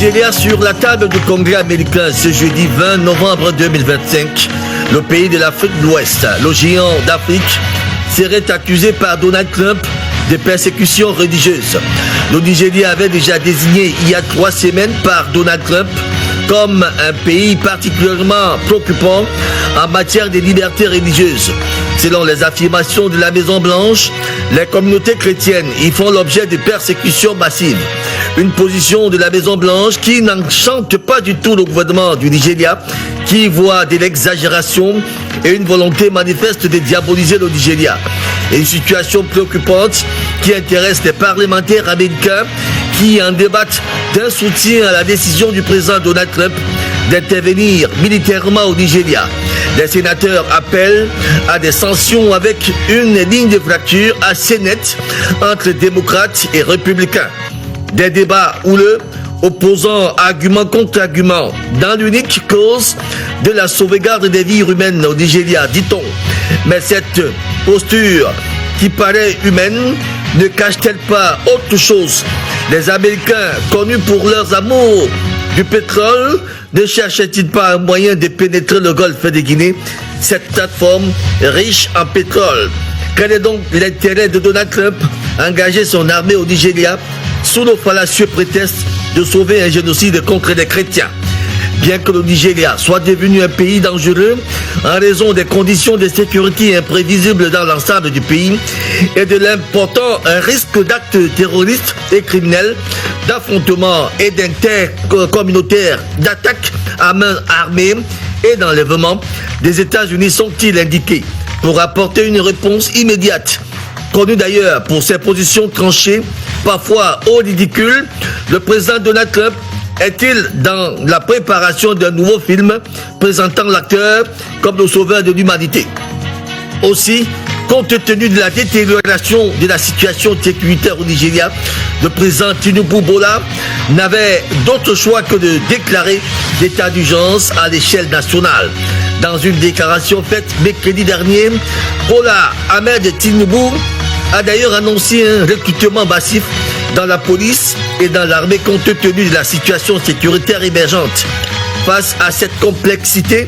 Nigeria sur la table du Congrès américain ce jeudi 20 novembre 2025. Le pays de l'Afrique de l'Ouest, le géant d'Afrique, serait accusé par Donald Trump de persécutions religieuses. Le Nigeria avait déjà désigné il y a 3 semaines par Donald Trump comme un pays particulièrement préoccupant en matière de liberté religieuse. Selon les affirmations de la Maison-Blanche, les communautés chrétiennes y font l'objet de persécutions massives. Une position de la Maison-Blanche qui n'enchante pas du tout le gouvernement du Nigeria, qui voit de l'exagération et une volonté manifeste de diaboliser le Nigeria. Et une situation préoccupante qui intéresse les parlementaires américains qui en débattent d'un soutien à la décision du président Donald Trump d'intervenir militairement au Nigeria. Les sénateurs appellent à des sanctions avec une ligne de fracture assez nette entre démocrates et républicains. Des débats houleux opposant argument contre argument dans l'unique cause de la sauvegarde des vies humaines au Nigeria, dit-on. Mais cette posture qui paraît humaine ne cache-t-elle pas autre chose? Les Américains, connus pour leurs amours du pétrole, ne cherchaient-ils pas un moyen de pénétrer le golfe de Guinée, cette plateforme riche en pétrole? Quel est donc l'intérêt de Donald Trump à engager son armée au Nigeria sous le fallacieux prétexte de sauver un génocide contre les chrétiens? Bien que le Nigeria soit devenu un pays dangereux en raison des conditions de sécurité imprévisibles dans l'ensemble du pays et de l'important risque d'actes terroristes et criminels, d'affrontements et d'intercommunautaires, d'attaques à main armée et d'enlèvement, les États-Unis sont-ils indiqués pour apporter une réponse immédiate? Connu d'ailleurs pour ses positions tranchées, parfois au ridicule, le président Donald Trump est-il dans la préparation d'un nouveau film présentant l'acteur comme le sauveur de l'humanité? Aussi, compte tenu de la détérioration de la situation sécuritaire au Nigeria, le président Tinubu Bola n'avait d'autre choix que de déclarer l'état d'urgence à l'échelle nationale. Dans une déclaration faite mercredi dernier, Bola Ahmed Tinubu a d'ailleurs annoncé un recrutement massif dans la police et dans l'armée compte tenu de la situation sécuritaire émergente. Face à cette complexité,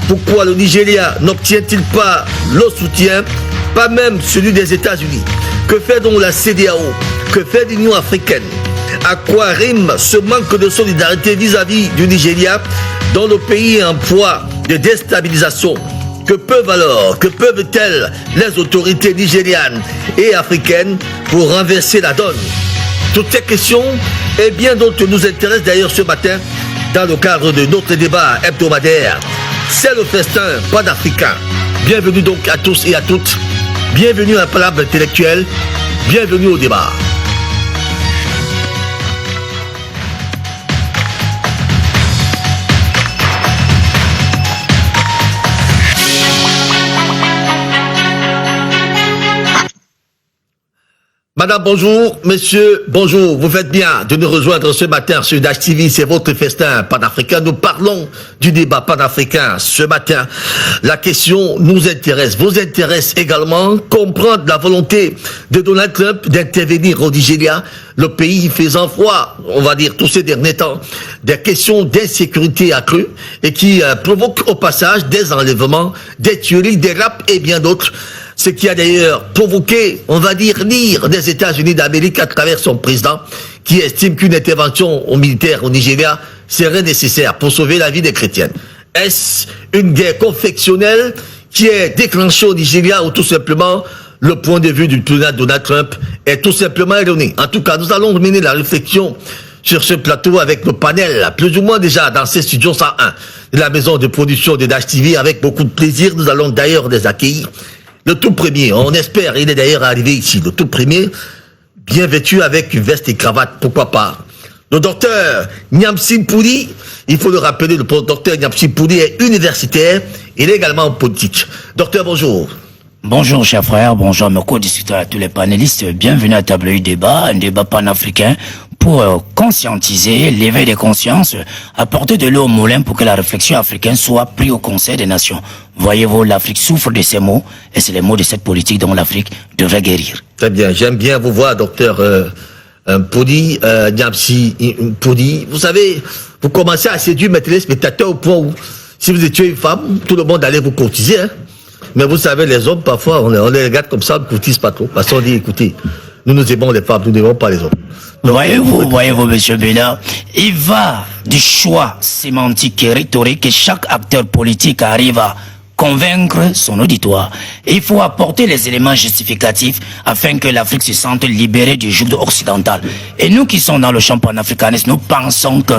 pourquoi le Nigeria n'obtient-il pas le soutien, pas même celui des États-Unis? Que fait donc la CEDEAO? Que fait l'Union africaine? À quoi rime ce manque de solidarité vis-à-vis du Nigeria, dont le pays est en proie de déstabilisation? Que peuvent-elles les autorités nigérianes et africaines pour renverser la donne? Toutes ces questions et bien d'autres nous intéressent d'ailleurs ce matin dans le cadre de notre débat hebdomadaire. C'est le festin panafricain. Bienvenue donc à tous et à toutes. Bienvenue à la Palabre intellectuelle. Bienvenue au débat. Madame, bonjour. Monsieur, bonjour. Vous faites bien de nous rejoindre ce matin sur Dash TV. C'est votre festin panafricain. Nous parlons du débat panafricain ce matin. La question nous intéresse, vous intéresse également. Comprendre la volonté de Donald Trump d'intervenir au Nigeria, le pays faisant froid, on va dire, tous ces derniers temps, des questions d'insécurité accrues et qui provoquent au passage des enlèvements, des tueries, des rapes et bien d'autres. Ce qui a d'ailleurs provoqué, on va dire, l'ire des États-Unis d'Amérique à travers son président, qui estime qu'une intervention militaire au Nigeria serait nécessaire pour sauver la vie des chrétiennes. Est-ce une guerre confectionnelle qui est déclenchée au Nigeria ou tout simplement le point de vue du président Donald Trump est tout simplement erroné? En tout cas, nous allons mener la réflexion sur ce plateau avec le panel, plus ou moins déjà dans ces studios 101 de la maison de production de Dash TV. Avec beaucoup de plaisir, nous allons d'ailleurs les accueillir. Le tout premier, on espère, il est d'ailleurs arrivé ici, le tout premier, bien vêtu avec une veste et cravate, pourquoi pas. Le docteur Nyamsi Pouli, il faut le rappeler, le docteur Nyamsi Pouli est universitaire, il est également politique. Docteur, bonjour. Bonjour, chers frères, bonjour à mes co-discuteurs, à tous les panélistes. Bienvenue à Tableau Débat, un débat panafricain pour conscientiser, l'éveil des consciences, apporter de l'eau au moulin pour que la réflexion africaine soit prise au Conseil des Nations. Voyez-vous, l'Afrique souffre de ces mots, et c'est les mots de cette politique dont l'Afrique devrait guérir. Très bien, j'aime bien vous voir, docteur Podi, Niamsi, Podi. Vous savez, vous commencez à séduire mes téléspectateurs au point où, si vous étiez une femme, tout le monde allait vous courtiser. Hein. Mais vous savez, les hommes, parfois, on les regarde comme ça, on ne courtise pas trop. Parce qu'on dit, écoutez, nous aimons les femmes, nous n'aimons pas les hommes. Voyez-vous, monsieur Béla, il va du choix sémantique et rhétorique que chaque acteur politique arrive à convaincre son auditoire. Il faut apporter les éléments justificatifs afin que l'Afrique se sente libérée du joug occidental. Et nous qui sommes dans le champ panafricaniste, nous pensons que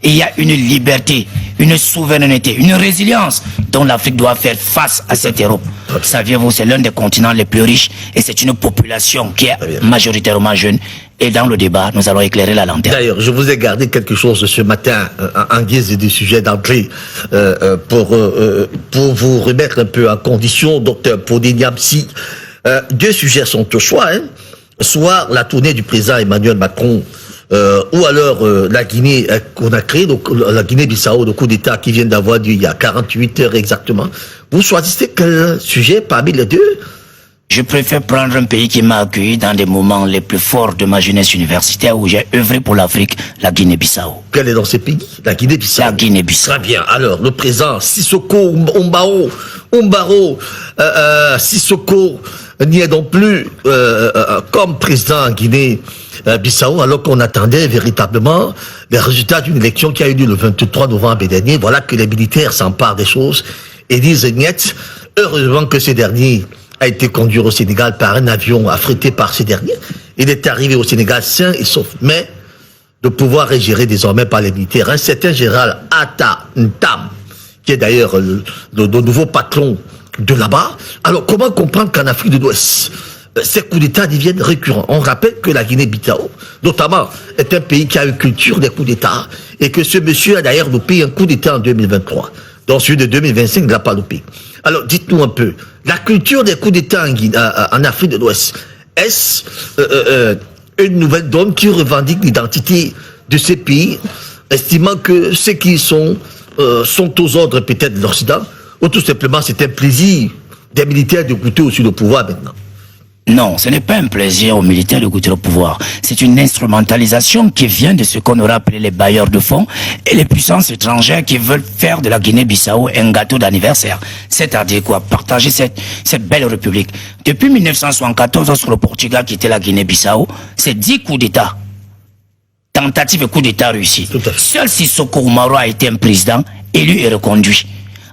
il y a une liberté, une souveraineté, une résilience dont l'Afrique doit faire face à cette Europe. Saviez-vous, c'est l'un des continents les plus riches et c'est une population qui est majoritairement jeune. Et dans le débat, nous allons éclairer la lanterne. D'ailleurs, je vous ai gardé quelque chose ce matin en guise de sujet d'entrée pour vous remettre un peu en condition, docteur Podi Niamsi. Deux sujets sont au choix, hein. Soit la tournée du président Emmanuel Macron, ou alors la Guinée qu'on a créée, donc la Guinée-Bissau, le coup d'État qui vient d'avoir lieu il y a 48 heures exactement. Vous choisissez quel sujet parmi les deux? Je préfère prendre un pays qui m'a accueilli dans des moments les plus forts de ma jeunesse universitaire où j'ai œuvré pour l'Afrique, la Guinée-Bissau. Quel est dans ce pays? La Guinée-Bissau. La Guinée-Bissau. Très bien. Alors, le président Sissoko Umbaro Sissoko n'y est donc plus comme président en Guinée-Bissau, alors qu'on attendait véritablement les résultats d'une élection qui a eu lieu le 23 novembre dernier. Voilà que les militaires s'emparent des choses et disent niet. Heureusement que ces derniers a été conduit au Sénégal par un avion affrété par ces derniers. Il est arrivé au Sénégal sain et sauf. Mais le pouvoir est géré désormais par les militaires. Un certain général Atta Ntam, qui est d'ailleurs le nouveau patron de là-bas. Alors comment comprendre qu'en Afrique de l'Ouest, ces coups d'État deviennent récurrents? On rappelle que la Guinée-Bissau, notamment, est un pays qui a une culture des coups d'État et que ce monsieur a d'ailleurs loupé un coup d'État en 2023. Dans celui de 2025, il ne l'a pas loupé. Alors, dites-nous un peu, la culture des coups d'État en Afrique de l'Ouest, est-ce une nouvelle donne qui revendique l'identité de ces pays, estimant que ceux qui sont aux ordres peut-être de l'Occident, ou tout simplement c'est un plaisir des militaires de goûter aussi le pouvoir maintenant? Non, ce n'est pas un plaisir aux militaires de goûter le pouvoir. C'est une instrumentalisation qui vient de ce qu'on aurait appelé les bailleurs de fonds et les puissances étrangères qui veulent faire de la Guinée-Bissau un gâteau d'anniversaire. C'est-à-dire quoi? Partager cette belle république. Depuis 1974, lorsque le Portugal quittait la Guinée-Bissau, c'est 10 coups d'État. Tentative de coup d'État réussi. Seul Sissoko Umbaro a été un président élu et reconduit.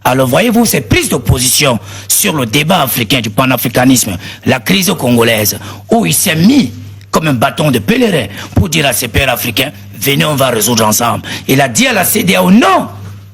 Alors voyez-vous, ces prises de position sur le débat africain du panafricanisme, la crise congolaise, où il s'est mis comme un bâton de pèlerin pour dire à ses pairs africains, venez, on va résoudre ensemble. Il a dit à la CEDEAO non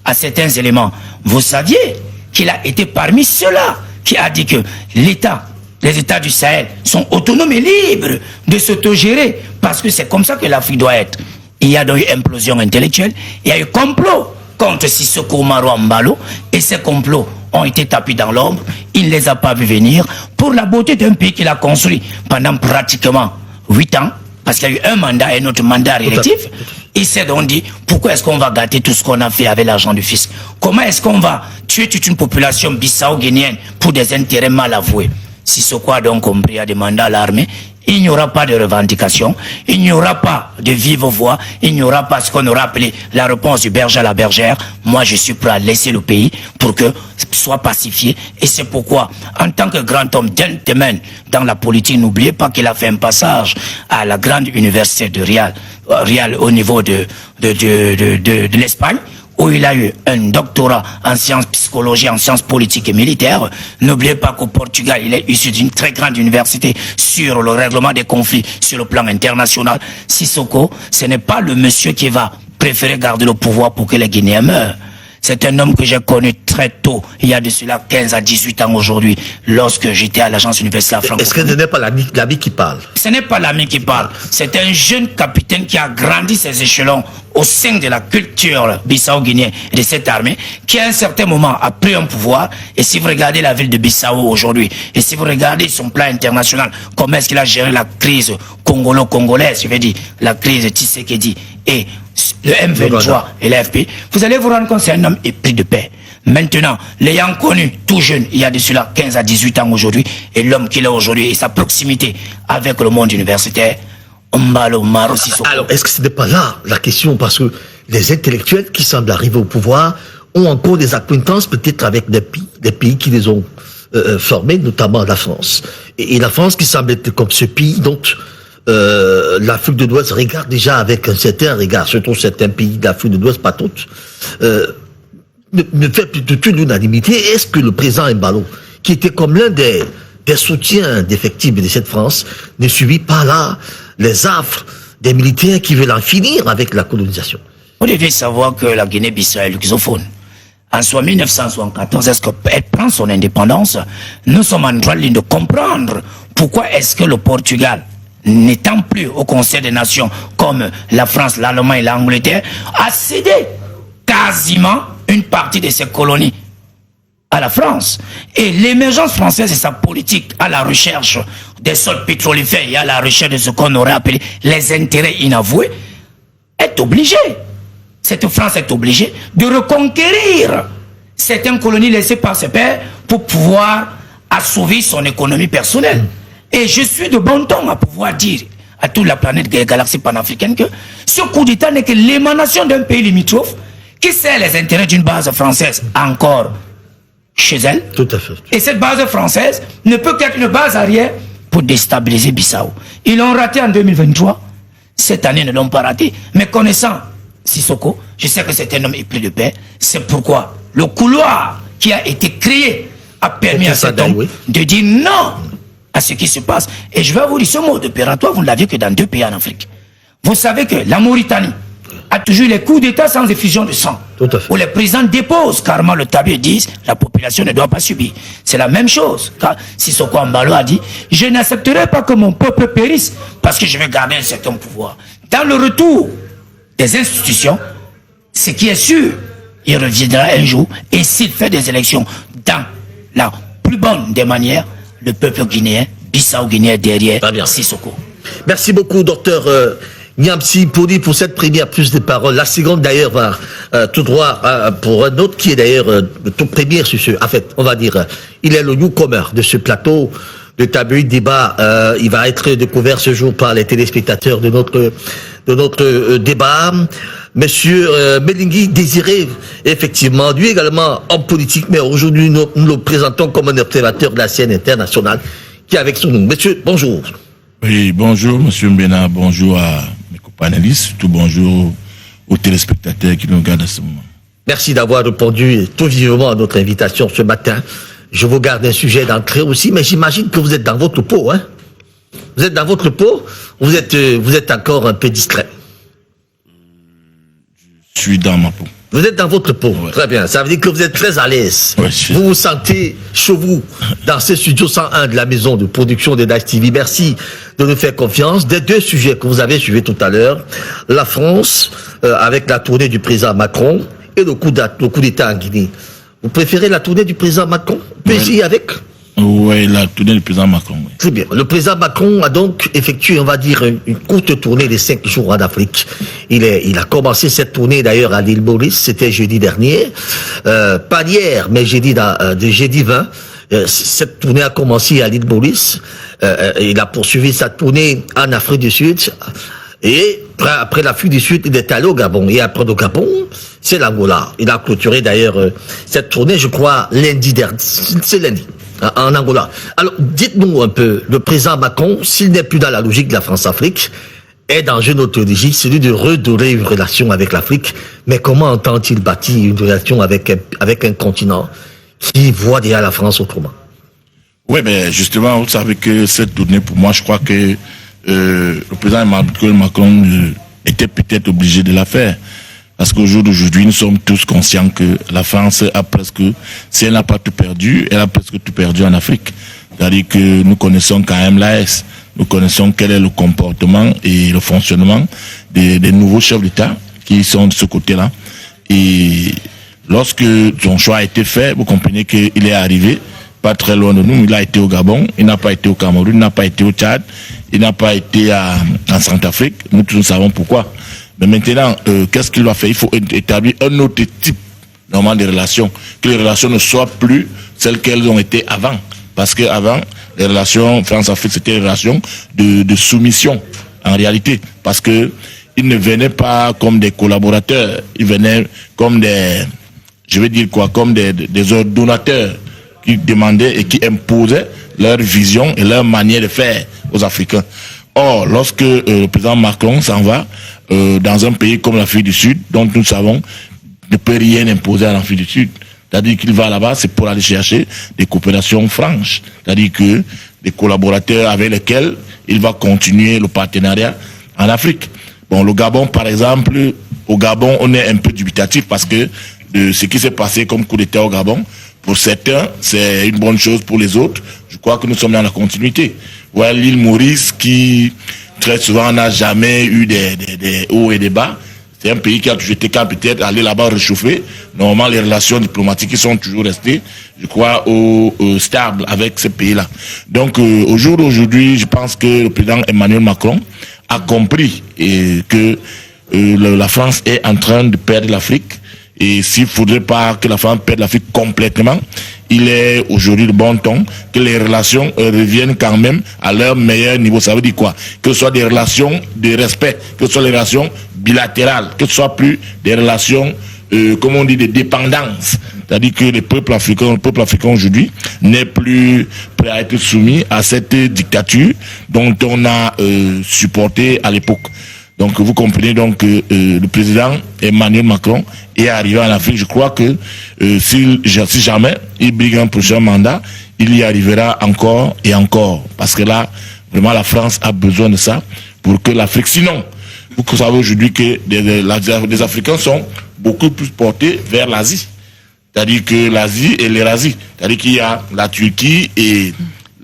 à certains éléments. Vous saviez qu'il a été parmi ceux-là qui a dit que l'État, les États du Sahel sont autonomes et libres de s'autogérer parce que c'est comme ça que l'Afrique doit être. Il y a donc eu implosion intellectuelle, il y a eu complot contre Sissoko Umbaro et ces complots ont été tapis dans l'ombre. Il ne les a pas vus venir pour la beauté d'un pays qu'il a construit pendant pratiquement 8 ans, parce qu'il y a eu un mandat et un autre mandat réélectif. Il s'est donc dit, pourquoi est-ce qu'on va gâter tout ce qu'on a fait avec l'argent du fisc? Comment est-ce qu'on va tuer toute une population bissau-guinéenne pour des intérêts mal avoués? Sissoko a donc compris, a demandé à l'armée, il n'y aura pas de revendication, il n'y aura pas de vive voix, il n'y aura pas ce qu'on aura appelé la réponse du berger à la bergère. Moi, je suis prêt à laisser le pays pour que soit pacifié. Et c'est pourquoi, en tant que grand homme gentleman dans la politique, n'oubliez pas qu'il a fait un passage à la grande université de Rial au niveau de l'Espagne, où il a eu un doctorat en sciences psychologie, en sciences politiques et militaires. N'oubliez pas qu'au Portugal, il est issu d'une très grande université sur le règlement des conflits sur le plan international. Sissoko, ce n'est pas le monsieur qui va préférer garder le pouvoir pour que les Guinéens meurent. C'est un homme que j'ai connu très tôt, il y a de cela 15 à 18 ans aujourd'hui, lorsque j'étais à l'agence universitaire francophone. Est-ce que ce n'est pas l'ami qui parle? Ce n'est pas l'ami qui parle. C'est un jeune capitaine qui a grandi ses échelons au sein de la culture bissau-guinéenne et de cette armée, qui à un certain moment a pris un pouvoir. Et si vous regardez la ville de Bissau aujourd'hui, et si vous regardez son plan international, comment est-ce qu'il a géré la crise congolo-congolaise, je veux dire, la crise de Tshisekedi et le M23 et l'AFP, vous allez vous rendre compte que c'est un homme épris de paix. Maintenant, l'ayant connu tout jeune, il y a de cela 15 à 18 ans aujourd'hui, et l'homme qu'il est aujourd'hui et sa proximité avec le monde universitaire, Mbalo Maro Sissoko. Alors, est-ce que ce n'est pas là la question? Parce que les intellectuels qui semblent arriver au pouvoir ont encore des acquaintances peut-être avec des pays qui les ont formés, notamment la France. Et la France qui semble être comme ce pays, donc l'Afrique de l'Ouest regarde déjà avec un certain regard, surtout certains pays d'Afrique de l'Ouest, pas toutes, ne fait plus de toute l'unanimité. Est-ce que le président Embalo, qui était comme l'un des soutiens d'effectifs de cette France, ne subit pas là les affres des militaires qui veulent en finir avec la colonisation? Vous devez savoir que la Guinée-Bissau est luxophone. En soi, 1974, est-ce qu'elle prend son indépendance? Nous sommes en droit de comprendre pourquoi est-ce que le Portugal, n'étant plus au Conseil des Nations comme la France, l'Allemagne et l'Angleterre, a cédé quasiment une partie de ses colonies à la France. Et l'émergence française et sa politique à la recherche des sols pétrolifères et à la recherche de ce qu'on aurait appelé les intérêts inavoués est obligée. Cette France est obligée de reconquérir certaines colonies laissées par ses pères pour pouvoir assouvir son économie personnelle. Et je suis de bon ton à pouvoir dire à toute la planète galaxie panafricaine que ce coup d'État n'est que l'émanation d'un pays limitrophe qui sert les intérêts d'une base française encore chez elle. Tout à fait. Et cette base française ne peut qu'être une base arrière pour déstabiliser Bissau. Ils l'ont raté en 2023. Cette année, ils ne l'ont pas raté. Mais connaissant Sissoko, je sais que c'est un homme épris de paix. C'est pourquoi le couloir qui a été créé a permis à cet homme de dire non à ce qui se passe. Et je vais vous dire, ce mot opératoire, vous ne l'avez que dans 2 pays en Afrique. Vous savez que la Mauritanie a toujours les coups d'État sans effusion de sang. Tout à fait. Où les présidents déposent carrément le tableau et disent la population ne doit pas subir. C'est la même chose. Car Sissoko Embalo a dit je n'accepterai pas que mon peuple périsse parce que je vais garder un certain pouvoir. Dans le retour des institutions, ce qui est sûr, il reviendra un jour et s'il fait des élections dans la plus bonne des manières, le peuple guinéen, Bissau-Guinéen derrière Sissoko. Merci beaucoup, docteur Niamsi Poli, pour cette première prise de parole. La seconde, d'ailleurs, va tout droit pour un autre qui est d'ailleurs le tout premier sur ce. En fait, on va dire, il est le newcomer de ce plateau de tabloïd débat. Il va être découvert ce jour par les téléspectateurs de notre débat. Monsieur Melingui Désiré, effectivement, lui également homme politique, mais aujourd'hui nous le présentons comme un observateur de la scène internationale qui est avec nous. Monsieur, bonjour. Oui, bonjour Monsieur Mbena, bonjour à mes co-panélistes, surtout bonjour aux téléspectateurs qui nous regardent à ce moment. Merci d'avoir répondu tout vivement à notre invitation ce matin. Je vous garde un sujet d'entrée aussi, mais j'imagine que vous êtes dans votre peau, hein? Vous êtes dans votre peau, vous êtes encore un peu distrait. Je suis dans ma peau. Vous êtes dans votre peau, ouais. Très bien. Ça veut dire que vous êtes très à l'aise. Ouais, vous vous sentez chez vous, dans ce studio 101 de la maison de production de Dash TV. Merci de nous faire confiance. Des 2 sujets que vous avez suivis tout à l'heure, la France, avec la tournée du président Macron, et le coup d'État en Guinée. Vous préférez la tournée du président Macron? PSG avec? Oui, la tournée du président Macron. Oui. Très bien. Le président Macron a donc effectué, on va dire, une courte tournée de 5 jours en Afrique. Il a commencé cette tournée d'ailleurs à l'île Maurice, c'était jeudi dernier. Pas hier, mais jeudi 20. Cette tournée a commencé à l'île Maurice. Il a poursuivi sa tournée en Afrique du Sud. Et après l'Afrique du Sud, il est allé au Gabon. Et après le Gabon, c'est l'Angola. Il a clôturé d'ailleurs cette tournée, je crois, lundi dernier. C'est lundi. En Angola. Alors, dites-nous un peu, le président Macron, s'il n'est plus dans la logique de la France-Afrique, est dans une autre logique, celui de redorer une relation avec l'Afrique. Mais comment entend-il bâtir une relation avec un continent qui voit déjà la France autrement? Oui, mais justement, vous savez que cette tournée, pour moi, je crois que le président Emmanuel Macron était peut-être obligé de la faire. Parce qu'au jour d'aujourd'hui, nous sommes tous conscients que la France a presque, si elle n'a pas tout perdu, elle a presque tout perdu en Afrique. C'est-à-dire que nous connaissons quand même l'AS, nous connaissons quel est le comportement et le fonctionnement des nouveaux chefs d'État qui sont de ce côté-là. Et lorsque son choix a été fait, vous comprenez qu'il est arrivé, pas très loin de nous, il a été au Gabon, il n'a pas été au Cameroun, il n'a pas été au Tchad, il n'a pas été en Centrafrique, nous tous nous savons pourquoi. Mais maintenant, qu'est-ce qu'il va faire? Il faut établir un autre type normalement de relations, que les relations ne soient plus celles qu'elles ont été avant. Parce qu'avant, les relations France-Afrique, c'était des relations de soumission en réalité, parce que ils ne venaient pas comme des collaborateurs, ils venaient comme comme des ordonnateurs qui demandaient et qui imposaient leur vision et leur manière de faire aux Africains. Or, lorsque le président Macron s'en va dans un pays comme l'Afrique du Sud, dont nous savons ne peut rien imposer à l'Afrique du Sud, c'est-à-dire qu'il va là-bas, c'est pour aller chercher des coopérations franches, c'est-à-dire que des collaborateurs avec lesquels il va continuer le partenariat en Afrique. Bon, le Gabon, par exemple, au Gabon, on est un peu dubitatif parce que ce qui s'est passé comme coup d'État au Gabon, pour certains, c'est une bonne chose, pour les autres, je crois que nous sommes dans la continuité. Voilà l'île Maurice qui, très souvent, n'a jamais eu des hauts et des bas. C'est un pays qui a toujours été quand peut-être aller là-bas réchauffer. Normalement, les relations diplomatiques sont toujours restées, je crois, stables avec ce pays-là. Donc, au jour d'aujourd'hui, je pense que le président Emmanuel Macron a compris que la France est en train de perdre l'Afrique. Et s'il ne faudrait pas que la France perde l'Afrique complètement, il est aujourd'hui le bon ton que les relations reviennent quand même à leur meilleur niveau. Ça veut dire quoi? Que ce soit des relations de respect, que ce soit des relations bilatérales, que ce soit plus des relations, comme on dit, de dépendance. C'est-à-dire que le peuple africain aujourd'hui n'est plus prêt à être soumis à cette dictature dont on a supporté à l'époque. Donc vous comprenez donc que le président Emmanuel Macron est arrivé en Afrique. Je crois que si jamais il brigue un prochain mandat, il y arrivera encore et encore. Parce que là, vraiment la France a besoin de ça pour que l'Afrique... Sinon, vous savez aujourd'hui que les Africains sont beaucoup plus portés vers l'Asie. C'est-à-dire que l'Asie et l'Eurasie. C'est-à-dire qu'il y a la Turquie et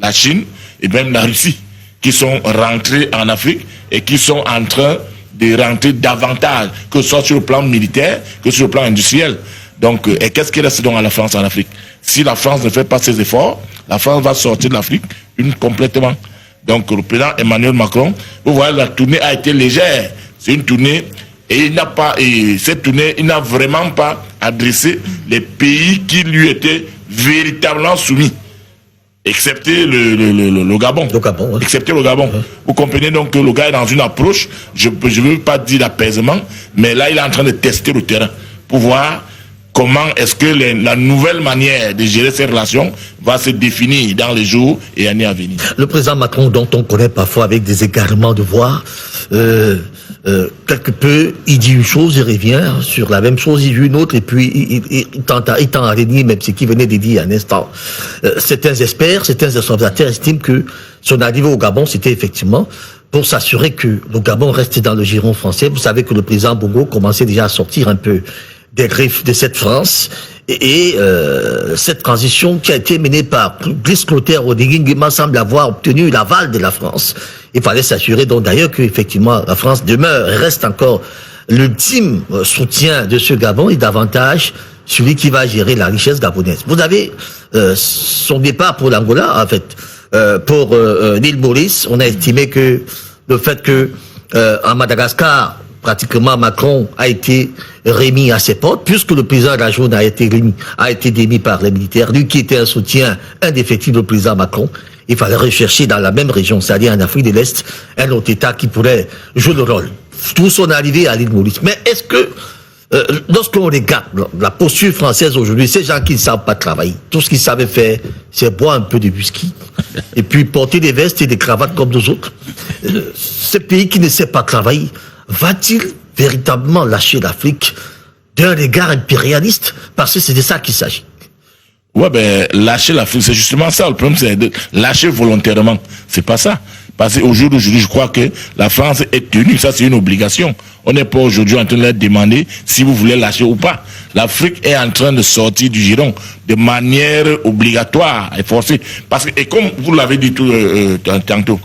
la Chine et même la Russie qui sont rentrés en Afrique et qui sont en train de rentrer davantage, que ce soit sur le plan militaire, que sur le plan industriel. Donc, et qu'est-ce qui reste donc à la France en Afrique? Si la France ne fait pas ses efforts, la France va sortir de l'Afrique complètement. Donc, le président Emmanuel Macron, vous voyez, la tournée a été légère. C'est une tournée, et cette tournée, il n'a vraiment pas adressé les pays qui lui étaient véritablement soumis. Excepté le Gabon. Le Gabon, oui. Excepté le Gabon. Oui. Vous comprenez donc que le gars est dans une approche, je ne veux pas dire d'apaisement, mais là il est en train de tester le terrain pour voir comment est-ce que la nouvelle manière de gérer ces relations va se définir dans les jours et années à venir. Le président Macron, dont on connaît parfois avec des égarements de voix, quelque peu, il dit une chose, il revient sur la même chose, il dit une autre, et puis il tend à renier même ce qu'il venait de dire un instant. Certains experts, certains observateurs estiment que son arrivée au Gabon, c'était effectivement pour s'assurer que le Gabon reste dans le giron français. Vous savez que le président Bongo commençait déjà à sortir un peu des griffes de cette France, et cette transition qui a été menée par Brice Clotaire Oligui semble avoir obtenu l'aval de la France. Il fallait s'assurer donc d'ailleurs qu'effectivement la France demeure et reste encore l'ultime soutien de ce Gabon, et davantage celui qui va gérer la richesse gabonaise. Vous avez son départ pour l'Angola, en fait, pour l'île Maurice. On a estimé que le fait que en Madagascar, pratiquement Macron a été remis à ses portes, puisque le président Rajoun a été démis par les militaires, lui qui était un soutien indéfectible au président Macron. Il fallait rechercher dans la même région, c'est-à-dire en Afrique de l'Est, un autre État qui pourrait jouer le rôle. Tout son arrivée à l'île Maurice. Mais est-ce que, lorsqu'on regarde la posture française aujourd'hui, ces gens qui ne savent pas travailler, tout ce qu'ils savaient faire, c'est boire un peu de whisky, et puis porter des vestes et des cravates comme nous autres. Ce pays qui ne sait pas travailler, va-t-il véritablement lâcher l'Afrique d'un regard impérialiste? Parce que c'est de ça qu'il s'agit. Ouais, ben, lâcher l'Afrique, c'est justement ça. Le problème, c'est de lâcher volontairement. C'est pas ça. Parce qu'au jour d'aujourd'hui, je crois que la France est tenue. Ça, c'est une obligation. On n'est pas aujourd'hui en train de leur demander si vous voulez lâcher ou pas. L'Afrique est en train de sortir du giron de manière obligatoire et forcée. Parce que, et comme vous l'avez dit tantôt,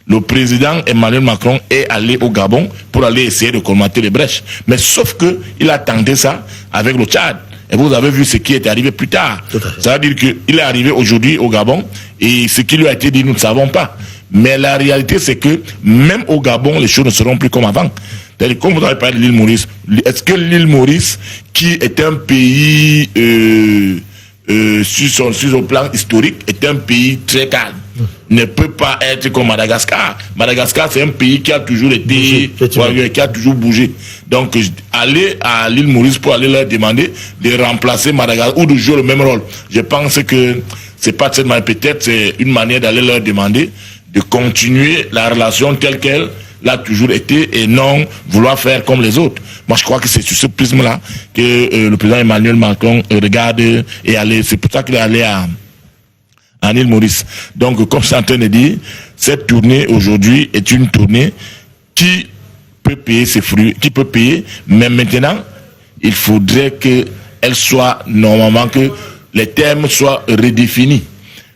le président Emmanuel Macron est allé au Gabon pour aller essayer de colmater les brèches. Mais sauf que il a tenté ça avec le Tchad. Et vous avez vu ce qui est arrivé plus tard. Ça veut dire qu'il est arrivé aujourd'hui au Gabon et ce qui lui a été dit, nous ne savons pas. Mais la réalité, c'est que même au Gabon, les choses ne seront plus comme avant. C'est-à-dire, comme vous avez parlé de l'île Maurice, est-ce que l'île Maurice, qui est un pays sur son plan historique, est un pays très calme? ne peut pas être comme Madagascar. Madagascar, c'est un pays qui a toujours été, qui a toujours bougé. Donc, aller à l'île Maurice pour aller leur demander de remplacer Madagascar ou de jouer le même rôle. Je pense que c'est pas de cette manière, peut-être c'est une manière d'aller leur demander de continuer la relation telle qu'elle l'a toujours été et non vouloir faire comme les autres. Moi, je crois que c'est sur ce prisme-là que le président Emmanuel Macron regarde et aller. C'est pour ça qu'il est allé en île Maurice. Donc, comme je suis en train de dire, cette tournée aujourd'hui est une tournée qui peut payer ses fruits, qui peut payer, mais maintenant, il faudrait qu'elle soit normalement, que les termes soient redéfinis.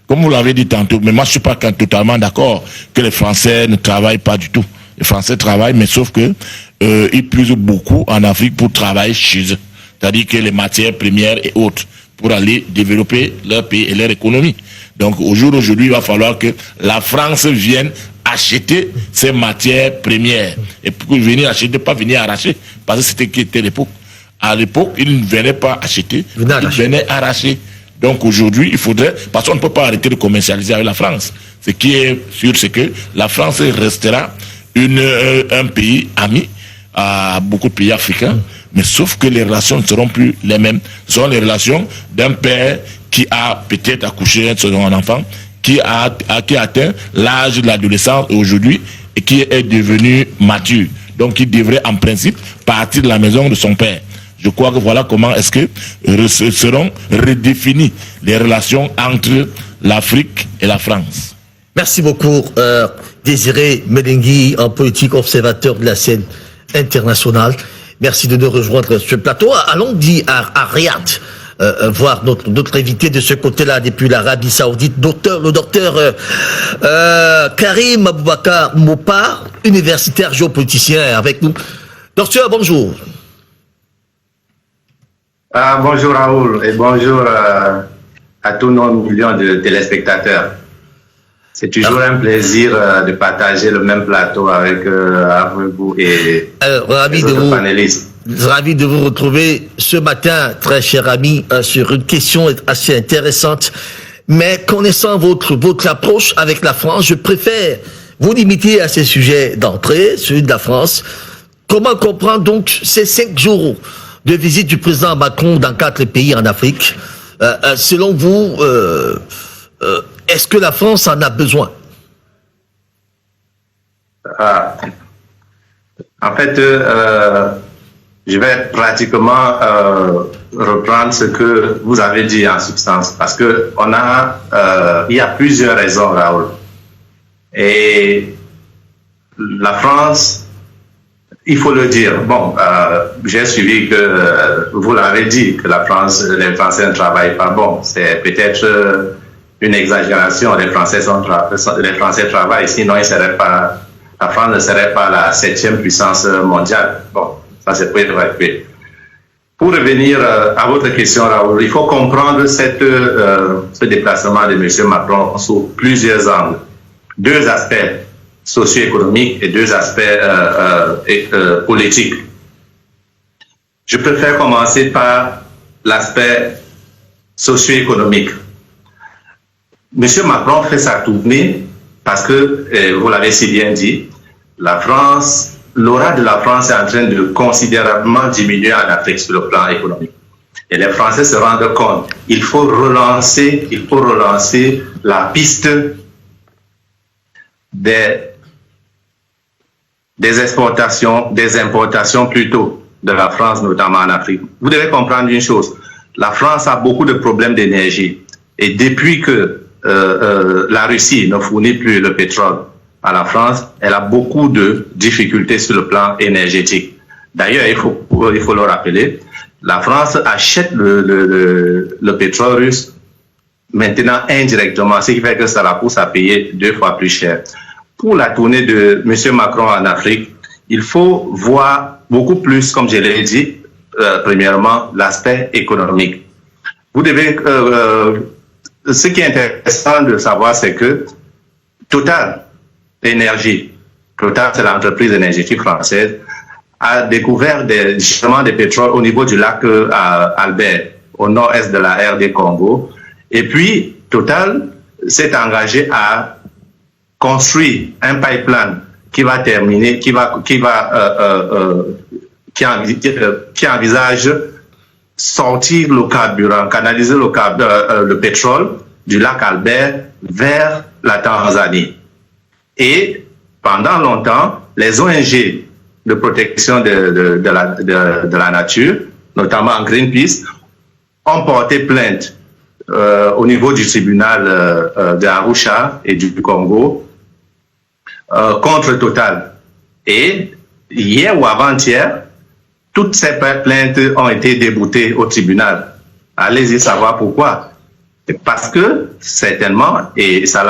Comme vous l'avez dit tantôt, mais moi je ne suis pas totalement d'accord que les Français ne travaillent pas du tout. Les Français travaillent, mais sauf que ils puisent beaucoup en Afrique pour travailler chez eux. C'est-à-dire que les matières premières et autres, pour aller développer leur pays et leur économie. Donc au jour d'aujourd'hui, il va falloir que la France vienne acheter ces matières premières. Et pour venir acheter, pas venir arracher, parce que c'était l'époque. À l'époque, ils ne venaient pas acheter, ils venaient arracher. Donc aujourd'hui, il faudrait, parce qu'on ne peut pas arrêter de commercialiser avec la France. Ce qui est sûr, c'est que la France restera un pays ami à beaucoup de pays africains, mais sauf que les relations ne seront plus les mêmes. Ce sont les relations d'un père qui a peut-être accouché son enfant, qui a atteint l'âge de l'adolescence aujourd'hui et qui est devenu mature. Donc il devrait en principe partir de la maison de son père. Je crois que voilà comment est-ce que seront redéfinies les relations entre l'Afrique et la France. Merci beaucoup, Désiré Melengui, en politique observateur de la scène internationale. Merci de nous rejoindre sur le plateau. Allons dire à Riyad, voir notre invité de ce côté-là depuis l'Arabie Saoudite, le docteur Karim Aboubakar Mopar, universitaire géopoliticien avec nous. Docteur, bonjour. Bonjour Raoul et bonjour à tous nos millions de téléspectateurs. C'est toujours un plaisir de partager le même plateau avec vous et les autres panélistes. Ravi de vous retrouver ce matin, très cher ami, sur une question assez intéressante. Mais connaissant votre approche avec la France, je préfère vous limiter à ces sujets d'entrée, celui de la France. Comment comprendre donc ces 5 jours de visite du président Macron dans 4 pays en Afrique? Selon vous, est-ce que la France en a besoin? En fait, je vais pratiquement reprendre ce que vous avez dit en substance, parce que il y a plusieurs raisons, Raoul. Et la France, il faut le dire. Bon, j'ai suivi que vous l'avez dit, que les Français ne travaillent pas. Bon, c'est peut-être une exagération. Les Français travaillent, sinon la France ne serait pas la 7e puissance mondiale. Bon, ça c'est pour évacuer. Pour revenir à votre question, Raoul, il faut comprendre ce déplacement de M. Macron sous plusieurs angles. 2 aspects socio-économiques et 2 aspects politiques. Je préfère commencer par l'aspect socio-économique. M. Macron fait sa tournée parce que, vous l'avez si bien dit, l'aura de la France est en train de considérablement diminuer en Afrique sur le plan économique. Et les Français se rendent compte qu'il faut relancer la piste des importations plutôt de la France, notamment en Afrique. Vous devez comprendre une chose, la France a beaucoup de problèmes d'énergie. Et depuis que la Russie ne fournit plus le pétrole à la France, elle a beaucoup de difficultés sur le plan énergétique. D'ailleurs, il faut le rappeler, la France achète le pétrole russe maintenant indirectement, ce qui fait que ça la pousse à payer 2 fois plus cher. Pour la tournée de M. Macron en Afrique, il faut voir beaucoup plus, comme je l'ai dit, premièrement, l'aspect économique. Vous devez... ce qui est intéressant de savoir, c'est que Total Énergie, Total, c'est l'entreprise énergétique française, a découvert des gisements de pétrole au niveau du lac Albert, au nord-est de la RD Congo. Et puis, Total s'est engagé à construire un pipeline qui va terminer, qui envisage sortir le carburant, canaliser le pétrole du lac Albert vers la Tanzanie. Et pendant longtemps, les ONG de protection de la nature, notamment Greenpeace, ont porté plainte au niveau du tribunal de Arusha et du Congo contre Total. Et hier ou avant-hier, toutes ces plaintes ont été déboutées au tribunal. Allez-y savoir pourquoi. Parce que, certainement, et ça,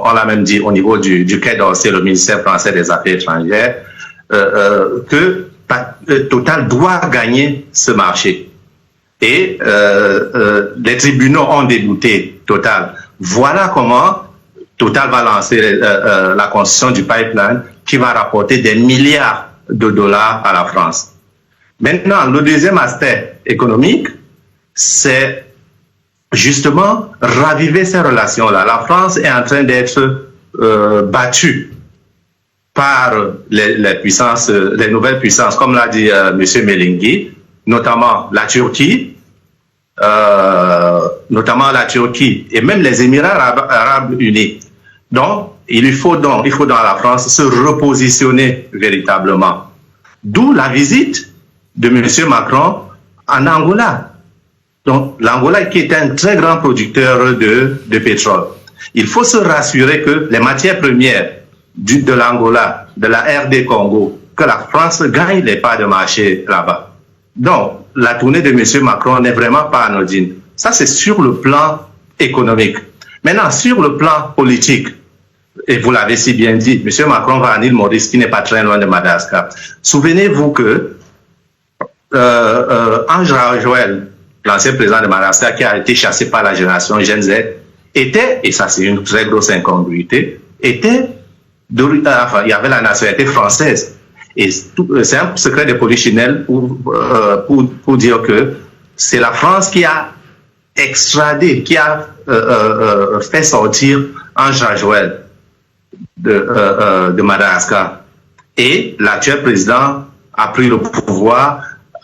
on l'a même dit au niveau du Quai d'Orsay, le ministère français des Affaires étrangères, que Total doit gagner ce marché. Et les tribunaux ont débouté Total. Voilà comment Total va lancer la construction du pipeline qui va rapporter des milliards de dollars à la France. Maintenant, le deuxième aspect économique, c'est justement raviver ces relations-là. La France est en train d'être battue par les puissances, les nouvelles puissances, comme l'a dit M. Melinghi, notamment la Turquie, et même les Émirats arabes unis. Donc, il faut dans la France se repositionner véritablement. D'où la visite de M. Macron en Angola. Donc, l'Angola qui est un très grand producteur de pétrole. Il faut se rassurer que les matières premières de l'Angola, de la RD Congo, que la France gagne les parts de marché là-bas. Donc, la tournée de M. Macron n'est vraiment pas anodine. Ça, c'est sur le plan économique. Maintenant, sur le plan politique, et vous l'avez si bien dit, M. Macron va à l'île Maurice, qui n'est pas très loin de Madagascar. Souvenez-vous que Ange Rajouel, l'ancien président de Madagascar, qui a été chassé par la génération Gen Z, était, et ça c'est une très grosse incongruité, il y avait la nationalité française. Et c'est un secret de polichinelle pour dire que c'est la France qui a extradé, qui a fait sortir Ange Rajouel de Madagascar. Et l'actuel président a pris le pouvoir,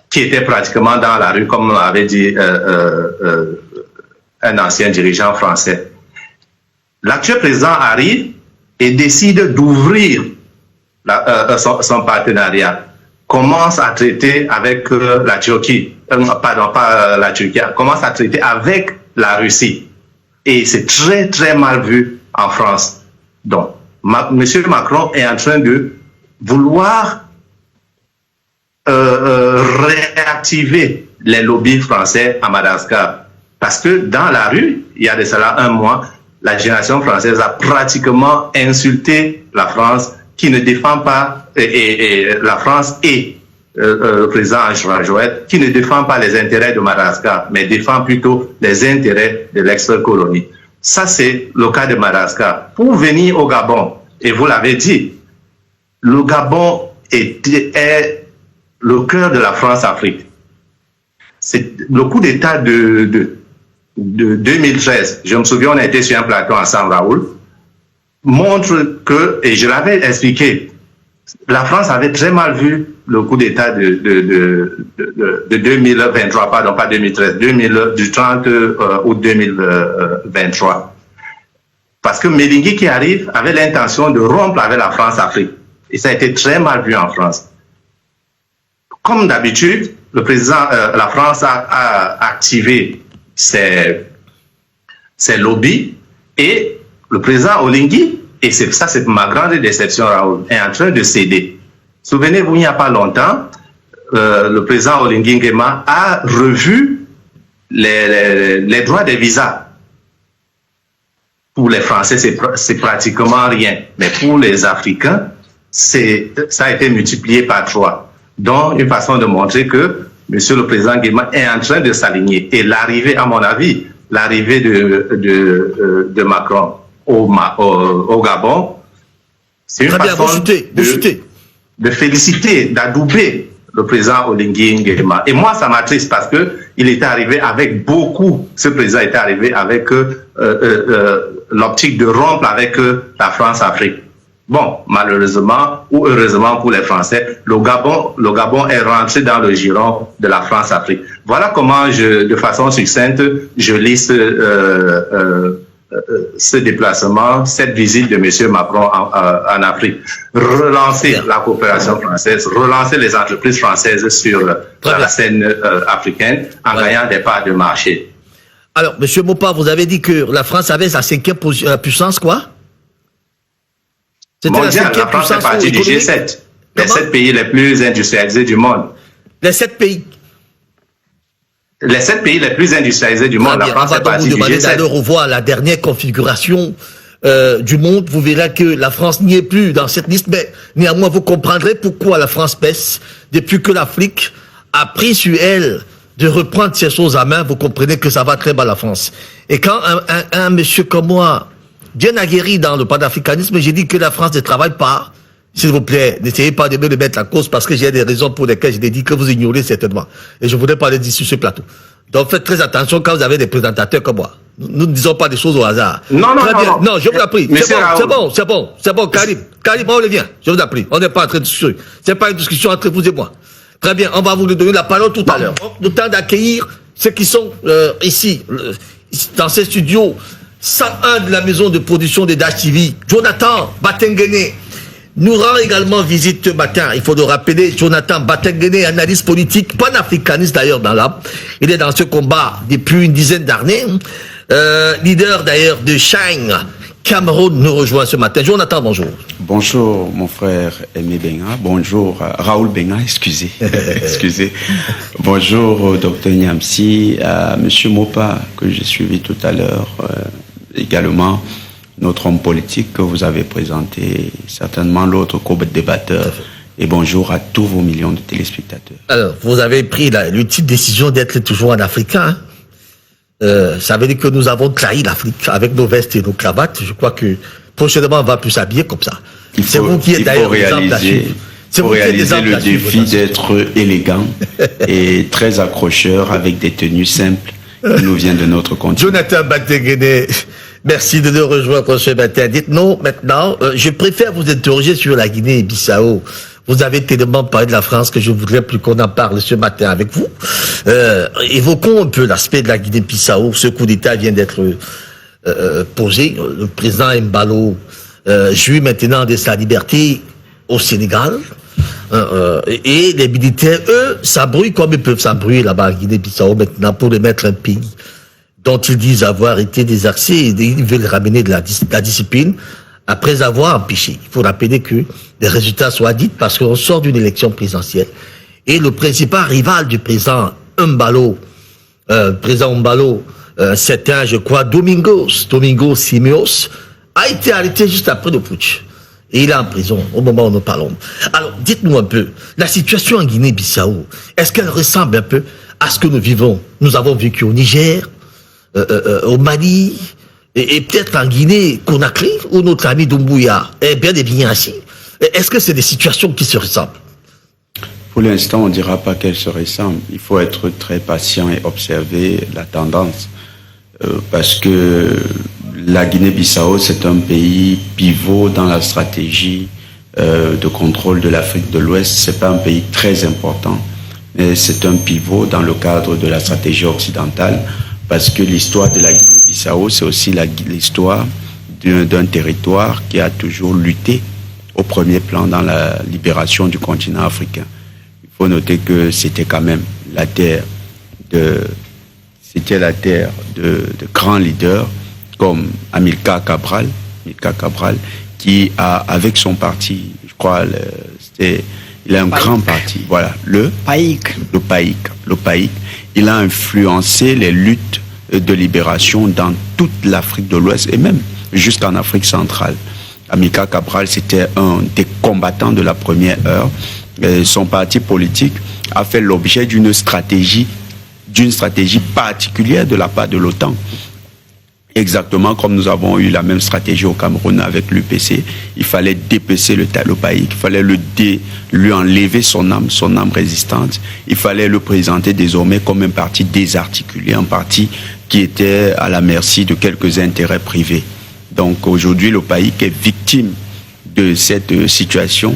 qui était pratiquement dans la rue, comme avait dit un ancien dirigeant français. L'actuel président arrive et décide d'ouvrir son partenariat. Commence à traiter avec la Turquie, pardon, pas la Turquie, commence à traiter avec la Russie. Et c'est très, très mal vu en France. Donc, M. Macron est en train de vouloir réactiver les lobbies français à Madagascar. Parce que dans la rue, il y a de cela un mois, la génération française a pratiquement insulté la France, qui ne défend pas, et la France et le président Ange Rajouel, qui ne défend pas les intérêts de Madagascar, mais défend plutôt les intérêts de l'ex-colonie. Ça, c'est le cas de Madagascar. Pour venir au Gabon, et vous l'avez dit, le Gabon est le cœur de la France-Afrique. C'est le coup d'État de 2013, je me souviens, on a été sur un plateau ensemble, Raoul, montre que, et je l'avais expliqué, la France avait très mal vu le coup d'État de 2023, pardon, pas 2013, du 30 août 2023. Parce que Melinghi qui arrive avait l'intention de rompre avec la France-Afrique. Et ça a été très mal vu en France. Comme d'habitude, le président, la France a activé ses lobbies et le président Olingi, et ça c'est ma grande déception, Raoul, est en train de céder. Souvenez-vous, il n'y a pas longtemps, le président Olingi Nguema a revu les droits des visas. Pour les Français, c'est pratiquement rien. Mais pour les Africains, ça a été multiplié par 3. Donc, une façon de montrer que Monsieur le Président Nguema est en train de s'aligner. Et l'arrivée, à mon avis, l'arrivée de Macron au Gabon, c'est une façon de féliciter, d'adouber le président Oligui Nguema. Et moi, ça m'attriste parce que il était arrivé avec ce président était arrivé avec l'optique de rompre avec la France-Afrique. Bon, malheureusement ou heureusement pour les Français, le Gabon est rentré dans le giron de la France-Afrique. Voilà comment de façon succincte, je liste ce déplacement, cette visite de M. Macron en Afrique. Relancer la coopération française, relancer les entreprises françaises sur la scène africaine en gagnant des parts de marché. Alors, M. Mopa, vous avez dit que la France avait sa 5e puissance, quoi? C'était la France fait partie du G7, les 7 pays les plus industrialisés du monde. Les 7 pays? Les 7 pays les plus industrialisés du monde. La France fait partie du G7. On va donc vous demander d'aller revoir la dernière configuration du monde. Vous verrez que la France n'y est plus dans cette liste, mais néanmoins vous comprendrez pourquoi la France baisse depuis que l'Afrique a pris sur elle de reprendre ses choses à main. Vous comprenez que ça va très mal la France. Et quand un monsieur comme moi, bien aguerri dans le panafricanisme, j'ai dit que la France ne travaille pas. S'il vous plaît, n'essayez pas de me mettre la cause parce que j'ai des raisons pour lesquelles j'ai dit que vous ignorez certainement. Et je voudrais parler d'ici sur ce plateau. Donc faites très attention quand vous avez des présentateurs comme moi. Nous ne disons pas des choses au hasard. Non, je vous en prie. C'est bon, Karim, on revient. Je vous en prie. On n'est pas en train de discuter. C'est pas une discussion entre vous et moi. Très bien, on va vous donner la parole tout à l'heure. Le temps d'accueillir ceux qui sont ici, dans ces studios 101 de la maison de production de Dash TV. Jonathan Batengene nous rend également visite ce matin. Il faut le rappeler, Jonathan Batengene, analyste politique, panafricaniste d'ailleurs dans l'âme. Il est dans ce combat depuis une dizaine d'années. Leader d'ailleurs de Shine Cameroun nous rejoint ce matin. Jonathan, bonjour. Bonjour mon frère Aimé Benga. Bonjour Raoul Benga, excusez. Bonjour Dr Niamsi, Monsieur Mopa que j'ai suivi tout à l'heure. Également notre homme politique que vous avez présenté, certainement l'autre co-débatteur. Et bonjour à tous vos millions de téléspectateurs. Alors, vous avez pris l'ultime décision d'être toujours un Africain. Ça veut dire que nous avons trahi l'Afrique avec nos vestes et nos cravates. Je crois que prochainement on va plus s'habiller comme ça. C'est vous qui êtes d'ailleurs réaliser le défi d'être élégant et très accrocheur avec des tenues simples qui nous viennent de notre continent. Jonathan Batengene, merci de nous rejoindre ce matin. Dites-nous maintenant, je préfère vous interroger sur la Guinée-Bissau. Vous avez tellement parlé de la France que je voudrais plus qu'on en parle ce matin avec vous. Évoquons un peu l'aspect de la Guinée-Bissau. Ce coup d'État vient d'être posé. Le président Embalo jouit maintenant de sa liberté au Sénégal. Et les militaires, eux, s'embrouillent comme ils peuvent s'embrouiller là-bas en Guinée-Bissau maintenant pour remettre un pays dont ils disent avoir été désaxés et ils veulent ramener de la discipline après avoir empêché. Il faut rappeler que les résultats soient dits parce qu'on sort d'une élection présidentielle et le principal rival du président Embalo, certain, je crois, Domingos Simios, a été arrêté juste après le putsch. Et il est en prison au moment où nous parlons. Alors, dites-nous un peu, la situation en Guinée-Bissau, est-ce qu'elle ressemble un peu à ce que nous avons vécu au Niger, au Mali, et peut-être en Guinée-Conakry, où notre ami Doumbouya est bien et bien assis? Est-ce que c'est des situations qui se ressemblent? Pour l'instant, on ne dira pas qu'elles se ressemblent. Il faut être très patient et observer la tendance. Parce que la Guinée-Bissau, c'est un pays pivot dans la stratégie de contrôle de l'Afrique de l'Ouest. C'est pas un pays très important, mais c'est un pivot dans le cadre de la stratégie occidentale, parce que l'histoire de la Guinée-Bissau, c'est aussi l'histoire d'un territoire qui a toujours lutté au premier plan dans la libération du continent africain. Il faut noter que c'était quand même la terre de grands leaders comme Amilcar Cabral, qui a, avec son parti, je crois, il a un grand parti, voilà, le PAIC, il a influencé les luttes de libération dans toute l'Afrique de l'Ouest et même jusqu'en Afrique centrale. Amilcar Cabral, c'était un des combattants de la première heure. Son parti politique a fait l'objet d'une stratégie particulière de la part de l'OTAN. Exactement comme nous avons eu la même stratégie au Cameroun avec l'UPC, il fallait dépecer le pays, il fallait lui enlever son âme résistante. Il fallait le présenter désormais comme un parti désarticulé, un parti qui était à la merci de quelques intérêts privés. Donc aujourd'hui, le pays qui est victime de cette situation.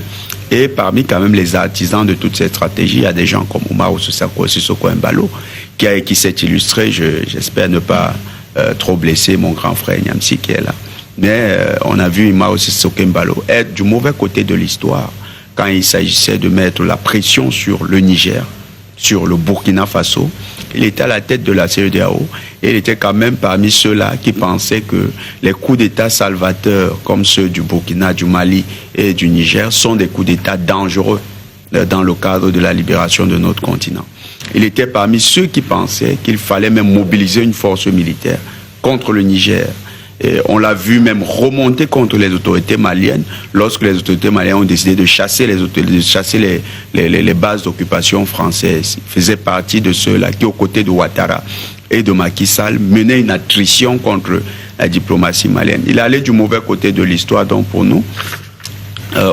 Et parmi quand même les artisans de toute cette stratégie, il y a des gens comme Umaro Sissoko Embalo qui s'est illustré, j'espère ne pas trop blessé mon grand frère Nyamsi qui est là. Mais on a vu Umaro Sissoko Embalo être du mauvais côté de l'histoire quand il s'agissait de mettre la pression sur le Niger, sur le Burkina Faso. Il était à la tête de la CEDEAO et il était quand même parmi ceux-là qui pensaient que les coups d'État salvateurs comme ceux du Burkina, du Mali et du Niger sont des coups d'État dangereux dans le cadre de la libération de notre continent. Il était parmi ceux qui pensaient qu'il fallait même mobiliser une force militaire contre le Niger. Et on l'a vu même remonter contre les autorités maliennes lorsque les autorités maliennes ont décidé de chasser les bases d'occupation françaises. Il faisait partie de ceux-là qui, aux côtés de Ouattara et de Macky Sall, menaient une attrition contre la diplomatie malienne. Il allait du mauvais côté de l'histoire, donc pour nous,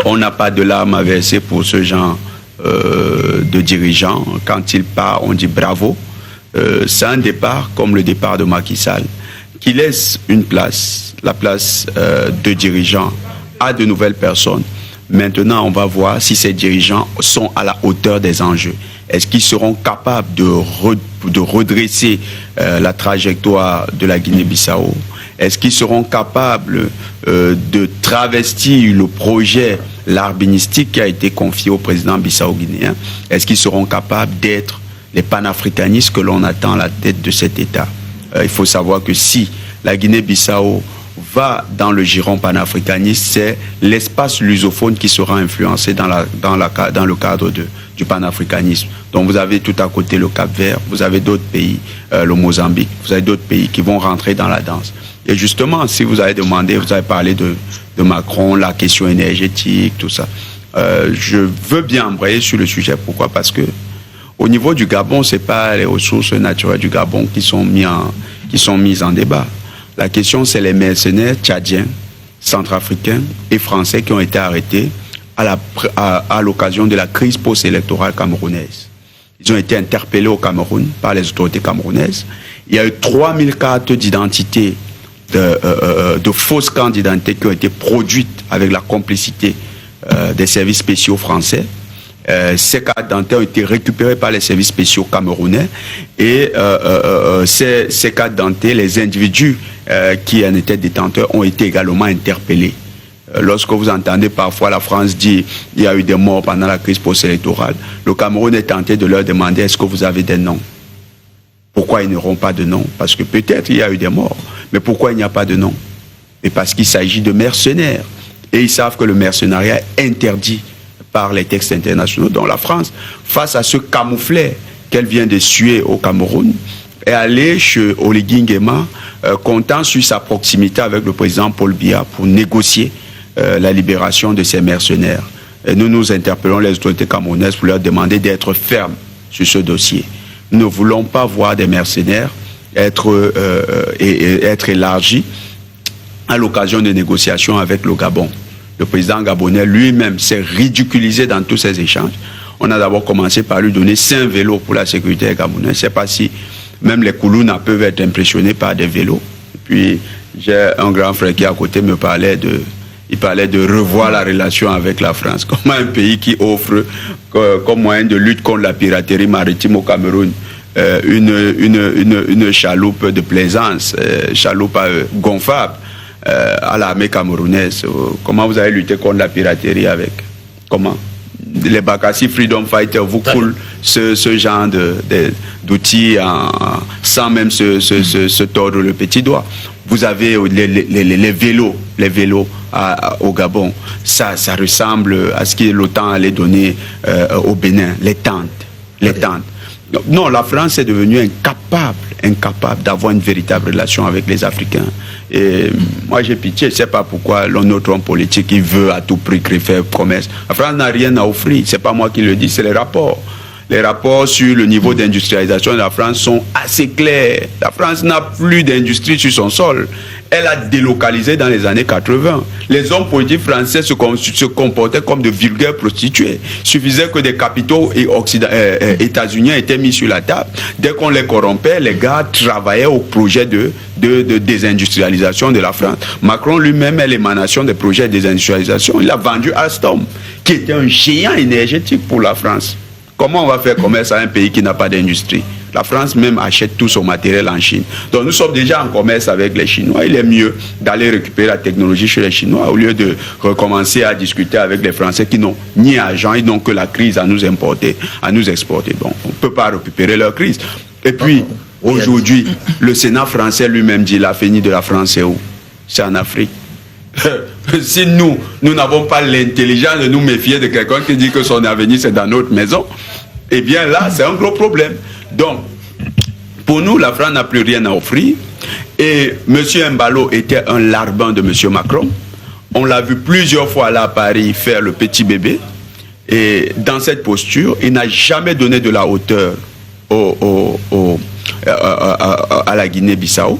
on n'a pas de larmes à verser pour ce genre de dirigeants. Quand il part, on dit bravo. C'est un départ comme le départ de Macky Sall, qui laisse une place, la place de dirigeants à de nouvelles personnes. Maintenant, on va voir si ces dirigeants sont à la hauteur des enjeux. Est-ce qu'ils seront capables de redresser la trajectoire de la Guinée-Bissau? Est-ce qu'ils seront capables de travestir le projet larbinistique qui a été confié au président bissau-guinéen? Est-ce qu'ils seront capables d'être les panafricanistes que l'on attend à la tête de cet État? Il faut savoir que si la Guinée-Bissau va dans le giron panafricaniste, c'est l'espace lusophone qui sera influencé dans le cadre du panafricanisme. Donc vous avez tout à côté le Cap-Vert, vous avez d'autres pays, le Mozambique, vous avez d'autres pays qui vont rentrer dans la danse. Et justement, si vous avez demandé, vous avez parlé de Macron, la question énergétique, tout ça. Je veux bien embrayer sur le sujet. Pourquoi? Parce que au niveau du Gabon, ce n'est pas les ressources naturelles du Gabon qui sont mises en débat. La question, c'est les mercenaires tchadiens, centrafricains et français qui ont été arrêtés à l'occasion de la crise post-électorale camerounaise. Ils ont été interpellés au Cameroun par les autorités camerounaises. Il y a eu 3000 cartes d'identité, de fausses cartes d'identité qui ont été produites avec la complicité des services spéciaux français. Ces cartes d'identité ont été récupérées par les services spéciaux camerounais et ces cartes d'identité, les individus qui en étaient détenteurs ont été également interpellés. Lorsque vous entendez parfois la France dire qu'il y a eu des morts pendant la crise post-électorale, le Cameroun est tenté de leur demander est-ce que vous avez des noms? Pourquoi ils n'auront pas de noms? Parce que peut-être il y a eu des morts, mais pourquoi il n'y a pas de noms? Et parce qu'il s'agit de mercenaires. Et ils savent que le mercenariat est interdit par les textes internationaux. Donc la France, face à ce camouflet qu'elle vient de suer au Cameroun, est allée chez Oligui Nguema, comptant sur sa proximité avec le président Paul Biya pour négocier la libération de ces mercenaires. Et nous interpellons les autorités camerounaises pour leur demander d'être fermes sur ce dossier. Nous ne voulons pas voir des mercenaires être élargis à l'occasion de négociations avec le Gabon. Le président gabonais lui-même s'est ridiculisé dans tous ces échanges. On a d'abord commencé par lui donner 5 vélos pour la sécurité gabonaise. Je ne sais pas si même les Koulouna peuvent être impressionnés par des vélos. Et puis, j'ai un grand frère qui à côté me parlait de revoir la relation avec la France. Comment un pays qui offre comme moyen de lutte contre la piraterie maritime au Cameroun une chaloupe de plaisance, chaloupe gonflable à l'armée camerounaise. Comment vous allez lutter contre la piraterie avec? Comment? Les Bakassi Freedom Fighters vous coulent ce genre d'outils sans même se tordre le petit doigt. Vous avez les vélos au Gabon. Ça ressemble à ce que l'OTAN allait donner au Bénin, les tentes. Non, la France est devenue incapable d'avoir une véritable relation avec les Africains. Et moi, j'ai pitié. Je ne sais pas pourquoi notre homme politique, il veut à tout prix faire promesse. La France n'a rien à offrir. Ce n'est pas moi qui le dis, c'est les rapports. les rapports sur le niveau d'industrialisation de la France sont assez clairs. La France n'a plus d'industrie sur son sol. Elle a délocalisé dans les années 80. Les hommes politiques français se comportaient comme de vulgaires prostituées. Il suffisait que des capitaux états-uniens étaient mis sur la table. Dès qu'on les corrompait, les gars travaillaient au projet de désindustrialisation de la France. Macron lui-même est l'émanation des projets de désindustrialisation. Il a vendu Alstom, qui était un géant énergétique pour la France. Comment on va faire commerce à un pays qui n'a pas d'industrie? La France même achète tout son matériel en Chine. Donc nous sommes déjà en commerce avec les Chinois. Il est mieux d'aller récupérer la technologie chez les Chinois au lieu de recommencer à discuter avec les Français qui n'ont ni argent, ils n'ont que la crise à nous importer, à nous exporter. Donc on ne peut pas récupérer leur crise. Et puis aujourd'hui, le Sénat français lui-même dit l'avenir de la France c'est où? C'est en Afrique. Si nous n'avons pas l'intelligence de nous méfier de quelqu'un qui dit que son avenir c'est dans notre maison, eh bien là c'est un gros problème. Donc pour nous la France n'a plus rien à offrir et M. Embalo était un larbin de M. Macron. On l'a vu plusieurs fois là à Paris faire le petit bébé et dans cette posture il n'a jamais donné de la hauteur à la Guinée-Bissau.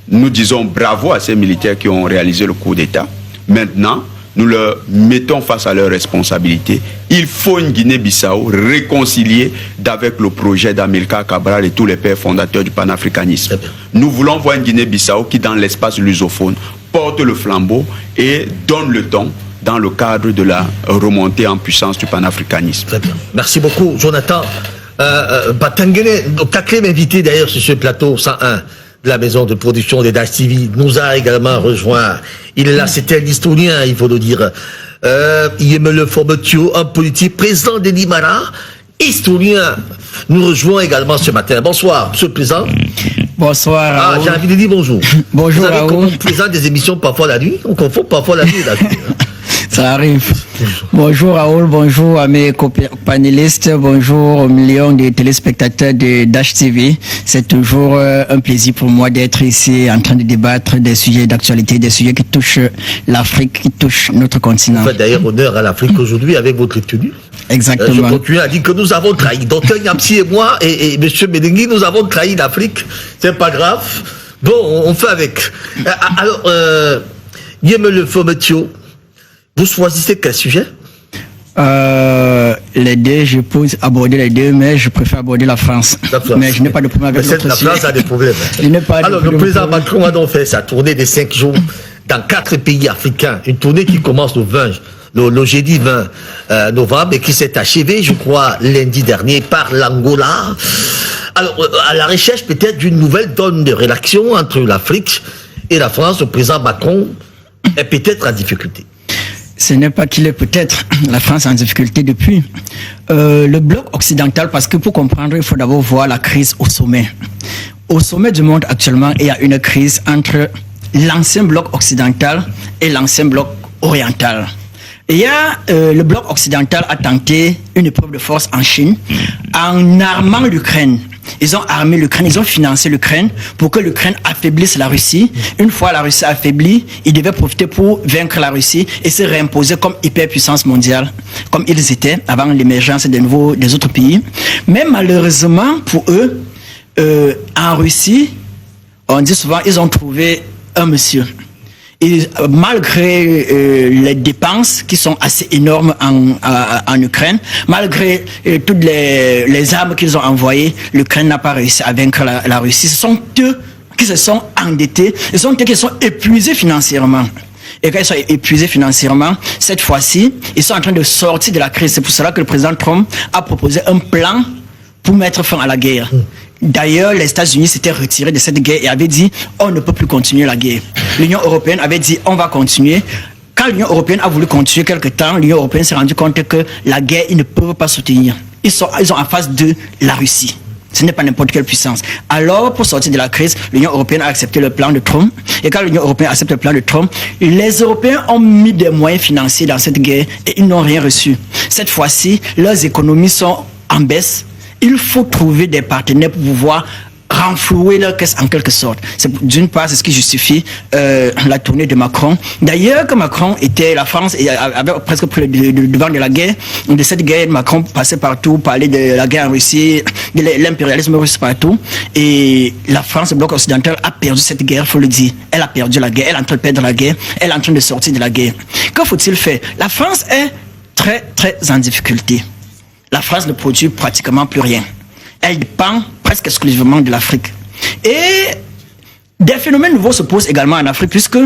Nous disons bravo à ces militaires qui ont réalisé le coup d'État. Maintenant, nous leur mettons face à leurs responsabilités. Il faut une Guinée-Bissau réconciliée avec le projet d'Amilcar Cabral et tous les pères fondateurs du panafricanisme. Nous voulons voir une Guinée-Bissau qui, dans l'espace lusophone, porte le flambeau et donne le ton dans le cadre de la remontée en puissance du panafricanisme. Très bien. Merci beaucoup, Jonathan. Batangene, notre quatrième invité d'ailleurs sur ce plateau 101 de la maison de production des Dash TV, nous a également rejoint. Il est là, c'était un historien, il faut le dire. Yemele Fometio, un politique, président de l'Imara, historien, nous rejoint également ce matin. Bonsoir, monsieur le président. Bonsoir. Ah, j'ai envie de dire bonjour. Bonjour. Vous savez comment on présente des émissions parfois la nuit? On confond parfois la nuit et la nuit. Ça arrive. Bonjour Raoul, bonjour à mes panélistes, bonjour aux millions de téléspectateurs de Dash TV. C'est toujours un plaisir pour moi d'être ici en train de débattre des sujets d'actualité, des sujets qui touchent l'Afrique, qui touchent notre continent. Vous faites d'ailleurs honneur à l'Afrique aujourd'hui avec votre tenue. Exactement. Je continue à dire que nous avons trahi. Dr Nyamsi et moi et M. Médengui, nous avons trahi l'Afrique. C'est pas grave. Bon, on fait avec. Alors, Yemele Fometio, vous choisissez quel sujet? Les deux, je peux aborder les deux, mais je préfère aborder la France. Mais je n'ai pas de problème avec l'autre sujet. La France a des problèmes. Alors, le président Macron a donc fait sa tournée de 5 jours dans 4 pays africains. Une tournée qui commence le jeudi 20 novembre et qui s'est achevée, je crois, lundi dernier par l'Angola. Alors, à la recherche peut-être d'une nouvelle donne de relations entre l'Afrique et la France, le président Macron est peut-être en difficulté. Ce n'est pas qu'il est peut-être la France en difficulté depuis. Le bloc occidental, parce que pour comprendre, il faut d'abord voir la crise au sommet. Au sommet du monde actuellement, il y a une crise entre l'ancien bloc occidental et l'ancien bloc oriental. Le bloc occidental a tenté une épreuve de force en Chine en armant l'Ukraine. Ils ont armé l'Ukraine, ils ont financé l'Ukraine pour que l'Ukraine affaiblisse la Russie. Une fois la Russie affaiblie, ils devaient profiter pour vaincre la Russie et se réimposer comme hyperpuissance mondiale, comme ils étaient avant l'émergence des autres pays. Mais malheureusement pour eux, en Russie, on dit souvent, ils ont trouvé un monsieur. Et malgré les dépenses qui sont assez énormes en Ukraine, malgré toutes les armes qu'ils ont envoyées, l'Ukraine n'a pas réussi à vaincre la Russie. Ce sont eux qui se sont endettés, ce sont eux qui sont épuisés financièrement. Et quand ils sont épuisés financièrement, cette fois-ci, ils sont en train de sortir de la crise. C'est pour cela que le président Trump a proposé un plan pour mettre fin à la guerre. D'ailleurs, les États-Unis s'étaient retirés de cette guerre et avaient dit on ne peut plus continuer la guerre. L'Union européenne avait dit on va continuer. Quand l'Union européenne a voulu continuer quelque temps, l'Union européenne s'est rendue compte que la guerre, ils ne peuvent pas soutenir. Ils sont en face de la Russie. Ce n'est pas n'importe quelle puissance. Alors, pour sortir de la crise, l'Union européenne a accepté le plan de Trump. Et quand l'Union européenne accepte le plan de Trump, les Européens ont mis des moyens financiers dans cette guerre et ils n'ont rien reçu. Cette fois-ci, leurs économies sont en baisse. Il faut trouver des partenaires pour pouvoir renflouer leur caisse en quelque sorte. D'une part, c'est ce qui justifie la tournée de Macron. D'ailleurs, que Macron était, la France avait presque pris le devant de la guerre. De cette guerre, Macron passait partout, parlait de la guerre en Russie, de l'impérialisme russe partout. Et la France, le bloc occidental, a perdu cette guerre, il faut le dire. Elle a perdu la guerre, elle est en train de perdre la guerre, elle est en train de sortir de la guerre. Que faut-il faire? La France est très, très en difficulté. La France ne produit pratiquement plus rien. Elle dépend presque exclusivement de l'Afrique. Et des phénomènes nouveaux se posent également en Afrique, puisque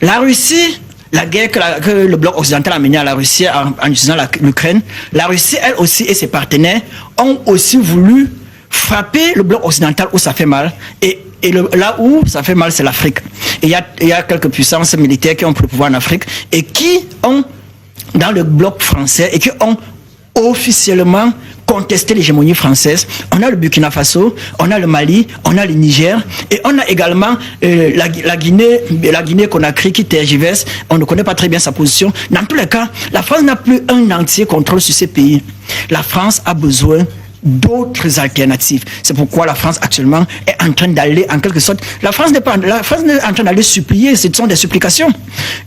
la Russie, la guerre que le bloc occidental a menée à la Russie en utilisant l'Ukraine, la Russie, elle aussi, et ses partenaires ont aussi voulu frapper le bloc occidental où ça fait mal. Et là où ça fait mal, c'est l'Afrique. Et il y a quelques puissances militaires qui ont pris le pouvoir en Afrique et qui ont, dans le bloc français, et qui ont officiellement contester l'hégémonie française. On a le Burkina Faso, on a le Mali, on a le Niger et on a également la Guinée Conakry qui tergiverse. On ne connaît pas très bien sa position. Dans tous les cas, la France n'a plus un entier contrôle sur ces pays. La France a besoin d'autres alternatives. C'est pourquoi la France actuellement est en train d'aller en quelque sorte. La France n'est en train d'aller supplier. Ce sont des supplications.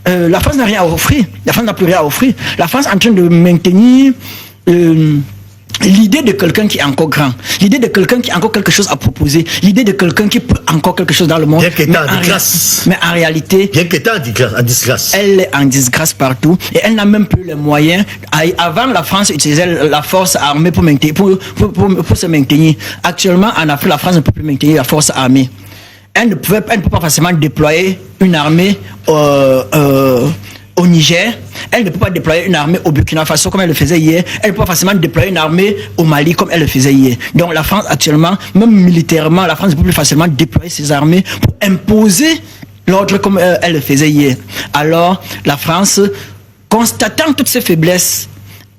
La France n'a rien à offrir. La France n'a plus rien à offrir. La France est en train de maintenir l'idée de quelqu'un qui est encore grand, l'idée de quelqu'un qui a encore quelque chose à proposer, l'idée de quelqu'un qui peut encore quelque chose dans le monde. Bien qu'elle est en disgrâce. Mais en réalité, bien qu'elle est en disgrâce. Elle est en disgrâce partout et elle n'a même plus les moyens. Avant, la France utilisait la force armée pour se maintenir. Actuellement, en Afrique, la France ne peut plus maintenir la force armée. Elle ne peut pas facilement déployer une armée au Niger, elle ne peut pas déployer une armée au Burkina Faso comme elle le faisait hier, elle ne peut pas facilement déployer une armée au Mali comme elle le faisait hier. Donc la France actuellement, même militairement, la France ne peut plus facilement déployer ses armées pour imposer l'ordre comme elle le faisait hier. Alors la France, constatant toutes ces faiblesses,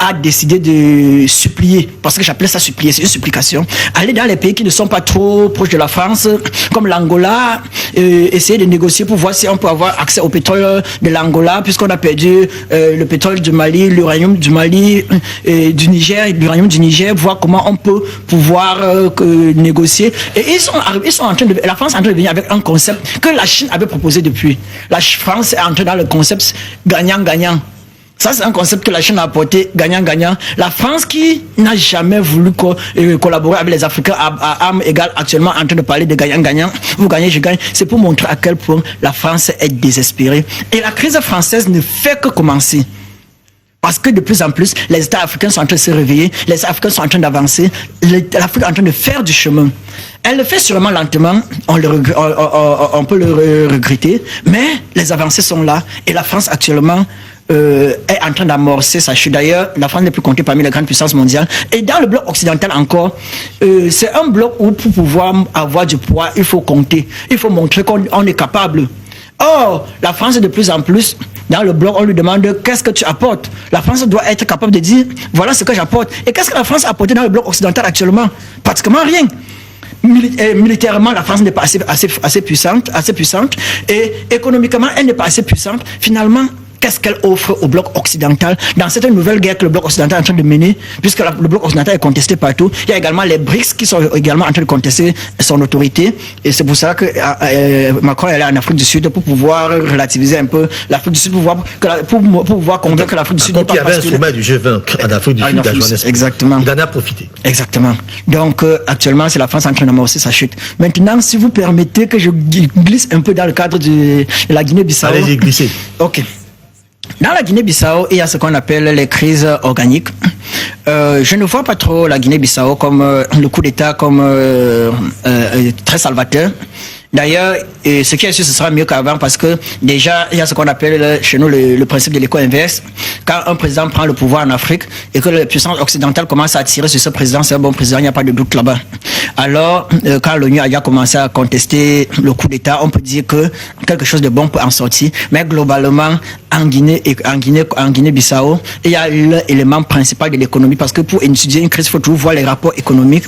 a décidé de supplier, parce que j'appelais ça supplier, c'est une supplication, aller dans les pays qui ne sont pas trop proches de la France, comme l'Angola, essayer de négocier pour voir si on peut avoir accès au pétrole de l'Angola, puisqu'on a perdu le pétrole du Mali, l'uranium du Mali, du Niger, l'uranium du Niger, voir comment on peut pouvoir négocier. Et ils sont en train de, la France est en train de venir avec un concept que la Chine avait proposé depuis. La France est entrée dans le concept gagnant-gagnant. Ça, c'est un concept que la Chine a apporté, gagnant-gagnant. La France qui n'a jamais voulu collaborer avec les Africains à armes égales, actuellement en train de parler de gagnant-gagnant. Vous gagnez, je gagne. C'est pour montrer à quel point la France est désespérée. Et la crise française ne fait que commencer. Parce que de plus en plus, les États africains sont en train de se réveiller, les États africains sont en train d'avancer, l'Afrique est en train de faire du chemin. Elle le fait sûrement lentement, on peut le regretter, mais les avancées sont là et la France actuellement est en train d'amorcer sa chute. D'ailleurs, la France n'est plus comptée parmi les grandes puissances mondiales. Et dans le bloc occidental encore, c'est un bloc où pour pouvoir avoir du poids, il faut compter, il faut montrer qu'on est capable. Or, la France est de plus en plus, dans le bloc, on lui demande qu'est-ce que tu apportes. La France doit être capable de dire, voilà ce que j'apporte. Et qu'est-ce que la France a apporté dans le bloc occidental actuellement? Pratiquement rien. Militairement, la France n'est pas assez puissante. Et économiquement, elle n'est pas assez puissante. Finalement, qu'est-ce qu'elle offre au bloc occidental dans cette nouvelle guerre que le bloc occidental est en train de mener, puisque le bloc occidental est contesté partout. Il y a également les BRICS qui sont également en train de contester son autorité. Et c'est pour ça que Macron est allé en Afrique du Sud pour pouvoir relativiser un peu l'Afrique du Sud, pour pouvoir convaincre l'Afrique du Sud. Il y avait un sommet du G20 en Afrique du Sud à Johannesburg. Exactement. Il en a profité. Exactement. Donc actuellement, c'est la France en train d'amorcer sa chute. Maintenant, si vous permettez que je glisse un peu dans le cadre de la Guinée-Bissau. Allez-y, glissez. Ok. Dans la Guinée-Bissau, il y a ce qu'on appelle les crises organiques. Je ne vois pas trop la Guinée-Bissau comme le coup d'État comme très salvateur. D'ailleurs, ce qui est sûr, ce sera mieux qu'avant parce que déjà, il y a ce qu'on appelle chez nous le principe de l'écho inverse. Quand un président prend le pouvoir en Afrique et que les puissances occidentales commencent à tirer sur ce président, c'est un bon président, il n'y a pas de doute là-bas. Alors, quand l'ONU a commencé à contester le coup d'État, on peut dire que quelque chose de bon peut en sortir. Mais globalement, en Guinée-Bissau, il y a l'élément principal de l'économie parce que pour étudier une crise, il faut toujours voir les rapports économiques.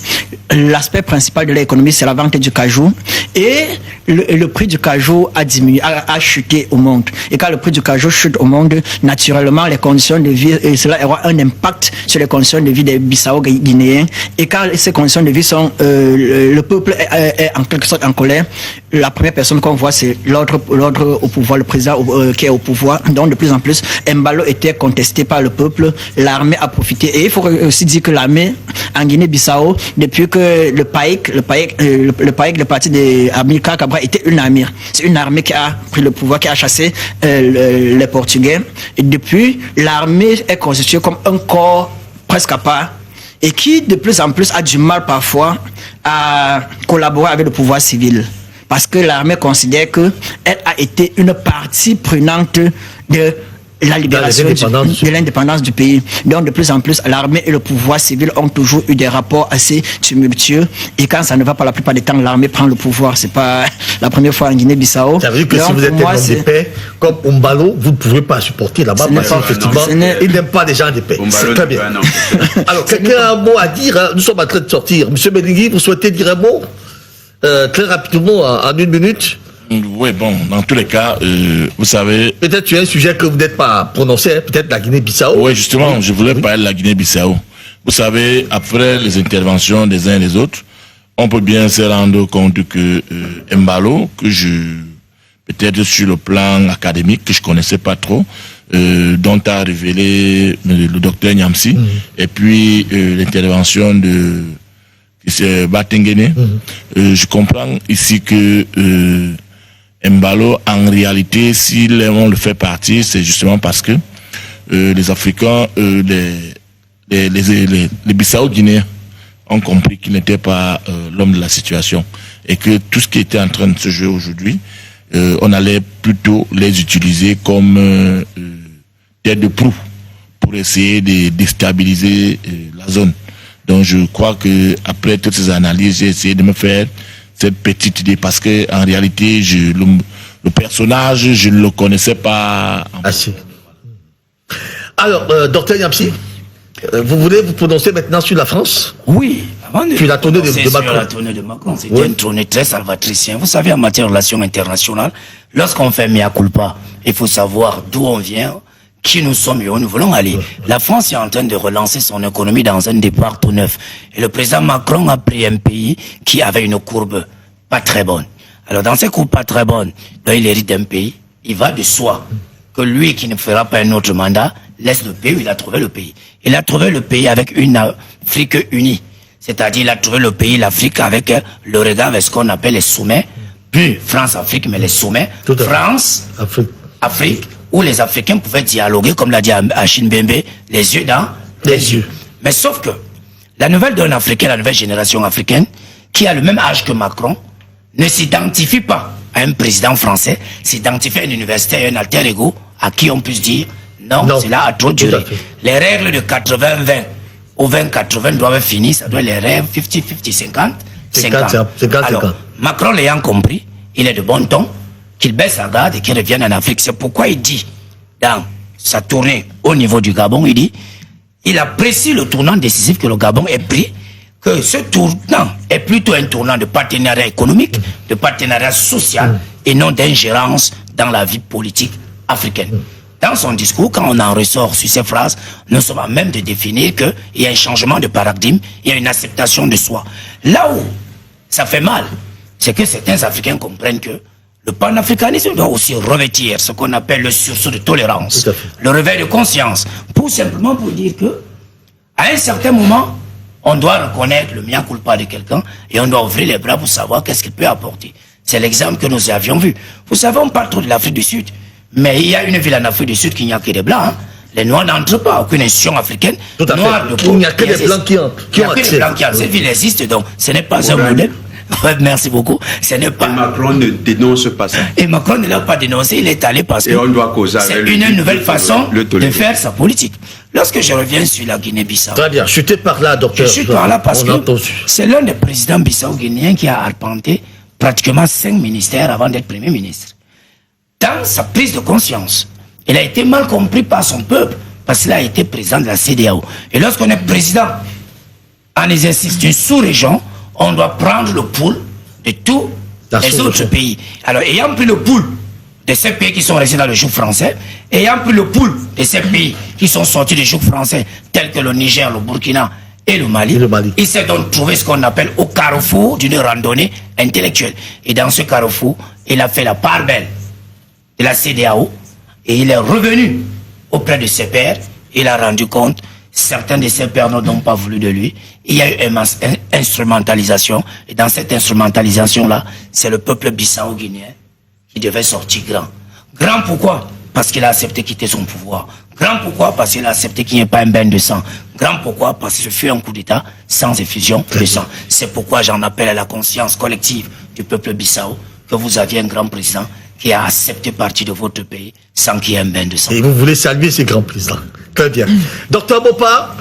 L'aspect principal de l'économie, c'est la vente du cajou. Et le prix du cajou a diminué, a chuté au monde. Et quand le prix du cajou chute au monde, naturellement, les conditions de vie, et cela aura un impact sur les conditions de vie des Bissau-Guinéens. Et quand ces conditions de vie sont, le peuple est en quelque sorte en colère, la première personne qu'on voit, c'est l'ordre au pouvoir, le président qui est au pouvoir. Donc, de plus en plus, Embalo était contesté par le peuple. L'armée a profité. Et il faut aussi dire que l'armée en Guinée-Bissau, depuis que le PAIC, le parti de Amilcar Cabral, était une armée. C'est une armée qui a pris le pouvoir, qui a chassé les Portugais. Et depuis, l'armée est constituée comme un corps presque à part et qui, de plus en plus, a du mal parfois à collaborer avec le pouvoir civil. Parce que l'armée considère qu'elle a été une partie prenante de la libération de l'indépendance du pays. Donc, de plus en plus, l'armée et le pouvoir civil ont toujours eu des rapports assez tumultueux. Et quand ça ne va pas, la plupart du temps, l'armée prend le pouvoir. C'est pas la première fois en Guinée-Bissau. Ça veut dire que donc, si vous êtes un homme de paix, comme Umbalo, vous ne pouvez pas supporter là-bas parce qu'effectivement, il n'aime pas les gens de paix. C'est très bien. Alors, quelqu'un a un mot à dire, hein? Nous sommes en train de sortir. Monsieur Benigui, vous souhaitez dire un mot très rapidement, en 1 minute? Oui, bon, dans tous les cas, vous savez... Peut-être tu as un sujet que vous n'êtes pas prononcé, hein? Peut-être la Guinée-Bissau. Oui, justement, je voulais parler de la Guinée-Bissau. Vous savez, après les interventions des uns et des autres, on peut bien se rendre compte que Embalo, que peut-être sur le plan académique, que je connaissais pas trop, dont a révélé le docteur Nyamsi, et puis l'intervention de Batengene, je comprends ici que Embalo, en réalité, si on le fait partie, c'est justement parce que les Africains, les Bissau-Guinéens ont compris qu'il n'était pas l'homme de la situation et que tout ce qui était en train de se jouer aujourd'hui, on allait plutôt les utiliser comme tête de proue pour essayer de déstabiliser la zone. Donc je crois que après toutes ces analyses, j'ai essayé de me faire cette petite idée parce que en réalité, le personnage, je ne le connaissais pas. Assez. Alors, docteur Nyamsi, vous voulez vous prononcer maintenant sur la France? Oui, avant de la tournée de Macron. La tournée de Macron, c'était une tournée très salvatricienne. Vous savez, en matière de relations internationales, lorsqu'on fait mea culpa, il faut savoir d'où on vient, qui nous sommes et où nous voulons aller. La France est en train de relancer son économie dans un départ tout neuf. Et le président Macron a pris un pays qui avait une courbe pas très bonne. Alors dans cette courbe pas très bonne, là, il hérite d'un pays. Il va de soi que lui qui ne fera pas un autre mandat laisse le pays où il a trouvé le pays. Il a trouvé le pays avec une Afrique unie. C'est-à-dire il a trouvé le pays, l'Afrique, avec le regard vers ce qu'on appelle les sommets. Plus France-Afrique, mais les sommets. France, Afrique, où les Africains pouvaient dialoguer, comme l'a dit Achille Mbembe, les yeux dans les yeux. Mais sauf que la nouvelle donne africaine, la nouvelle génération africaine, qui a le même âge que Macron, ne s'identifie pas à un président français, s'identifie à une université, à un alter ego, à qui on puisse dire non, cela a trop duré. Les règles de 80-20 ou 20-80 doivent finir, ça doit être les règles 50-50, 50-50. Alors, Macron l'ayant compris, il est de bon ton, qu'il baisse la garde et qu'il revienne en Afrique. C'est pourquoi il dit, dans sa tournée au niveau du Gabon, il dit, il apprécie le tournant décisif que le Gabon ait pris, que ce tournant est plutôt un tournant de partenariat économique, de partenariat social, et non d'ingérence dans la vie politique africaine. Dans son discours, quand on en ressort sur ces phrases, nous sommes à même de définir qu'il y a un changement de paradigme, il y a une acceptation de soi. Là où ça fait mal, c'est que certains Africains comprennent que le panafricanisme doit aussi revêtir ce qu'on appelle le sursaut de tolérance, le réveil de conscience, pour dire que, à un certain moment, on doit reconnaître le mea culpa de quelqu'un et on doit ouvrir les bras pour savoir qu'est-ce qu'il peut apporter. C'est l'exemple que nous avions vu. Vous savez, on parle trop de l'Afrique du Sud, mais il y a une ville en Afrique du Sud qui n'y a que des blancs. Hein. Les noirs n'entrent pas, aucune institution africaine. Tout à fait. Il n'y a que des blancs qui ont accès. Cette ville existe, donc ce n'est pas un modèle. Ouais, merci beaucoup. Ce n'est pas... Et Macron ne dénonce pas ça. Et Macron ne l'a pas dénoncé, il est allé parce que c'est une nouvelle façon de faire sa politique. Lorsque je reviens sur la Guinée-Bissau... Très bien, chutez par là, docteur. Je chute par là parce que c'est l'un des présidents bissau-guinéens qui a arpenté pratiquement 5 ministères avant d'être Premier ministre. Dans sa prise de conscience, il a été mal compris par son peuple parce qu'il a été président de la CEDEAO. Et lorsqu'on est président en exercice d'une sous-région, on doit prendre le pouls de tous les autres pays. Alors, ayant pris le pouls de ces pays qui sont restés dans le joug français, ayant pris le pouls de ces pays qui sont sortis du joug français, tels que le Niger, le Burkina et le Mali, il s'est donc trouvé ce qu'on appelle au carrefour d'une randonnée intellectuelle. Et dans ce carrefour, il a fait la part belle de la CEDEAO et il est revenu auprès de ses pairs. Il a rendu compte, certains de ses pairs n'ont pas voulu de lui. Il y a eu une instrumentalisation. Et dans cette instrumentalisation-là, c'est le peuple bissau-guinéen qui devait sortir grand. Grand pourquoi? Parce qu'il a accepté quitter son pouvoir. Grand pourquoi? Parce qu'il a accepté qu'il n'y ait pas un bain de sang. Grand pourquoi? Parce que ce fut un coup d'État sans effusion de sang. C'est pourquoi j'en appelle à la conscience collective du peuple bissau que vous aviez un grand président qui a accepté partie de votre pays sans qu'il y ait un bain de sang. Et vous voulez saluer ces grands présidents. Très bien. Docteur Bopa,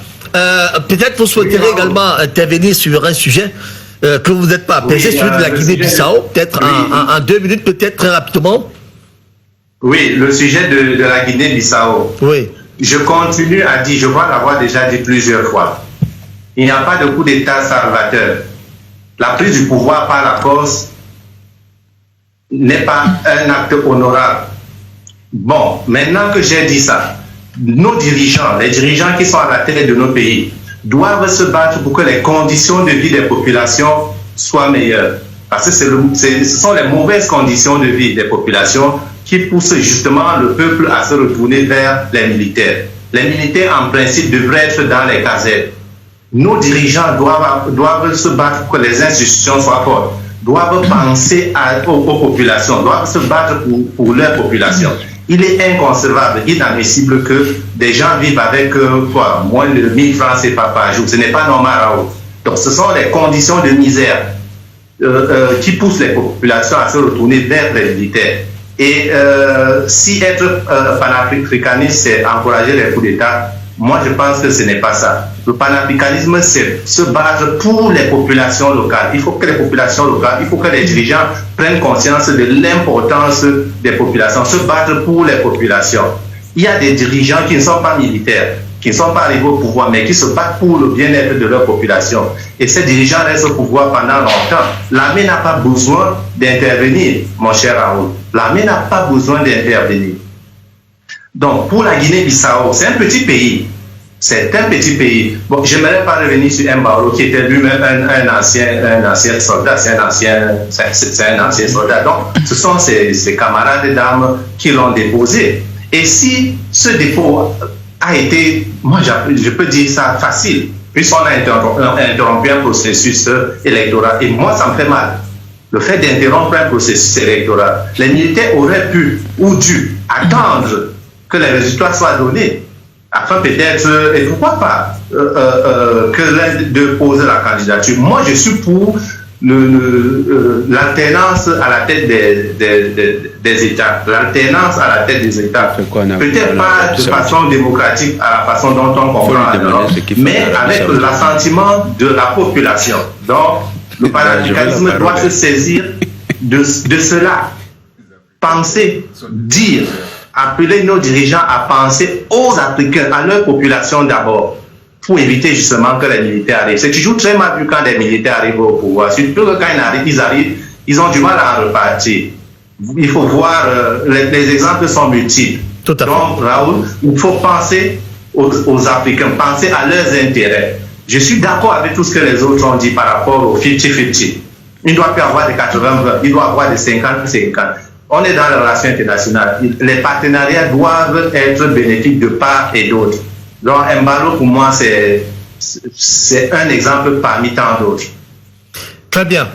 peut-être vous souhaiterez également intervenir sur un sujet que vous n'êtes pas apaisé, celui de la Guinée-Bissau, peut-être en 2 minutes, peut-être très rapidement. Oui, le sujet de la Guinée-Bissau. Oui. Je continue à dire, je crois l'avoir déjà dit plusieurs fois, il n'y a pas de coup d'État salvateur. La prise du pouvoir par la force n'est pas un acte honorable. Bon, maintenant que j'ai dit ça, nos dirigeants, les dirigeants qui sont à la tête de nos pays, doivent se battre pour que les conditions de vie des populations soient meilleures. Parce que ce sont les mauvaises conditions de vie des populations qui poussent justement le peuple à se retourner vers les militaires. Les militaires, en principe, devraient être dans les casernes. Nos dirigeants doivent se battre pour que les institutions soient fortes, doivent penser aux populations, doivent se battre pour leur population. Il est inconcevable, inadmissible que des gens vivent avec moins de 1000 francs CFA par jour. Ce n'est pas normal, Raoul. Donc ce sont les conditions de misère qui poussent les populations à se retourner vers les militaires. Et si être panafricaniste, c'est encourager les coups d'État, moi je pense que ce n'est pas ça. Le panafricanisme, c'est se battre pour les populations locales. Il faut que les populations locales, il faut que les dirigeants prennent conscience de l'importance des populations, se battre pour les populations. Il y a des dirigeants qui ne sont pas militaires, qui ne sont pas arrivés au pouvoir, mais qui se battent pour le bien-être de leur population. Et ces dirigeants restent au pouvoir pendant longtemps. L'armée n'a pas besoin d'intervenir, mon cher Raoul. L'armée n'a pas besoin d'intervenir. Donc, pour la Guinée-Bissau, c'est un petit pays. C'est un petit pays. Bon, je n'aimerais pas revenir sur Mbalo, qui était lui-même un ancien soldat. C'est un ancien soldat. Donc, ce sont ses camarades d'armes qui l'ont déposé. Et si ce dépôt a été, moi je peux dire ça facile, puisqu'on a interrompu un processus électoral. Et moi, ça me fait mal. Le fait d'interrompre un processus électoral. Les militaires auraient pu ou dû attendre que les résultats soient donnés, afin peut-être, et pourquoi pas, que l'un de pose la candidature. Moi, je suis pour l'alternance à la tête des États. L'alternance à la tête des États. Peut-être pas de façon démocratique, à la façon dont on comprend, mais avec l'assentiment de la population. Donc, le panafricanisme doit se saisir de cela. Penser, dire, appeler nos dirigeants à penser aux Africains, à leur population d'abord, pour éviter justement que les militaires arrivent. C'est toujours très mal vu quand les militaires arrivent au pouvoir. Surtout que quand ils arrivent, ils ont du mal à en repartir. Il faut voir, les exemples sont multiples. Tout à fait. Donc, Raoul, il faut penser aux Africains, penser à leurs intérêts. Je suis d'accord avec tout ce que les autres ont dit par rapport au 50-50. Il ne doit plus avoir de 80-20, il doit avoir de 50-50. On est dans la relation internationale. Les partenariats doivent être bénéfiques de part et d'autre. Donc, Mbalo, pour moi, c'est un exemple parmi tant d'autres. Très bien.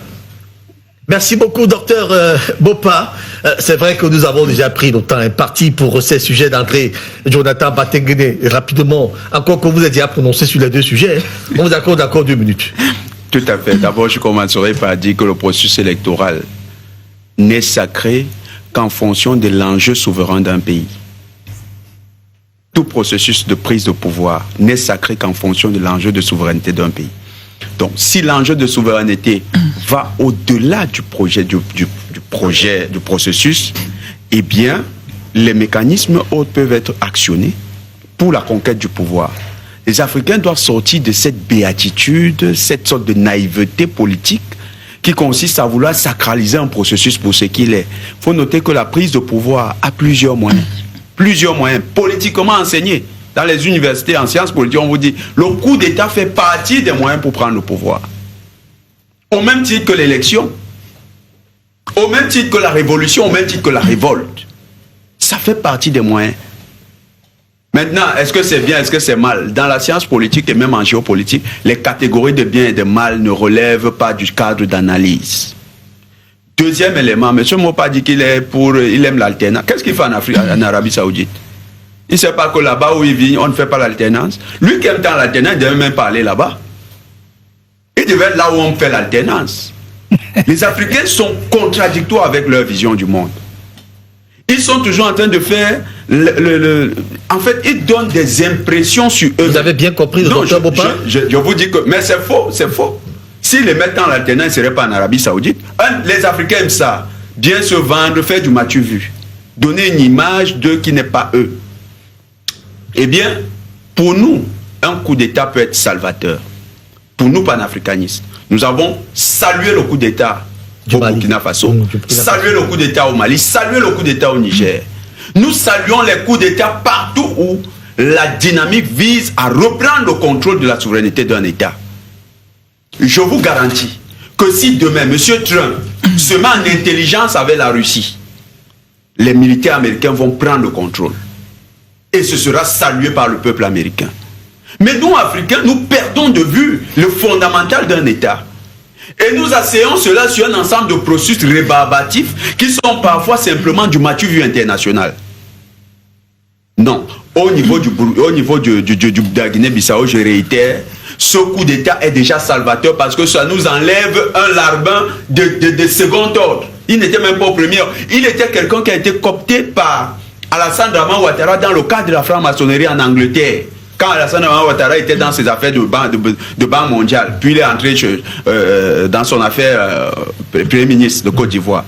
Merci beaucoup, docteur Bopa. C'est vrai que nous avons déjà pris notre temps imparti pour ces sujets d'entrée. Jonathan Batenguene, rapidement, encore que vous êtes déjà prononcé sur les 2 sujets, on vous accorde encore 2 minutes. Tout à fait. D'abord, je commencerai par dire que le processus électoral n'est sacré qu'en fonction de l'enjeu souverain d'un pays. Tout processus de prise de pouvoir n'est sacré qu'en fonction de l'enjeu de souveraineté d'un pays. Donc, si l'enjeu de souveraineté va au-delà du processus, eh bien, les mécanismes autres peuvent être actionnés pour la conquête du pouvoir. Les Africains doivent sortir de cette béatitude, cette sorte de naïveté politique qui consiste à vouloir sacraliser un processus pour ce qu'il est. Il faut noter que la prise de pouvoir a plusieurs moyens politiquement enseignés. Dans les universités en sciences politiques, on vous dit le coup d'État fait partie des moyens pour prendre le pouvoir. Au même titre que l'élection, au même titre que la révolution, au même titre que la révolte. Ça fait partie des moyens. Maintenant, est-ce que c'est bien, est-ce que c'est mal? Dans la science politique et même en géopolitique, les catégories de bien et de mal ne relèvent pas du cadre d'analyse. Deuxième élément, M. Mopa dit qu'il aime l'alternance. Qu'est-ce qu'il fait en Afrique, en Arabie Saoudite? Il ne sait pas que là-bas où il vit, on ne fait pas l'alternance. Lui qui aime tant l'alternance, il devait même pas aller là-bas. Il devait être là où on fait l'alternance. Les Africains sont contradictoires avec leur vision du monde. Ils sont toujours en train de faire... En fait, ils donnent des impressions sur eux. Vous avez bien compris, le docteur Mopa? Je vous dis que... Mais c'est faux, c'est faux. S'ils les mettent en alternance, ils ne seraient pas en Arabie Saoudite. Les Africains aiment ça. Bien se vendre, faire du matu vu. Donner une image d'eux qui n'est pas eux. Eh bien, pour nous, un coup d'État peut être salvateur. Pour nous, panafricanistes, nous avons salué le coup d'État au Burkina Faso, salué le coup d'État au Mali, salué le coup d'État au Niger. Nous saluons les coups d'État partout où la dynamique vise à reprendre le contrôle de la souveraineté d'un État. Je vous garantis que si demain, M. Trump se met en intelligence avec la Russie, les militaires américains vont prendre le contrôle. Et ce sera salué par le peuple américain. Mais nous, Africains, nous perdons de vue le fondamental d'un État. Et nous asseyons cela sur un ensemble de processus rébarbatifs qui sont parfois simplement du matu vu international. Non. Au niveau de la Guinée-Bissau, je réitère, ce coup d'État est déjà salvateur parce que ça nous enlève un larbin de second ordre. Il n'était même pas au premier. Il était quelqu'un qui a été coopté par Alassane Dramane Ouattara dans le cadre de la franc-maçonnerie en Angleterre. Quand Alassane Dramane Ouattara était dans ses affaires de banque mondiale, puis il est entré dans son affaire Premier ministre de Côte d'Ivoire.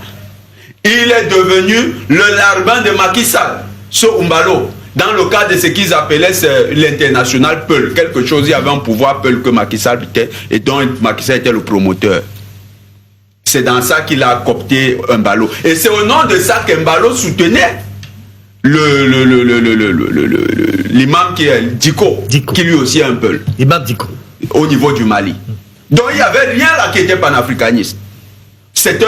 Il est devenu le larbin de Macky Sall, ce Umbalo, dans le cadre de ce qu'ils appelaient l'international Peul. Quelque chose, il y avait un pouvoir Peul que Macky Sall était, et dont Macky Sall était le promoteur. C'est dans ça qu'il a coopté Umbalo. Et c'est au nom de ça qu'Umbalo soutenait l'imam qui est Diko, qui lui aussi est un Peul. L'imam Diko. Au niveau du Mali. Donc il n'y avait rien là qui était panafricaniste. C'est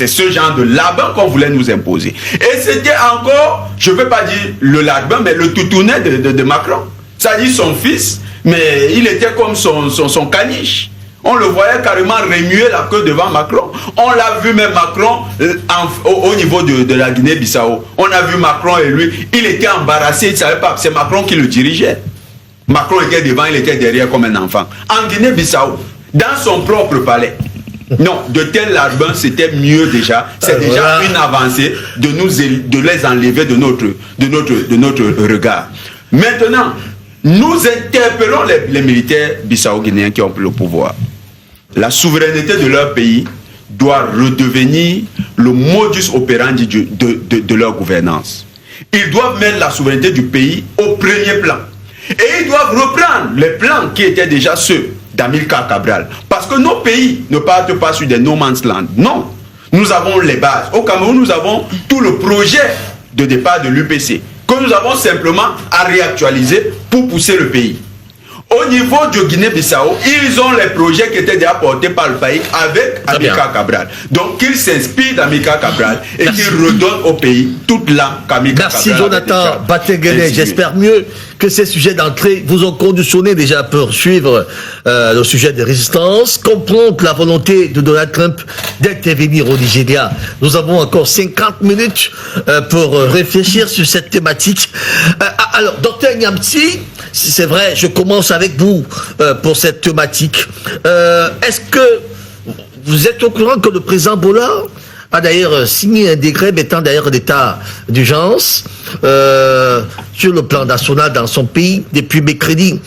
ce genre de larbin qu'on voulait nous imposer. Et c'était encore, je ne veux pas dire le larbin, mais le toutounet de Macron. Ça dit son fils, mais il était comme son caniche. On le voyait carrément remuer la queue devant Macron. On l'a vu même Macron au niveau de la Guinée-Bissau. On a vu Macron et lui, il était embarrassé, il ne savait pas, c'est Macron qui le dirigeait. Macron était devant, il était derrière comme un enfant. En Guinée-Bissau, dans son propre palais. Non, de tels larbins, c'était mieux déjà. C'est déjà une avancée de les enlever de notre regard. Maintenant, nous interpellons les militaires bissau-guinéens qui ont pris le pouvoir. La souveraineté de leur pays doit redevenir le modus operandi de leur gouvernance. Ils doivent mettre la souveraineté du pays au premier plan. Et ils doivent reprendre les plans qui étaient déjà ceux d'Amilcar Cabral. Parce que nos pays ne partent pas sur des no man's land. Non. Nous avons les bases. Au Cameroun, nous avons tout le projet de départ de l'UPC que nous avons simplement à réactualiser pour pousser le pays. Au niveau de Guinée-Bissau, ils ont les projets qui étaient déjà portés par le pays avec Amilcar Cabral. Donc qu'ils s'inspirent d'Amilcar Cabral et qu'ils redonnent au pays toute l'âme qu'Amilcar Cabral. Merci Jonathan Bateguele. J'espère mieux que ces sujets d'entrée vous ont conditionné déjà à poursuivre le sujet des résistances, comprendre la volonté de Donald Trump d'intervenir au Nigeria. Nous avons encore 50 minutes pour réfléchir sur cette thématique. Alors, Dr Nyamti, c'est vrai, je commence avec vous pour cette thématique. Est-ce que vous êtes au courant que le président Bola a d'ailleurs signé un décret mettant d'ailleurs l'état d'urgence sur le plan national dans son pays depuis mercredi?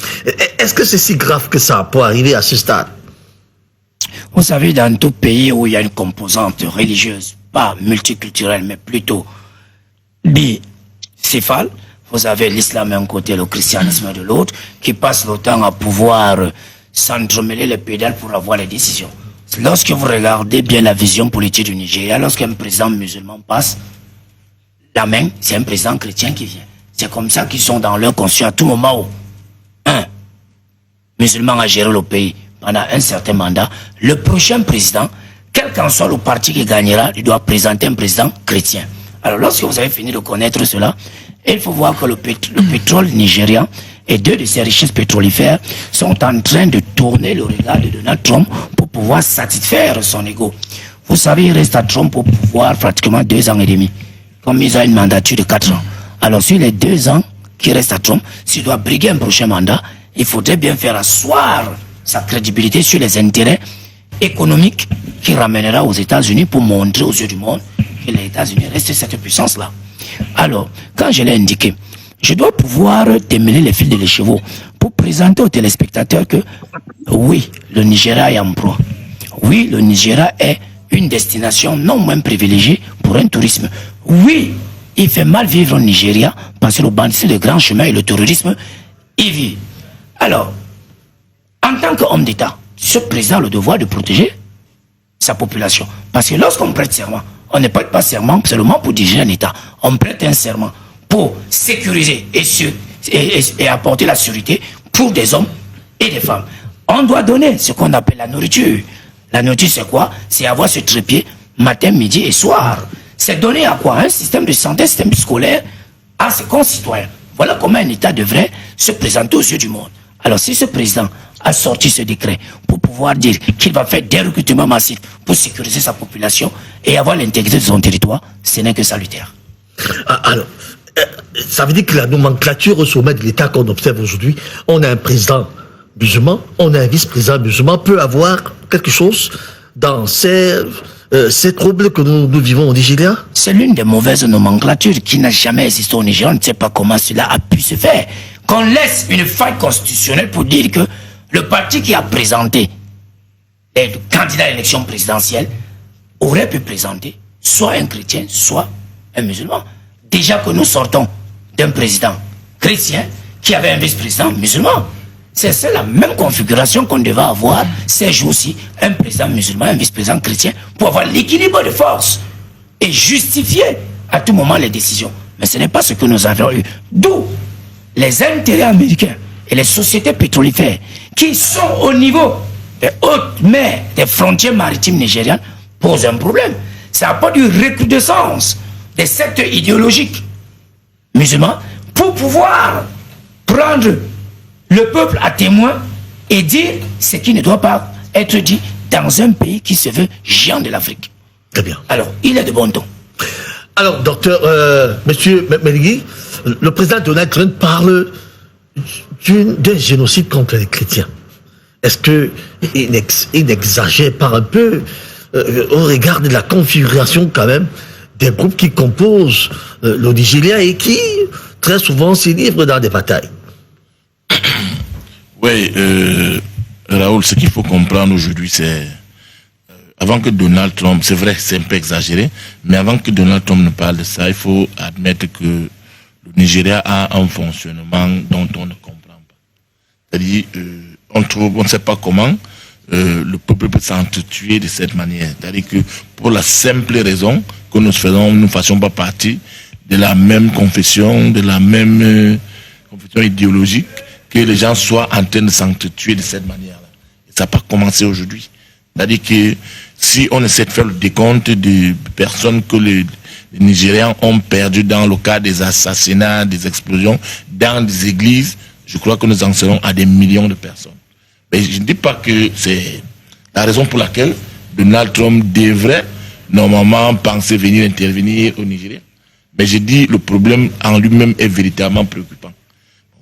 Est-ce que c'est si grave que ça pour arriver à ce stade? Vous savez, dans tout pays où il y a une composante religieuse, pas multiculturelle, mais plutôt bicéphale, vous avez l'islam d'un côté, le christianisme de l'autre, qui passe le temps à pouvoir s'entremêler les pédales pour avoir les décisions. Vous Lorsque vous regardez bien la vision politique du Nigeria, lorsqu'un président musulman passe, la main, c'est un président chrétien qui vient. C'est comme ça qu'ils sont dans leur conscience à tout moment où un musulman a géré le pays pendant un certain mandat. Le prochain président, quel qu'en soit le parti qui gagnera, il doit présenter un président chrétien. Alors lorsque vous avez fini de connaître cela, il faut voir que le pétrole nigérian et deux de ses richesses pétrolifères sont en train de tourner le regard de Donald Trump pour pouvoir satisfaire son ego. Vous savez, il reste à Trump pour pouvoir pratiquement 2 ans et demi. Comme ils ont une mandature de 4 ans. Alors sur les 2 ans qui restent à Trump, s'il doit briguer un prochain mandat, il faudrait bien faire asseoir sa crédibilité sur les intérêts économiques qui ramènera aux États-Unis pour montrer aux yeux du monde que les États-Unis restent cette puissance-là. Alors, quand je l'ai indiqué, je dois pouvoir démêler les fils de l'écheveau pour présenter aux téléspectateurs que oui, le Nigeria est en proie. Oui, le Nigeria est une destination non moins privilégiée pour un tourisme. Oui, il fait mal vivre au Nigeria parce que le bandit de grand chemin et le terrorisme y vit. Alors, en tant qu'homme d'État, ce président a le devoir de protéger sa population. Parce que lorsqu'on prête serment, on ne prête pas serment seulement pour diriger un État. On prête un serment pour sécuriser et apporter la sécurité pour des hommes et des femmes. On doit donner ce qu'on appelle la nourriture. La nourriture, c'est quoi? C'est avoir ce trépied matin, midi et soir. C'est donner à quoi? Un système de santé, un système scolaire à ses concitoyens. Voilà comment un État devrait se présenter aux yeux du monde. Alors si ce président a sorti ce décret pour pouvoir dire qu'il va faire des recrutements massifs pour sécuriser sa population et avoir l'intégrité de son territoire, ce n'est que salutaire. Alors, ça veut dire que la nomenclature au sommet de l'État qu'on observe aujourd'hui, on a un président musulman, on a un vice-président musulman, peut avoir quelque chose dans ces troubles que nous vivons au Nigeria? C'est l'une des mauvaises nomenclatures qui n'a jamais existé au Nigeria. On ne sait pas comment cela a pu se faire. Qu'on laisse une faille constitutionnelle pour dire que le parti qui a présenté les candidats à l'élection présidentielle aurait pu présenter soit un chrétien, soit un musulman. Déjà que nous sortons d'un président chrétien qui avait un vice-président musulman. C'est la même configuration qu'on devait avoir ces jours-ci, un président musulman, un vice-président chrétien, pour avoir l'équilibre de force et justifier à tout moment les décisions. Mais ce n'est pas ce que nous avons eu. D'où les intérêts américains et les sociétés pétrolifères qui sont au niveau des hautes mers, des frontières maritimes nigériennes, posent un problème. Ça apporte une recrudescence des sectes idéologiques musulmans pour pouvoir prendre le peuple à témoin et dire ce qui ne doit pas être dit dans un pays qui se veut géant de l'Afrique. Très bien. Alors, il est de bon ton. Alors, docteur, monsieur Meligui, le président Donald Trump parle d'un génocide contre les chrétiens. Est-ce qu'il n'exagère pas un peu au regard de la configuration quand même des groupes qui composent le Nigeria et qui très souvent s'y livrent dans des batailles? Oui, Raoul, ce qu'il faut comprendre aujourd'hui, c'est avant que Donald Trump, c'est vrai, c'est un peu exagéré, mais avant que Donald Trump ne parle de ça, il faut admettre que le Nigeria a un fonctionnement dont on ne comprend pas. C'est-à-dire, on ne sait pas comment le peuple peut s'entretuer de cette manière. C'est-à-dire que pour la simple raison que nous ne fassions pas partie de la même confession, de la même confession idéologique, que les gens soient en train de s'entretuer de cette manière-là. Et ça n'a pas commencé aujourd'hui. C'est-à-dire que si on essaie de faire le décompte des personnes que les Nigérians ont perdues dans le cas des assassinats, des explosions, dans des églises, je crois que nous en serons à des millions de personnes. Mais je ne dis pas que c'est la raison pour laquelle Donald Trump devrait normalement penser venir intervenir au Nigeria. Mais je dis le problème en lui-même est véritablement préoccupant.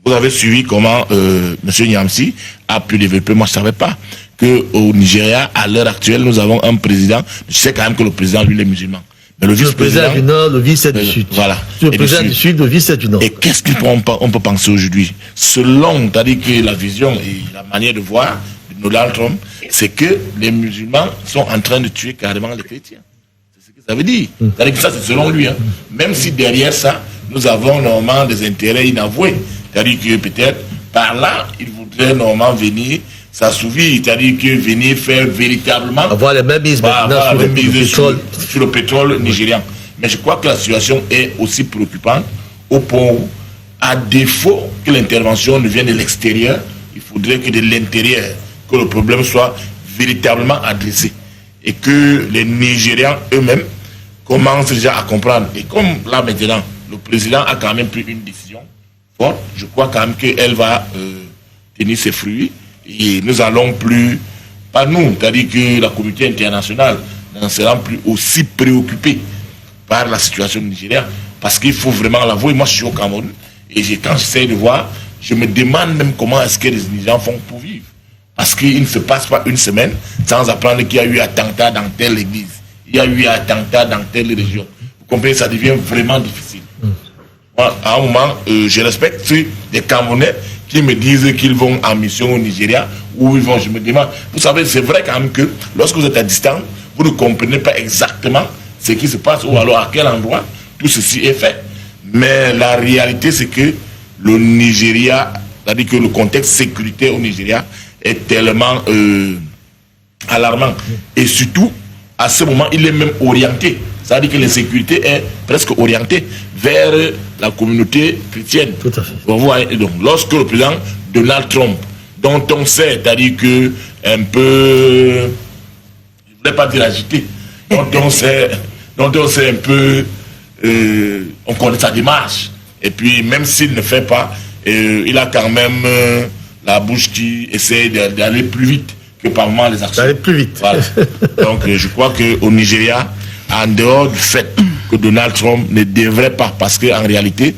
Vous avez suivi comment M. Nyamsi a pu développer. Moi, je ne savais pas qu'au Nigeria, à l'heure actuelle, nous avons un président. Je sais quand même que le président, lui, est musulman. Mais le vice-président du Nord, le vice est du Sud. Voilà. Le président du Sud, le vice est du Nord. Et qu'est-ce qu'on peut penser aujourd'hui? Selon, c'est-à-dire que la vision et la manière de voir de Donald Trump, c'est que les musulmans sont en train de tuer carrément les chrétiens. C'est ce que ça veut dire. C'est-à-dire que ça, c'est selon lui. Hein. Même si derrière ça, nous avons normalement des intérêts inavoués. C'est-à-dire que peut-être Par là, ils voudraient normalement venir s'assouvir, c'est-à-dire que venir faire véritablement avoir les mêmes mises maintenant sur le pétrole nigérian. Mais je crois que la situation est aussi préoccupante au point où, à défaut que l'intervention ne vienne de l'extérieur, il faudrait que de l'intérieur, que le problème soit véritablement adressé. Et que les Nigérians eux-mêmes commencent déjà à comprendre. Et comme là maintenant, le président a quand même pris une décision forte, je crois quand même qu'elle va tenir ses fruits. Et nous allons plus, pas nous, c'est-à-dire que la communauté internationale n'en sera plus aussi préoccupée par la situation nigérienne, parce qu'il faut vraiment l'avouer. Moi, je suis au Cameroun, et quand j'essaie de voir, je me demande même comment est-ce que les Nigériens font pour vivre. Parce qu'il ne se passe pas une semaine sans apprendre qu'il y a eu attentat dans telle église, il y a eu attentat dans telle région. Vous comprenez, ça devient vraiment difficile. Moi, à un moment, je respecte ceux des Camerounais qui me disent qu'ils vont en mission au Nigeria, où ils vont, je me demande. Vous savez, c'est vrai quand même que lorsque vous êtes à distance, vous ne comprenez pas exactement ce qui se passe ou alors à quel endroit tout ceci est fait. Mais la réalité, c'est que le Nigeria, c'est-à-dire que le contexte sécuritaire au Nigeria est tellement alarmant. Et surtout, à ce moment, il est même orienté. C'est-à-dire que l'insécurité est presque orientée vers la communauté chrétienne. Tout à fait. Vous voyez, donc, lorsque le président Donald Trump, dont on sait, c'est-à-dire que un peu, je ne voulais pas dire agité, dont on sait un peu, on connaît sa démarche. Et puis, même s'il ne fait pas, il a quand même la bouche qui essaie d'aller plus vite que par moment les actions. D'aller plus vite. Voilà. Donc, je crois qu'au Nigeria, en dehors du fait que Donald Trump ne devrait pas, parce qu'en réalité,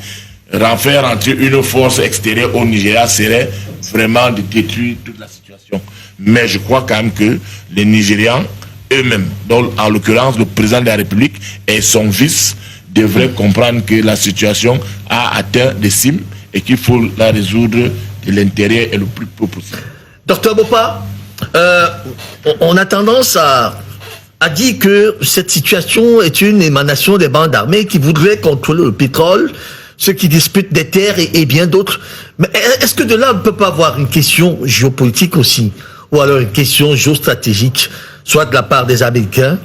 faire entrer une force extérieure au Nigeria serait vraiment de détruire toute la situation. Mais je crois quand même que les Nigérians eux-mêmes, dont en l'occurrence le président de la République et son vice, devraient comprendre que la situation a atteint des cimes et qu'il faut la résoudre de l'intérieur et le plus tôt possible. Docteur Bopa, on a tendance à dire que cette situation est une émanation des bandes armées qui voudraient contrôler le pétrole, ceux qui disputent des terres et bien d'autres. Mais est-ce que de là, on ne peut pas avoir une question géopolitique aussi, ou alors une question géostratégique, soit de la part des Américains,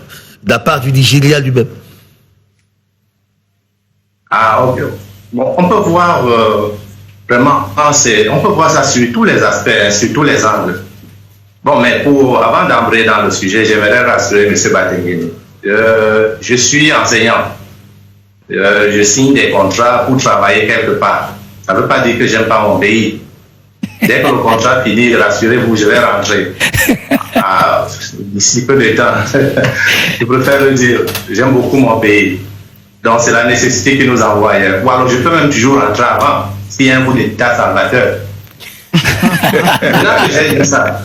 de la part du Nigeria lui-même? Ah, ok. Bon, on peut voir vraiment, on peut voir ça sur tous les aspects, sur tous les angles. Bon, mais avant d'embrayer dans le sujet, j'aimerais rassurer M. Batenguini. Je suis enseignant. Je signe des contrats pour travailler quelque part. Ça ne veut pas dire que j'aime pas mon pays. Dès que le contrat finit, rassurez-vous, je vais rentrer. D'ici peu de temps. Je préfère le dire. J'aime beaucoup mon pays. Donc, c'est la nécessité qui nous envoie. Ou alors, je peux même toujours rentrer avant, s'il y a un coup d'état salvateur. Là que j'ai dit ça.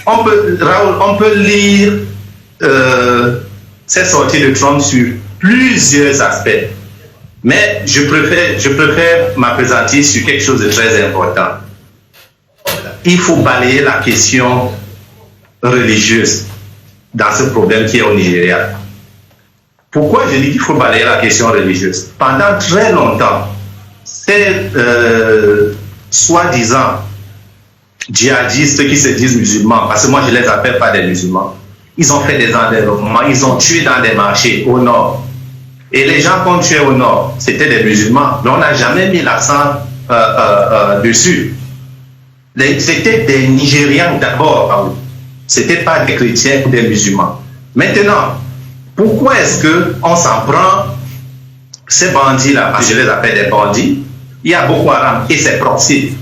Raoul, on peut lire cette sortie de Trump sur plusieurs aspects. Mais je préfère m'appesantir sur quelque chose de très important. Il faut balayer la question religieuse dans ce problème qui est au Nigeria. Pourquoi je dis qu'il faut balayer la question religieuse? Pendant très longtemps, ces soi-disant djihadistes qui se disent musulmans, parce que moi je ne les appelle pas des musulmans, ils ont fait des enlèvements, ils ont tué dans des marchés au nord. Et les gens qu'on tuait au nord, c'était des musulmans. Mais on n'a jamais mis l'accent dessus. C'était des Nigérians d'abord. C'était pas des chrétiens ou des musulmans. Maintenant, pourquoi est-ce qu'on s'en prend ces bandits-là, parce que je les appelle des bandits? Il y a Boko Haram et ses proxys.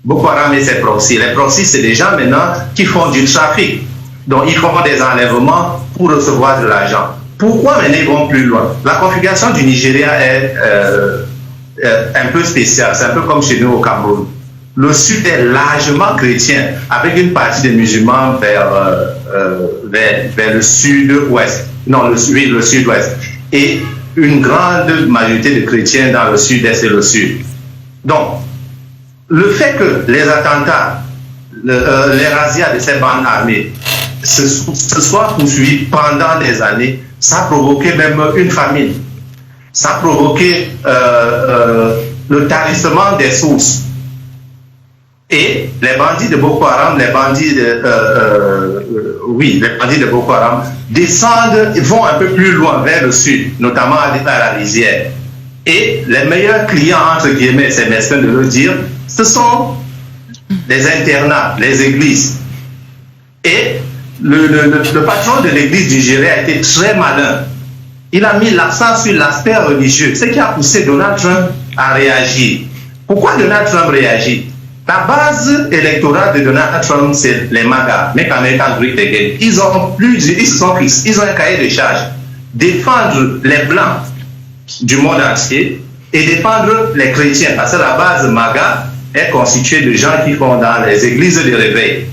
Boko Haram et ses proxys. Les proxys, c'est des gens maintenant qui font du trafic. Donc, ils font des enlèvements pour recevoir de l'argent. Pourquoi maintenant ils vont plus loin? La configuration du Nigeria est un peu spéciale. C'est un peu comme chez nous au Cameroun. Le sud est largement chrétien, avec une partie des musulmans vers le sud-ouest. Non, le sud-ouest. Et une grande majorité de chrétiens dans le sud-est et le sud. Donc, le fait que les attentats, les razzias de ces bandes armées se soient poursuivis pendant des années, ça a provoqué même une famine. Ça a provoqué le tarissement des sources. Et les bandits de Boko Haram, les bandits de Boko Haram descendent, vont un peu plus loin vers le sud, notamment à la rizière. Et les meilleurs clients, entre guillemets, c'est mesquin de le dire, ce sont les internats, les églises. Et le patron de l'église nigérienne a été très malin. Il a mis l'accent sur l'aspect religieux, ce qui a poussé Donald Trump à réagir. Pourquoi Donald Trump réagit? La base électorale de Donald Trump, c'est les MAGA, Make America Great Again. Ils ont un cahier de charge. Défendre les Blancs du monde entier et défendre les chrétiens. Parce que la base MAGA est constituée de gens qui font dans les églises de réveil.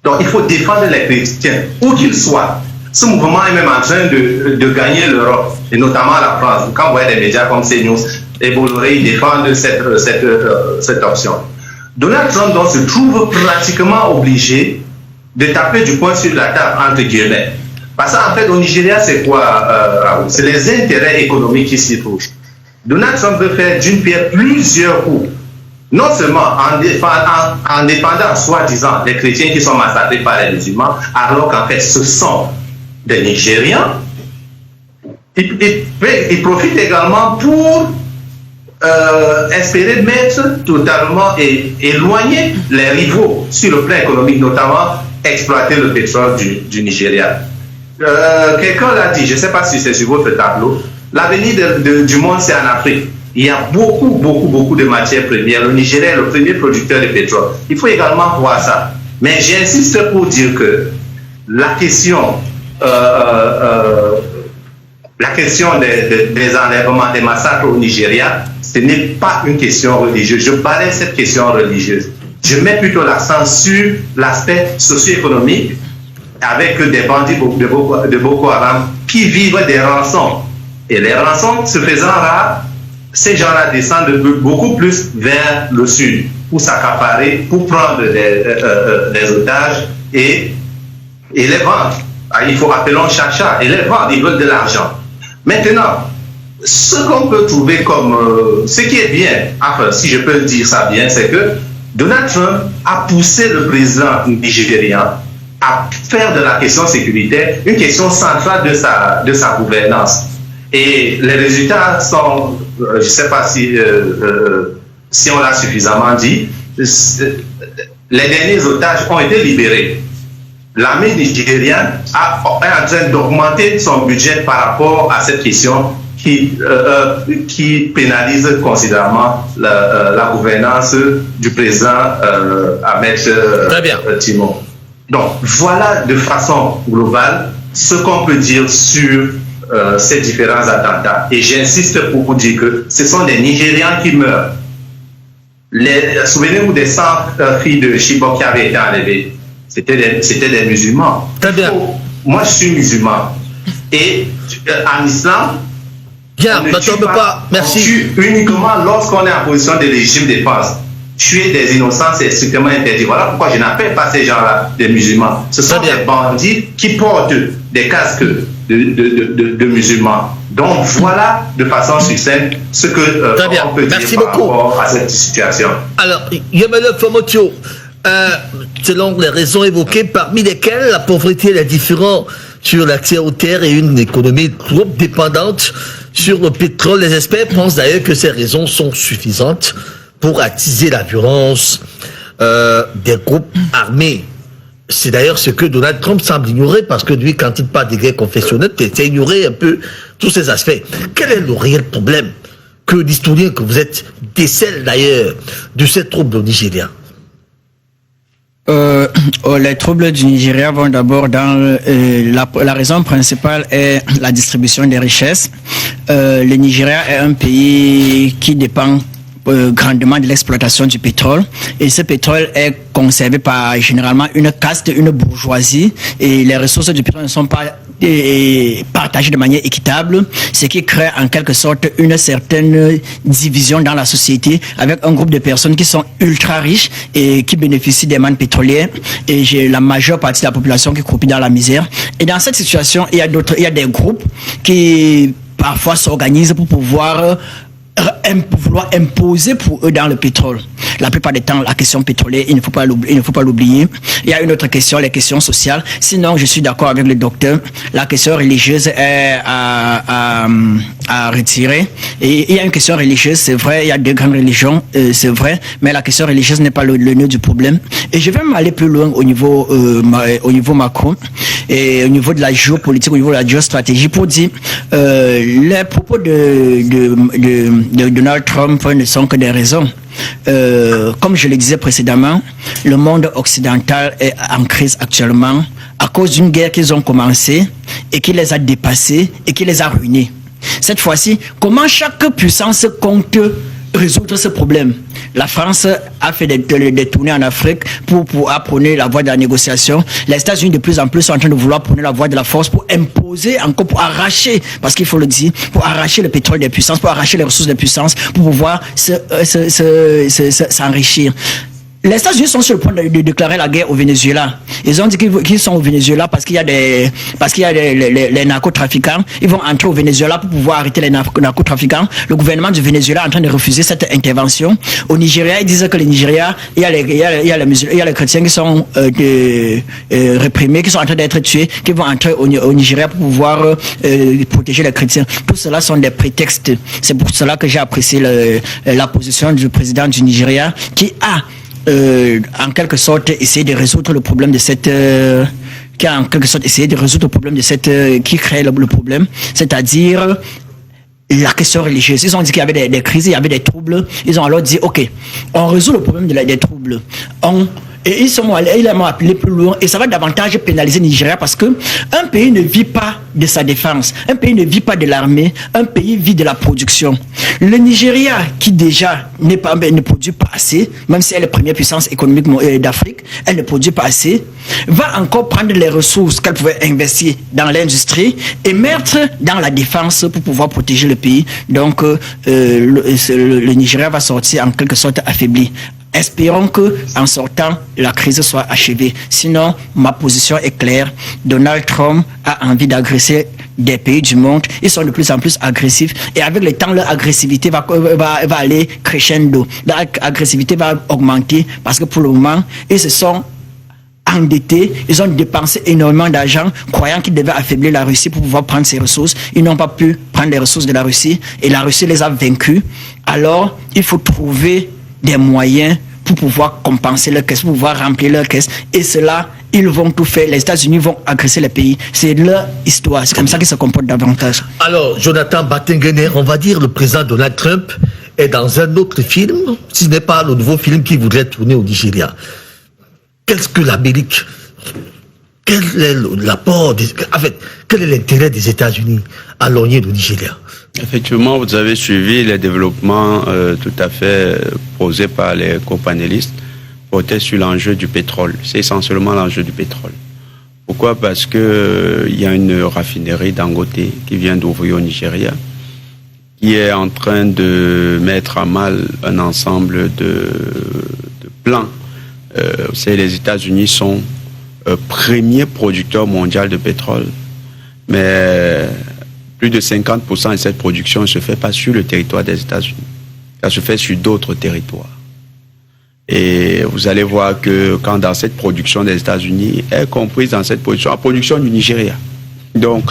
Donc il faut défendre les chrétiens, où qu'ils soient. Ce mouvement est même en train de gagner l'Europe, et notamment la France. Quand vous voyez des médias comme CNews et Bolloré, ils défendent cette option. Donald Trump donc, se trouve pratiquement obligé de taper du poing sur la table, entre guillemets. Parce qu'en fait, au Nigeria, c'est quoi c'est les intérêts économiques qui s'y touchent. Donald Trump veut faire d'une pierre plusieurs coups. Non seulement en défendant, soi-disant, les chrétiens qui sont massacrés par les musulmans, alors qu'en fait, ce sont des Nigérians. Il profite également pour espérer mettre totalement et éloigner les rivaux sur le plan économique, notamment exploiter le pétrole du Nigeria. Quelqu'un l'a dit, je ne sais pas si c'est sur votre tableau, l'avenir du monde c'est en Afrique. Il y a beaucoup de matières premières. Le Nigeria est le premier producteur de pétrole. Il faut également voir ça. Mais j'insiste pour dire que la question des enlèvements, des massacres au Nigeria, ce n'est pas une question religieuse. Je balaye cette question religieuse. Je mets plutôt l'accent sur l'aspect socio-économique avec des bandits de Boko Haram qui vivent des rançons. Et les rançons se faisant rares, ces gens-là descendent beaucoup plus vers le sud pour s'accaparer, pour prendre des otages et les vendre. Il faut appeler chacha et les vendre, ils veulent de l'argent. Maintenant, ce qu'on peut trouver comme... ce qui est bien, enfin, si je peux dire ça bien, c'est que Donald Trump a poussé le président nigérien à faire de la question sécuritaire une question centrale de sa gouvernance. Et les résultats sont, je ne sais pas si on l'a suffisamment dit, les derniers otages ont été libérés. L'armée nigérienne est en train d'augmenter son budget par rapport à cette question qui pénalise considérablement la gouvernance du président Ahmed Timon. Donc voilà de façon globale ce qu'on peut dire sur ces différents attentats. Et j'insiste pour vous dire que ce sont des Nigérians qui meurent. Souvenez-vous des 100 filles de Chibok qui avaient été enlevées. C'était des musulmans. Très bien. Moi, je suis musulman. Et en islam, bien, on tue uniquement lorsqu'on est en position de légitime défense. Tuer des innocents, c'est strictement interdit. Voilà pourquoi je n'appelle pas ces gens-là des musulmans. Ce sont des bandits qui portent des casques de musulmans. Donc voilà de façon succincte ce que on peut dire par rapport à cette situation. Alors, Yemele Fomotio, selon les raisons évoquées, parmi lesquelles la pauvreté et les différends sur l'accès aux terres et une économie trop dépendante sur le pétrole, les experts pensent d'ailleurs que ces raisons sont suffisantes pour attiser la violence des groupes armés. C'est d'ailleurs ce que Donald Trump semble ignorer, parce que lui, quand il parle des guerres confessionnelles, c'est ignorer un peu tous ces aspects. Quel est le réel problème que l'historien que vous êtes décèle d'ailleurs de ces troubles au Nigeria? Les troubles du Nigeria vont d'abord dans la raison principale est la distribution des richesses. Le Nigeria est un pays qui dépend grandement de l'exploitation du pétrole, et ce pétrole est conservé par généralement une caste, une bourgeoisie, et les ressources du pétrole ne sont pas partagées de manière équitable, ce qui crée en quelque sorte une certaine division dans la société, avec un groupe de personnes qui sont ultra riches et qui bénéficient des mannes pétrolières, et j'ai la majeure partie de la population qui croupit dans la misère. Et dans cette situation, il y a des groupes qui parfois s'organisent pour pouvoir vouloir imposer pour eux dans le pétrole. La plupart du temps, la question pétrolière, il ne faut pas l'oublier. Il y a une autre question, les questions sociales. Sinon, je suis d'accord avec le docteur. La question religieuse est à retirer. Et il y a une question religieuse, c'est vrai, il y a deux grandes religions, c'est vrai, mais la question religieuse n'est pas le nœud du problème. Et je vais m'aller plus loin au niveau macro et au niveau de la géopolitique, au niveau de la géostratégie pour dire les propos de Donald Trump ne sont que des raisons. Comme je le disais précédemment, le monde occidental est en crise actuellement à cause d'une guerre qu'ils ont commencée et qui les a dépassés et qui les a ruinés. Cette fois-ci, comment chaque puissance compte résoudre ce problème? La France a fait des tournées en Afrique pour prôner la voie de la négociation. Les États-Unis de plus en plus sont en train de vouloir prôner la voie de la force pour imposer, encore pour arracher, parce qu'il faut le dire, pour arracher le pétrole des puissances, pour arracher les ressources des puissances, pour pouvoir s'enrichir. Les États-Unis sont sur le point de déclarer la guerre au Venezuela. Ils ont dit qu'ils sont au Venezuela parce qu'il y a les narcotrafiquants. Ils vont entrer au Venezuela pour pouvoir arrêter les narcotrafiquants. Le gouvernement du Venezuela est en train de refuser cette intervention. Au Nigeria, ils disent que le Nigeria, il y a les chrétiens qui sont réprimés, qui sont en train d'être tués, qui vont entrer au Nigeria pour pouvoir protéger les chrétiens. Tout cela sont des prétextes. C'est pour cela que j'ai apprécié la position du président du Nigeria qui a en quelque sorte essayer de résoudre le problème de cette qui crée le problème, c'est-à-dire la question religieuse. Ils ont dit qu'il y avait des crises, il y avait des troubles. Ils ont alors dit ok, on résout le problème des troubles. Et ils m'ont appelé plus loin et ça va davantage pénaliser le Nigeria parce que un pays ne vit pas de sa défense, un pays ne vit pas de l'armée, un pays vit de la production. Le Nigeria, qui déjà ne produit pas assez, même si elle est la première puissance économique d'Afrique, elle ne produit pas assez, va encore prendre les ressources qu'elle pouvait investir dans l'industrie et mettre dans la défense pour pouvoir protéger le pays. Donc le Nigeria va sortir en quelque sorte affaibli. Espérons que, en sortant, la crise soit achevée. Sinon, ma position est claire. Donald Trump a envie d'agresser des pays du monde. Ils sont de plus en plus agressifs. Et avec le temps, leur agressivité va aller crescendo. Leur agressivité va augmenter parce que pour le moment, ils se sont endettés. Ils ont dépensé énormément d'argent, croyant qu'ils devaient affaiblir la Russie pour pouvoir prendre ses ressources. Ils n'ont pas pu prendre les ressources de la Russie. Et la Russie les a vaincus. Alors, il faut trouver des moyens pour pouvoir compenser leur caisse, pour pouvoir remplir leur caisse. Et cela, ils vont tout faire. Les États-Unis vont agresser les pays. C'est leur histoire. C'est comme ça qu'ils se comportent davantage. Alors, Jonathan Battengener, on va dire le président Donald Trump est dans un autre film, si ce n'est pas le nouveau film qu'il voudrait tourner au Nigeria. Qu'est-ce que l'Amérique, quel est l'apport, quel est l'intérêt des États-Unis à lorgner le Nigeria? Effectivement, vous avez suivi les développements tout à fait posés par les co-panélistes, portés sur l'enjeu du pétrole. C'est essentiellement l'enjeu du pétrole. Pourquoi? Parce que il y a une raffinerie Dangote qui vient d'ouvrir au Nigeria, qui est en train de mettre à mal un ensemble de plans. Les États-Unis sont premier producteur mondial de pétrole, mais plus de 50% de cette production ne se fait pas sur le territoire des États-Unis. Ça se fait sur d'autres territoires. Et vous allez voir que quand dans cette production des États-Unis est comprise dans cette production, la production du Nigeria. Donc,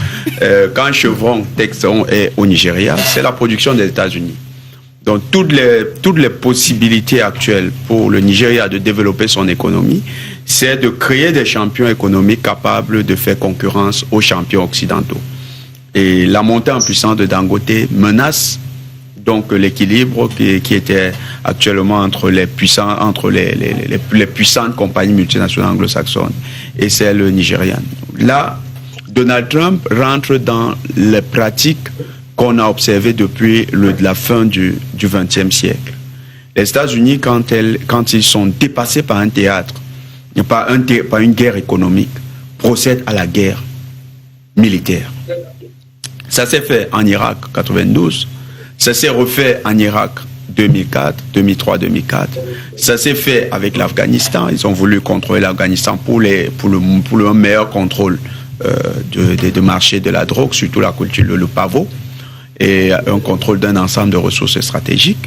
quand Chevron, Texon est au Nigeria, c'est la production des États-Unis. Donc, toutes les possibilités actuelles pour le Nigeria de développer son économie, c'est de créer des champions économiques capables de faire concurrence aux champions occidentaux. Et la montée en puissance de Dangote menace donc l'équilibre qui était actuellement entre les puissantes compagnies multinationales anglo-saxonnes et celles nigérianes. Là, Donald Trump rentre dans les pratiques qu'on a observées depuis la fin du XXe siècle. Les États-Unis, quand ils sont dépassés par un théâtre, par une guerre économique, procèdent à la guerre militaire. Ça s'est fait en Irak 92, ça s'est refait en Irak 2004, 2003, 2004. Ça s'est fait avec l'Afghanistan. Ils ont voulu contrôler l'Afghanistan pour le meilleur contrôle de marché de la drogue, surtout la culture, le pavot. et un contrôle d'un ensemble de ressources stratégiques.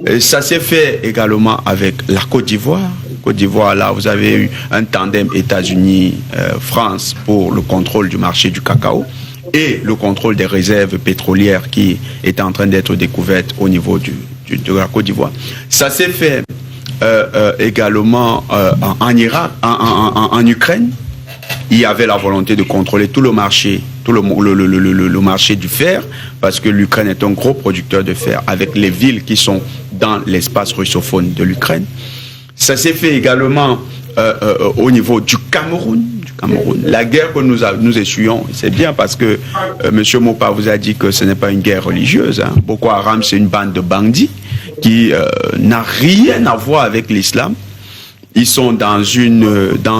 Et ça s'est fait également avec la Côte d'Ivoire. Côte d'Ivoire, là, vous avez eu un tandem États-Unis-France pour le contrôle du marché du cacao et le contrôle des réserves pétrolières qui étaient en train d'être découvertes au niveau de la Côte d'Ivoire. Ça s'est fait également en Irak, en Ukraine. Il y avait la volonté de contrôler tout le marché, le marché du fer, parce que l'Ukraine est un gros producteur de fer, avec les villes qui sont dans l'espace russophone de l'Ukraine. Ça s'est fait également au niveau du Cameroun. La guerre que nous essuyons, c'est bien parce que M. Mopa vous a dit que ce n'est pas une guerre religieuse. Hein. Boko Haram, c'est une bande de bandits qui n'a rien à voir avec l'islam. Ils sont dans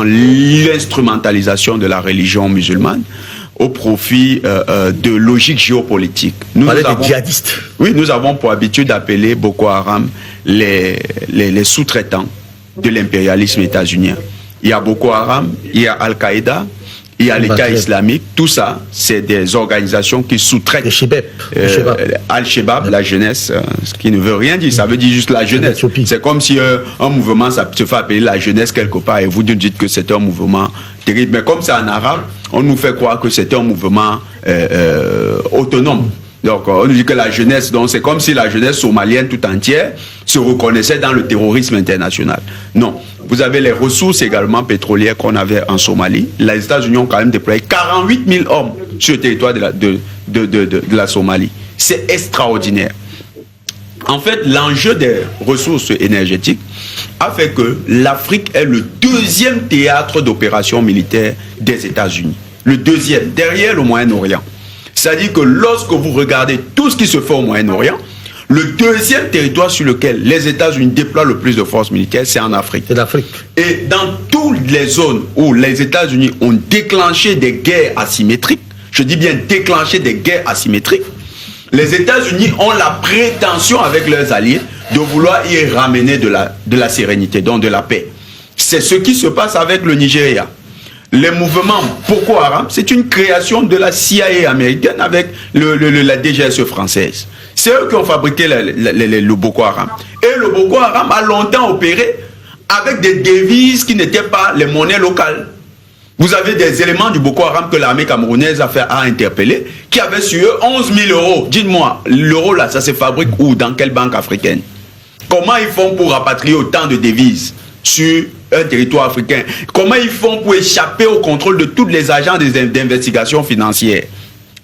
l'instrumentalisation de la religion musulmane au profit de logiques géopolitiques. Nous avons, des djihadistes. Oui, nous avons pour habitude d'appeler Boko Haram les sous-traitants de l'impérialisme états-unien. Il y a Boko Haram, il y a Al-Qaïda, il y a l'État islamique. Tout ça, c'est des organisations qui sous-traitent Al-Shabaab, la jeunesse, ce qui ne veut rien dire. Ça veut dire juste la jeunesse. C'est comme si un mouvement ça se fait appeler la jeunesse quelque part et vous nous dites que c'est un mouvement terrible. Mais comme c'est en arabe, on nous fait croire que c'est un mouvement autonome. Donc, on nous dit que la jeunesse, donc c'est comme si la jeunesse somalienne tout entière se reconnaissait dans le terrorisme international. Non. Vous avez les ressources également pétrolières qu'on avait en Somalie. Les États-Unis ont quand même déployé 48 000 hommes sur le territoire de la Somalie. C'est extraordinaire. En fait, l'enjeu des ressources énergétiques a fait que l'Afrique est le deuxième théâtre d'opération militaire des États-Unis. Le deuxième, derrière le Moyen-Orient. C'est-à-dire que lorsque vous regardez tout ce qui se fait au Moyen-Orient, le deuxième territoire sur lequel les États-Unis déploient le plus de forces militaires, c'est en Afrique. C'est l'Afrique. Et dans toutes les zones où les États-Unis ont déclenché des guerres asymétriques, je dis bien déclenché des guerres asymétriques, les États-Unis ont la prétention avec leurs alliés de vouloir y ramener de la sérénité, donc de la paix. C'est ce qui se passe avec le Nigeria. Les mouvements Boko Haram, c'est une création de la CIA américaine avec la DGSE française. C'est eux qui ont fabriqué le Boko Haram. Et le Boko Haram a longtemps opéré avec des devises qui n'étaient pas les monnaies locales. Vous avez des éléments du Boko Haram que l'armée camerounaise a interpellé, qui avaient sur eux 11 000 euros. Dites-moi, l'euro là, ça se fabrique où? Dans quelle banque africaine? Comment ils font pour rapatrier autant de devises sur un territoire africain? Comment ils font pour échapper au contrôle de tous les agents d'investigation financière?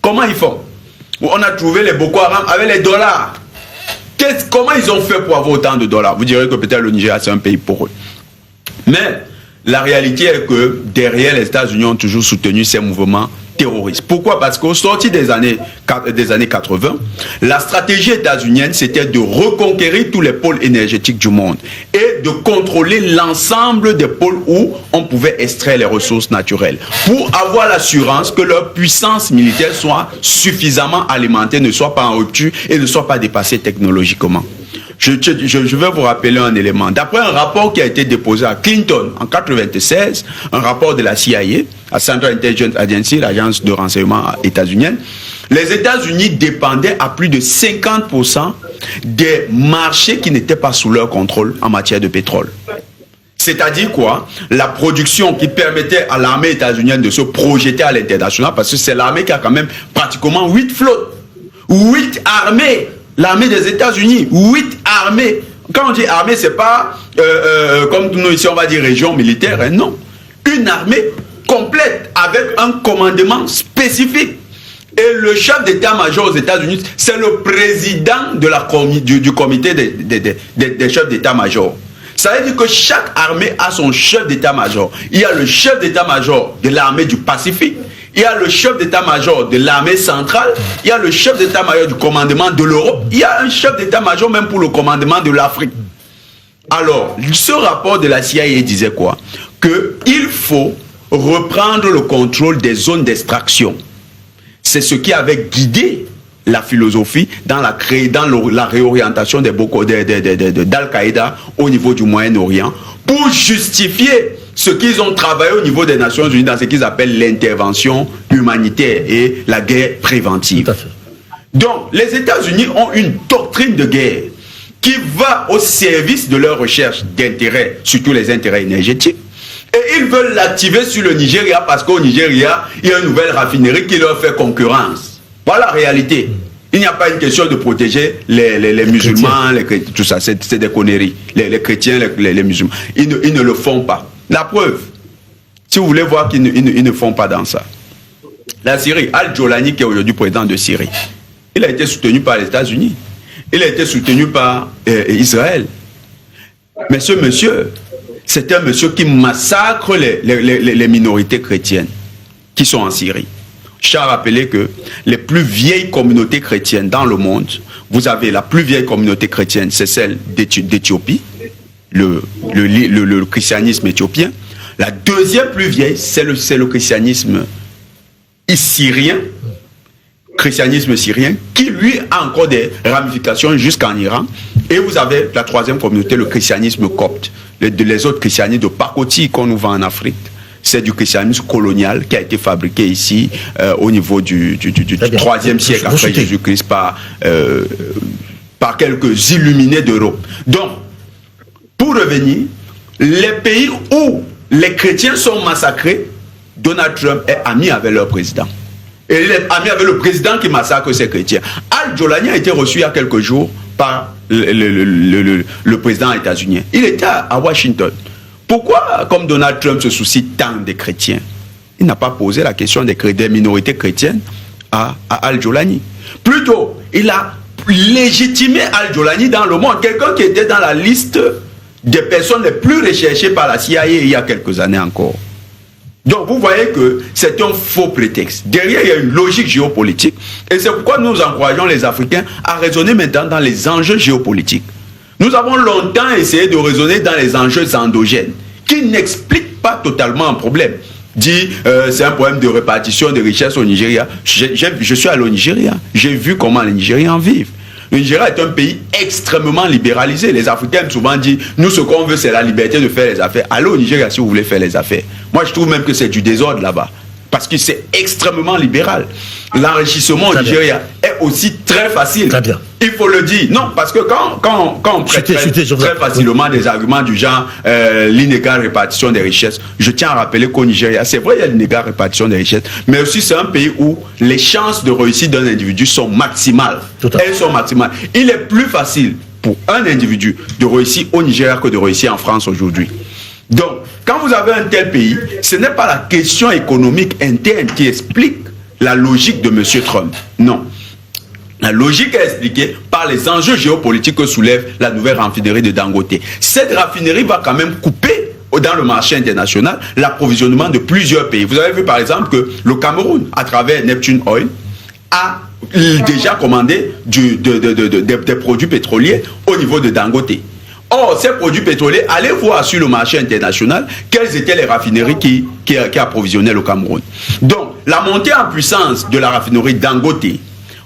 Comment ils font? On a trouvé les Boko Haram avec les dollars. Comment ils ont fait pour avoir autant de dollars? Vous direz que peut-être le Nigeria c'est un pays pour eux. Mais la réalité est que derrière les États-Unis ont toujours soutenu ces mouvements terroristes. Pourquoi? Parce qu'au sorti des années 80, la stratégie états-unienne c'était de reconquérir tous les pôles énergétiques du monde et de contrôler l'ensemble des pôles où on pouvait extraire les ressources naturelles pour avoir l'assurance que leur puissance militaire soit suffisamment alimentée, ne soit pas en rupture et ne soit pas dépassée technologiquement. Je vais vous rappeler un élément. D'après un rapport qui a été déposé à Clinton en 1996, un rapport de la CIA, la Central Intelligence Agency, l'agence de renseignement états-unienne, les États-Unis dépendaient à plus de 50% des marchés qui n'étaient pas sous leur contrôle en matière de pétrole. C'est-à-dire quoi? La production qui permettait à l'armée états-unienne de se projeter à l'international, parce que c'est l'armée qui a quand même pratiquement 8 flottes, 8 armées. L'armée des États-Unis, 8 armées. Quand on dit armée, c'est pas comme nous ici on va dire région militaire, hein, non. Une armée complète avec un commandement spécifique. Et le chef d'état-major aux États-Unis, c'est le président de du comité des chefs d'état-major. Ça veut dire que chaque armée a son chef d'état-major. Il y a le chef d'état-major de l'armée du Pacifique. Il y a le chef d'état-major de l'armée centrale, il y a le chef d'état-major du commandement de l'Europe, il y a un chef d'état-major même pour le commandement de l'Afrique. Alors, ce rapport de la CIA disait quoi? Qu'il faut reprendre le contrôle des zones d'extraction. C'est ce qui avait guidé la philosophie dans la réorientation d'Al-Qaïda au niveau du Moyen-Orient pour justifier ce qu'ils ont travaillé au niveau des Nations Unies dans ce qu'ils appellent l'intervention humanitaire et la guerre préventive. Donc, les États-Unis ont une doctrine de guerre qui va au service de leur recherche d'intérêts, surtout les intérêts énergétiques. Et ils veulent l'activer sur le Nigeria parce qu'au Nigeria, il y a une nouvelle raffinerie qui leur fait concurrence. Voilà la réalité. Il n'y a pas une question de protéger les musulmans, les chrétiens, tout ça, c'est des conneries. Les chrétiens, les musulmans, ils ne le font pas. La preuve, si vous voulez voir qu'ils ne font pas dans ça. La Syrie, Al-Jolani, qui est aujourd'hui président de Syrie, il a été soutenu par les États-Unis. Il a été soutenu par Israël. Mais ce monsieur, c'est un monsieur qui massacre les minorités chrétiennes qui sont en Syrie. Je tiens à rappeler que les plus vieilles communautés chrétiennes dans le monde, vous avez la plus vieille communauté chrétienne, c'est celle d'Éthiopie, le christianisme éthiopien. La deuxième plus vieille, c'est le christianisme syrien, qui lui a encore des ramifications jusqu'en Iran. Et vous avez la troisième communauté, le christianisme copte. Les autres christianismes de pacotille qu'on nous vend en Afrique, c'est du christianisme colonial qui a été fabriqué ici au niveau du 3e siècle après Jésus-Christ par quelques illuminés d'Europe. Donc, pour revenir, les pays où les chrétiens sont massacrés, Donald Trump est ami avec leur président. Et il est ami avec le président qui massacre ces chrétiens. Al-Jolani a été reçu il y a quelques jours par le président états-unien. Il était à Washington. Pourquoi, comme Donald Trump se soucie tant des chrétiens, il n'a pas posé la question des minorités chrétiennes à Al-Jolani? Plutôt, il a légitimé Al-Jolani dans le monde. Quelqu'un qui était dans la liste des personnes les plus recherchées par la CIA il y a quelques années encore. Donc vous voyez que c'est un faux prétexte. Derrière, il y a une logique géopolitique. Et c'est pourquoi nous encourageons les Africains à raisonner maintenant dans les enjeux géopolitiques. Nous avons longtemps essayé de raisonner dans les enjeux endogènes, qui n'expliquent pas totalement un problème. C'est un problème de répartition des richesses au Nigeria. Je suis allé au Nigeria. J'ai vu comment les Nigériens vivent. Le Nigeria est un pays extrêmement libéralisé. Les Africains ont souvent dit, nous ce qu'on veut c'est la liberté de faire les affaires. Allez au Nigeria si vous voulez faire les affaires. Moi je trouve même que c'est du désordre là-bas. Parce que c'est extrêmement libéral. L'enrichissement au Nigeria est aussi très facile. Très bien. Il faut le dire. Non, parce que quand on prête très facilement des arguments du genre l'inégale répartition des richesses, je tiens à rappeler qu'au Nigeria, c'est vrai, il y a l'inégale répartition des richesses, mais aussi c'est un pays où les chances de réussite d'un individu sont maximales. Elles sont maximales. Il est plus facile pour un individu de réussir au Nigeria que de réussir en France aujourd'hui. Donc, quand vous avez un tel pays, ce n'est pas la question économique interne qui explique la logique de M. Trump. Non. La logique est expliquée par les enjeux géopolitiques que soulève la nouvelle raffinerie de Dangote. Cette raffinerie va quand même couper dans le marché international l'approvisionnement de plusieurs pays. Vous avez vu par exemple que le Cameroun, à travers Neptune Oil, a déjà commandé des produits pétroliers au niveau de Dangote. Or, ces produits pétroliers, allez voir sur le marché international quelles étaient les raffineries qui approvisionnaient le Cameroun. Donc, la montée en puissance de la raffinerie Dangote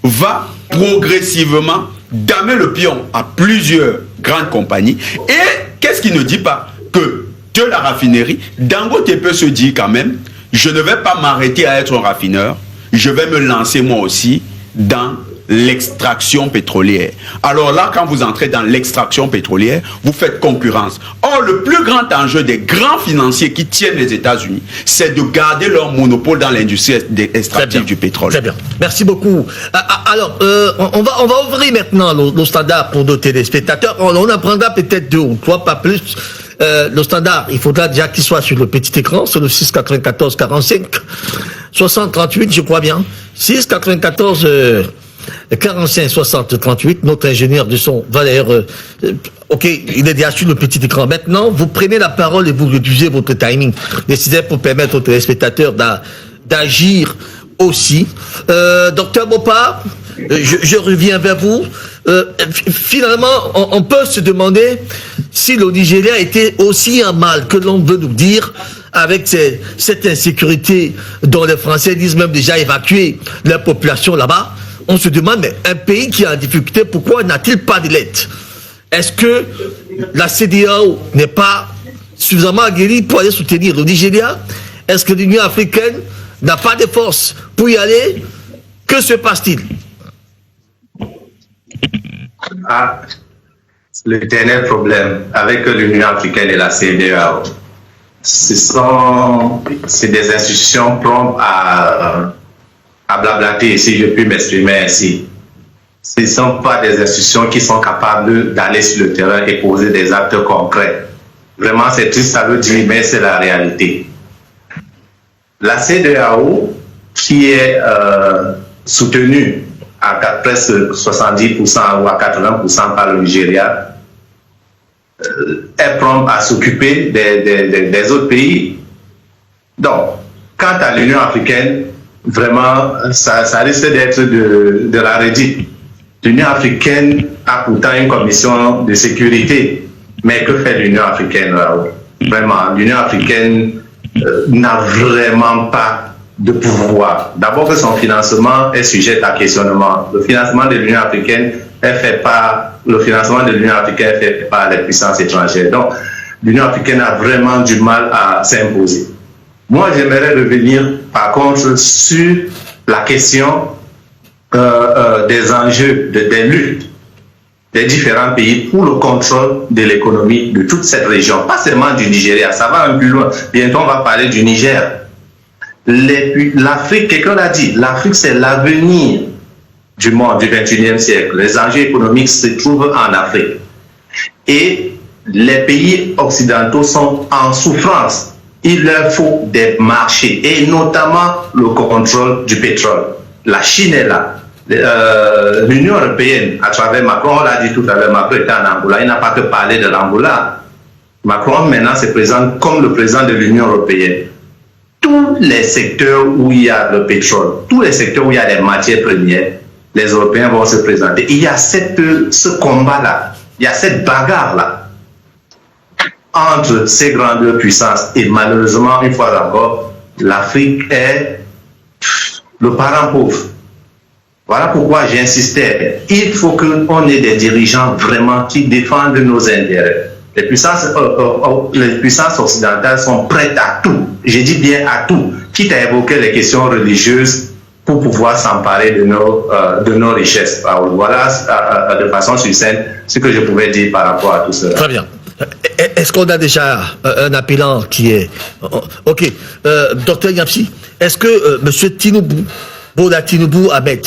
va progressivement damer le pion à plusieurs grandes compagnies. Et qu'est-ce qui ne dit pas que de la raffinerie, Dangote peut se dire quand même, je ne vais pas m'arrêter à être un raffineur, je vais me lancer moi aussi dans l'extraction pétrolière. Alors là, quand vous entrez dans l'extraction pétrolière, vous faites concurrence. Or, le plus grand enjeu des grands financiers qui tiennent les États-Unis, c'est de garder leur monopole dans l'industrie extractive du pétrole. Très bien. Merci beaucoup. Alors, on va ouvrir maintenant le standard pour nos téléspectateurs. On en prendra peut-être 2 ou 3, pas plus. Le standard, il faudra déjà qu'il soit sur le petit écran, sur le 6 94 45 60 38, je crois bien. 6 94 45 60 38, notre ingénieur du son va d'ailleurs ok, il est déjà sur le petit écran. Maintenant, vous prenez la parole et vous réduisez votre timing nécessaire pour permettre aux téléspectateurs d'agir aussi. Docteur Bopar, je reviens vers vous. Finalement, on peut se demander si le Nigeria était aussi en mal que l'on veut nous dire avec cette insécurité dont les Français disent même déjà évacuer leur population là-bas. On se demande, mais un pays qui est en difficulté, pourquoi n'a-t-il pas de l'aide? Est-ce que la CEDEAO n'est pas suffisamment aguerrie pour aller soutenir le Nigeria? Est-ce que l'Union africaine n'a pas de force pour y aller? Que se passe-t-il? à l'éternel problème avec l'Union africaine et la CEDEAO. C'est des institutions promptes à blablater, si je puis m'exprimer ainsi. Ce ne sont pas des institutions qui sont capables d'aller sur le terrain et poser des actes concrets. Vraiment, c'est triste à le dire, mais c'est la réalité. La CEDEAO, qui est soutenue à presque 70% ou à 80% par le Nigeria, est prompte à s'occuper des autres pays. Donc, quant à l'Union africaine, vraiment, ça risque d'être de la redite. L'Union africaine a pourtant une commission de sécurité, mais que fait l'Union africaine? Vraiment, l'Union africaine n'a vraiment pas de pouvoir. D'abord que son financement est sujet à questionnement. Le financement de l'Union africaine est fait par les puissances étrangères. Donc, l'Union africaine a vraiment du mal à s'imposer. Moi, j'aimerais revenir, par contre, sur la question des enjeux, des luttes des différents pays pour le contrôle de l'économie de toute cette région, pas seulement du Nigeria, ça va un peu loin. Bientôt, on va parler du Niger. L'Afrique, quelqu'un l'a dit, l'Afrique, c'est l'avenir du monde du 21e siècle. Les enjeux économiques se trouvent en Afrique. Et les pays occidentaux sont en souffrance. Il leur faut des marchés, et notamment le contrôle du pétrole. La Chine est là. L'Union européenne, à travers Macron, on l'a dit tout à l'heure, Macron était en Angola, il n'a pas que parlé de l'Angola. Macron maintenant se présente comme le président de l'Union européenne. Tous les secteurs où il y a le pétrole, tous les secteurs où il y a les matières premières, les Européens vont se présenter. Il y a ce combat-là, il y a cette bagarre-là entre ces grandes puissances. Et malheureusement, une fois encore, l'Afrique est le parent pauvre. Voilà pourquoi j'insistais. Il faut qu'on ait des dirigeants vraiment qui défendent nos intérêts. Les puissances occidentales sont prêtes à tout. Je dis bien à tout, quitte à évoquer les questions religieuses pour pouvoir s'emparer de nos richesses. Alors, voilà de façon succincte ce que je pouvais dire par rapport à tout cela. Très bien. Est-ce qu'on a déjà un appelant qui est... Ok. Docteur Yapsi, est-ce que M. Tinubu, Bola Tinubu Ahmed,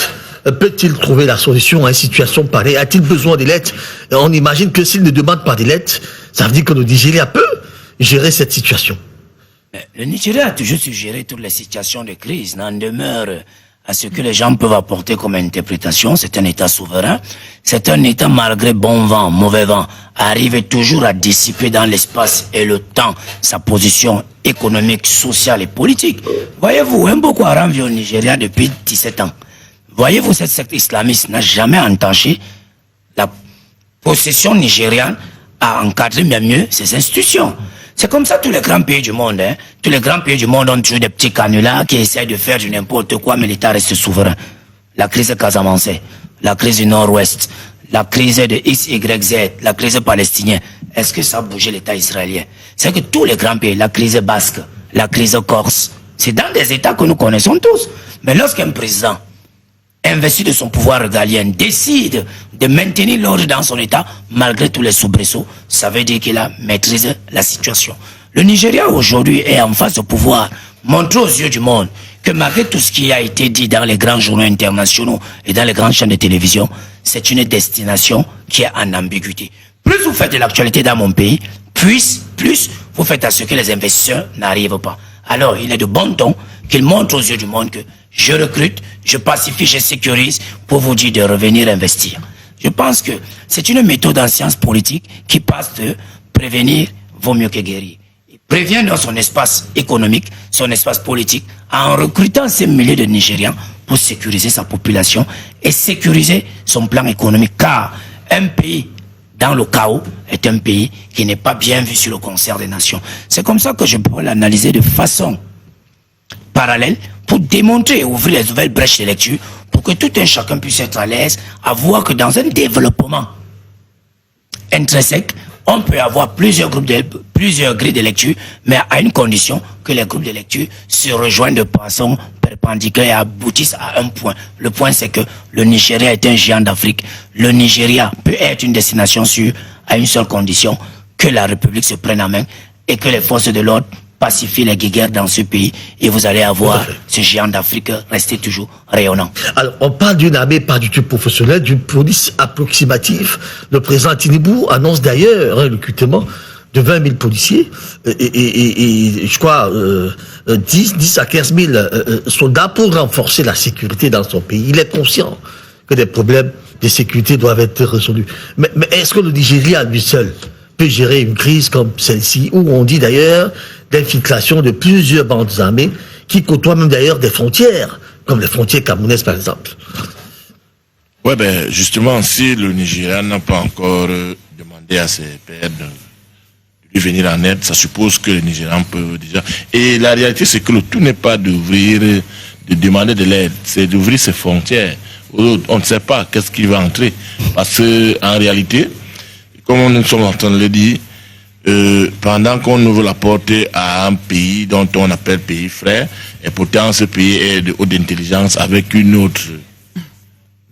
peut-il trouver la solution à une situation pareille? A-t-il besoin des lettres? On imagine que s'il ne demande pas des lettres, ça veut dire que le Nigeria peut gérer cette situation. Le Nigeria a toujours su gérer toutes les situations de crise, n'en demeure à ce que les gens peuvent apporter comme interprétation. C'est un État souverain, c'est un État malgré bon vent, mauvais vent, arrive toujours à dissiper dans l'espace et le temps sa position économique, sociale et politique. Voyez-vous, un Boko Haram vit au Nigeria depuis 17 ans. Voyez-vous, cette secte islamiste n'a jamais entaché la possession nigériane à encadrer bien mieux ses institutions. C'est comme ça tous les grands pays du monde. Tous les grands pays du monde ont toujours des petits canulars qui essayent de faire du n'importe quoi, mais l'État reste souverain. La crise Casamance, la crise du Nord-Ouest, la crise de XYZ, la crise palestinienne. Est-ce que ça a bougé l'État israélien? C'est que tous les grands pays, la crise basque, la crise corse, c'est dans des États que nous connaissons tous. Mais lorsqu'un président investi de son pouvoir régalien, décide de maintenir l'ordre dans son État, malgré tous les soubresauts, ça veut dire qu'il a maîtrisé la situation. Le Nigeria aujourd'hui est en face au pouvoir, montre aux yeux du monde que malgré tout ce qui a été dit dans les grands journaux internationaux et dans les grandes chaînes de télévision, c'est une destination qui est en ambiguïté. Plus vous faites de l'actualité dans mon pays, plus vous faites à ce que les investisseurs n'arrivent pas. Alors, il est de bon ton qu'il montre aux yeux du monde que je recrute, je pacifie, je sécurise pour vous dire de revenir investir. Je pense que c'est une méthode en sciences politiques qui passe de prévenir vaut mieux que guérir. Il prévient dans son espace économique, son espace politique, en recrutant ces milliers de Nigérians pour sécuriser sa population et sécuriser son plan économique. Car un pays dans le chaos est un pays qui n'est pas bien vu sur le concert des nations. C'est comme ça que je pourrais l'analyser de façon parallèle pour démontrer et ouvrir les nouvelles brèches de lecture pour que tout un chacun puisse être à l'aise à voir que dans un développement intrinsèque, on peut avoir plusieurs grilles de lecture, mais à une condition que les groupes de lecture se rejoignent de façon perpétuelle. perpendiculaires et aboutissent à un point. Le point, c'est que le Nigeria est un géant d'Afrique. Le Nigeria peut être une destination sûre à une seule condition, que la République se prenne en main et que les forces de l'ordre pacifient les guerres dans ce pays. Et vous allez avoir ce géant d'Afrique rester toujours rayonnant. Alors, on parle d'une armée pas du tout professionnelle, d'une police approximative. Le président Tinubu annonce d'ailleurs le recrutement de 20 000 policiers et je crois 10 à 15 000 soldats pour renforcer la sécurité dans son pays. Il est conscient que des problèmes de sécurité doivent être résolus. Mais est-ce que le Nigeria, lui seul, peut gérer une crise comme celle-ci, où on dit d'ailleurs d'infiltration de plusieurs bandes armées qui côtoient même d'ailleurs des frontières, comme les frontières camerounaises par exemple? Ouais, ben justement, si le Nigeria n'a pas encore demandé à ses pairs de lui venir en aide, ça suppose que le Nigérian peut déjà... Et la réalité, c'est que le tout n'est pas d'ouvrir, de demander de l'aide, c'est d'ouvrir ses frontières. On ne sait pas qu'est-ce qui va entrer. Parce que en réalité, comme nous sommes en train de le dire, pendant qu'on ouvre la porte à un pays dont on appelle pays frère, et pourtant ce pays est de haute intelligence avec une autre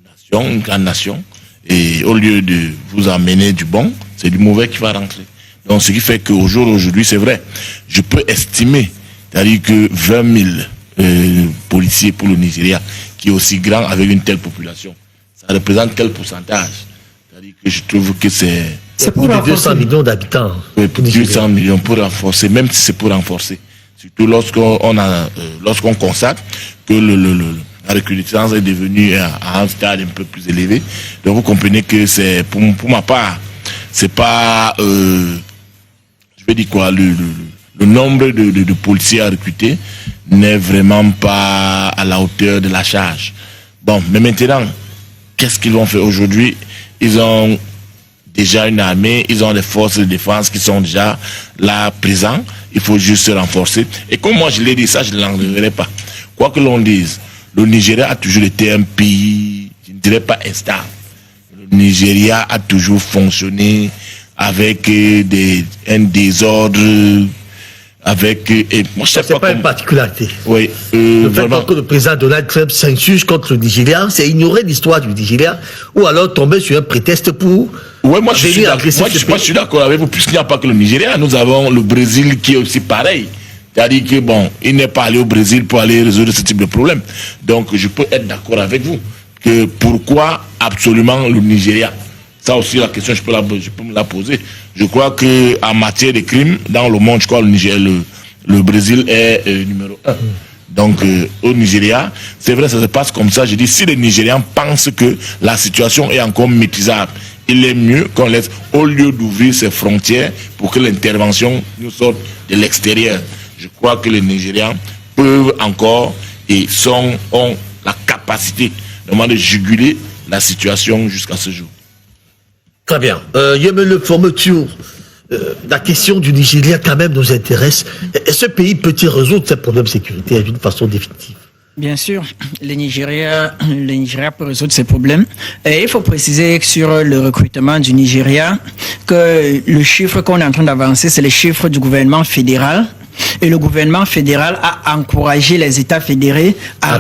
nation, une grande nation, et au lieu de vous amener du bon, c'est du mauvais qui va rentrer. Donc ce qui fait qu'au jour d'aujourd'hui, c'est vrai, je peux estimer, c'est-à-dire que 20 000 policiers pour le Nigeria, qui est aussi grand avec une telle population, ça représente quel pourcentage? C'est-à-dire que je trouve que c'est pour 200 millions d'habitants. Oui, pour 200 millions pour renforcer, même si c'est pour renforcer. Surtout lorsqu'on constate que la recrudescence est devenue à un stade un peu plus élevé. Donc vous comprenez que c'est, pour ma part, c'est pas, je vais dire quoi, le nombre de policiers à recruter n'est vraiment pas à la hauteur de la charge. Bon, mais maintenant, qu'est-ce qu'ils vont faire aujourd'hui? Ils ont déjà une armée, ils ont des forces de défense qui sont déjà là présents. Il faut juste se renforcer. Et comme moi je l'ai dit, ça je ne l'enlèverai pas. Quoi que l'on dise, le Nigeria a toujours été un pays, je ne dirais pas instable. Le Nigeria a toujours fonctionné avec un désordre, avec... Et moi, je sais c'est pas une particularité. Oui. Le fait que le président Donald Trump s'insurge contre le Nigeria, c'est ignorer l'histoire du Nigeria, ou alors tomber sur un prétexte pour... Oui, moi je suis d'accord avec vous, puisqu'il n'y a pas que le Nigeria, nous avons le Brésil qui est aussi pareil. C'est-à-dire que bon, il n'est pas allé au Brésil pour aller résoudre ce type de problème. Donc je peux être d'accord avec vous que pourquoi absolument le Nigeria? Ça aussi la question je peux me la poser. Je crois que en matière de crimes dans le monde, je crois le Brésil est numéro 1. Donc au Nigeria, c'est vrai, ça se passe comme ça. Je dis, si les Nigérians pensent que la situation est encore maîtrisable, il est mieux qu'on laisse, au lieu d'ouvrir ses frontières pour que l'intervention nous sorte de l'extérieur. Je crois que les Nigérians peuvent encore et ont la capacité de juguler la situation jusqu'à ce jour. Très bien. Le fermeture. La question du Nigeria quand même nous intéresse. Ce pays peut-il résoudre ses problèmes sécuritaires d'une façon définitive? Bien sûr, le Nigeria peut résoudre ses problèmes. Et il faut préciser sur le recrutement du Nigeria que le chiffre qu'on est en train d'avancer, c'est le chiffre du gouvernement fédéral. Et le gouvernement fédéral a encouragé les États fédérés à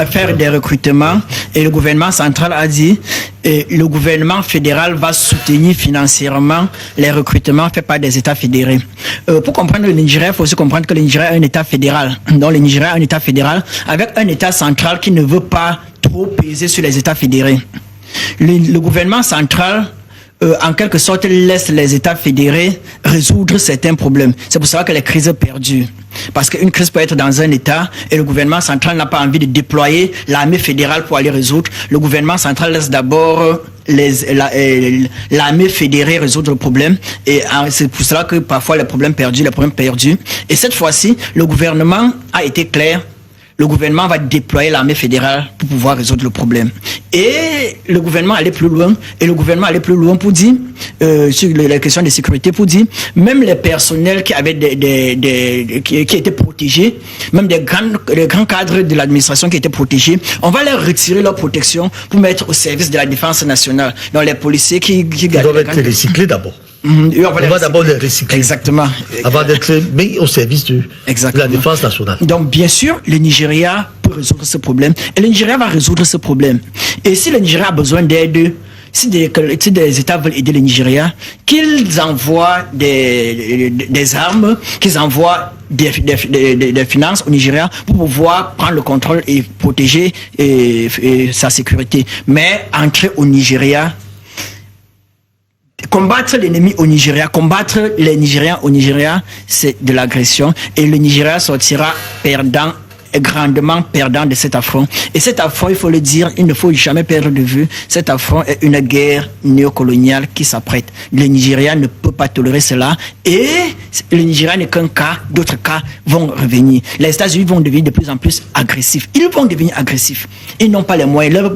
faire des recrutements. Et le gouvernement central a dit le gouvernement fédéral va soutenir financièrement les recrutements faits par des États fédérés. Pour comprendre le Nigeria, il faut aussi comprendre que le Nigeria est un État fédéral. Donc le Nigeria est un État fédéral avec un État central qui ne veut pas trop peser sur les États fédérés. Le gouvernement central en quelque sorte, laisse les États fédérés résoudre certains problèmes. C'est pour ça que les crises perdurent. Parce qu'une crise peut être dans un État et le gouvernement central n'a pas envie de déployer l'armée fédérale pour aller résoudre. Le gouvernement central laisse d'abord l'armée fédérée résoudre le problème. Et c'est pour cela que parfois les problèmes perdus. Et cette fois-ci, le gouvernement a été clair. Le gouvernement va déployer l'armée fédérale pour pouvoir résoudre le problème. Et le gouvernement allait plus loin. Et le gouvernement allait plus loin pour dire, sur les questions de sécurité, pour dire, même les personnels qui avaient qui étaient protégés, même les grands cadres de l'administration qui étaient protégés, on va leur retirer leur protection pour mettre au service de la défense nationale. Donc les policiers qui doivent être recyclés d'abord. On va d'abord les recycler. Exactement. Avant d'être mis au service de la défense nationale. Donc, bien sûr, le Nigeria peut peut résoudre ce problème. Et le Nigeria va résoudre ce problème. Et si le Nigeria a besoin d'aide, si des États veulent aider le Nigeria, qu'ils envoient des armes, qu'ils envoient des finances au Nigeria pour pouvoir prendre le contrôle et protéger sa sécurité. Mais entrer au Nigeria, combattre l'ennemi au Nigeria, combattre les Nigériens au Nigeria, c'est de l'agression. Et le Nigeria sortira perdant, grandement perdant de cet affront. Et cet affront, il faut le dire, il ne faut jamais perdre de vue, cet affront est une guerre néocoloniale qui s'apprête. Le Nigeria ne peut pas tolérer cela. Et le Nigeria n'est qu'un cas, d'autres cas vont revenir. Les États-Unis vont devenir de plus en plus agressifs. Ils vont devenir agressifs. Ils n'ont pas les moyens,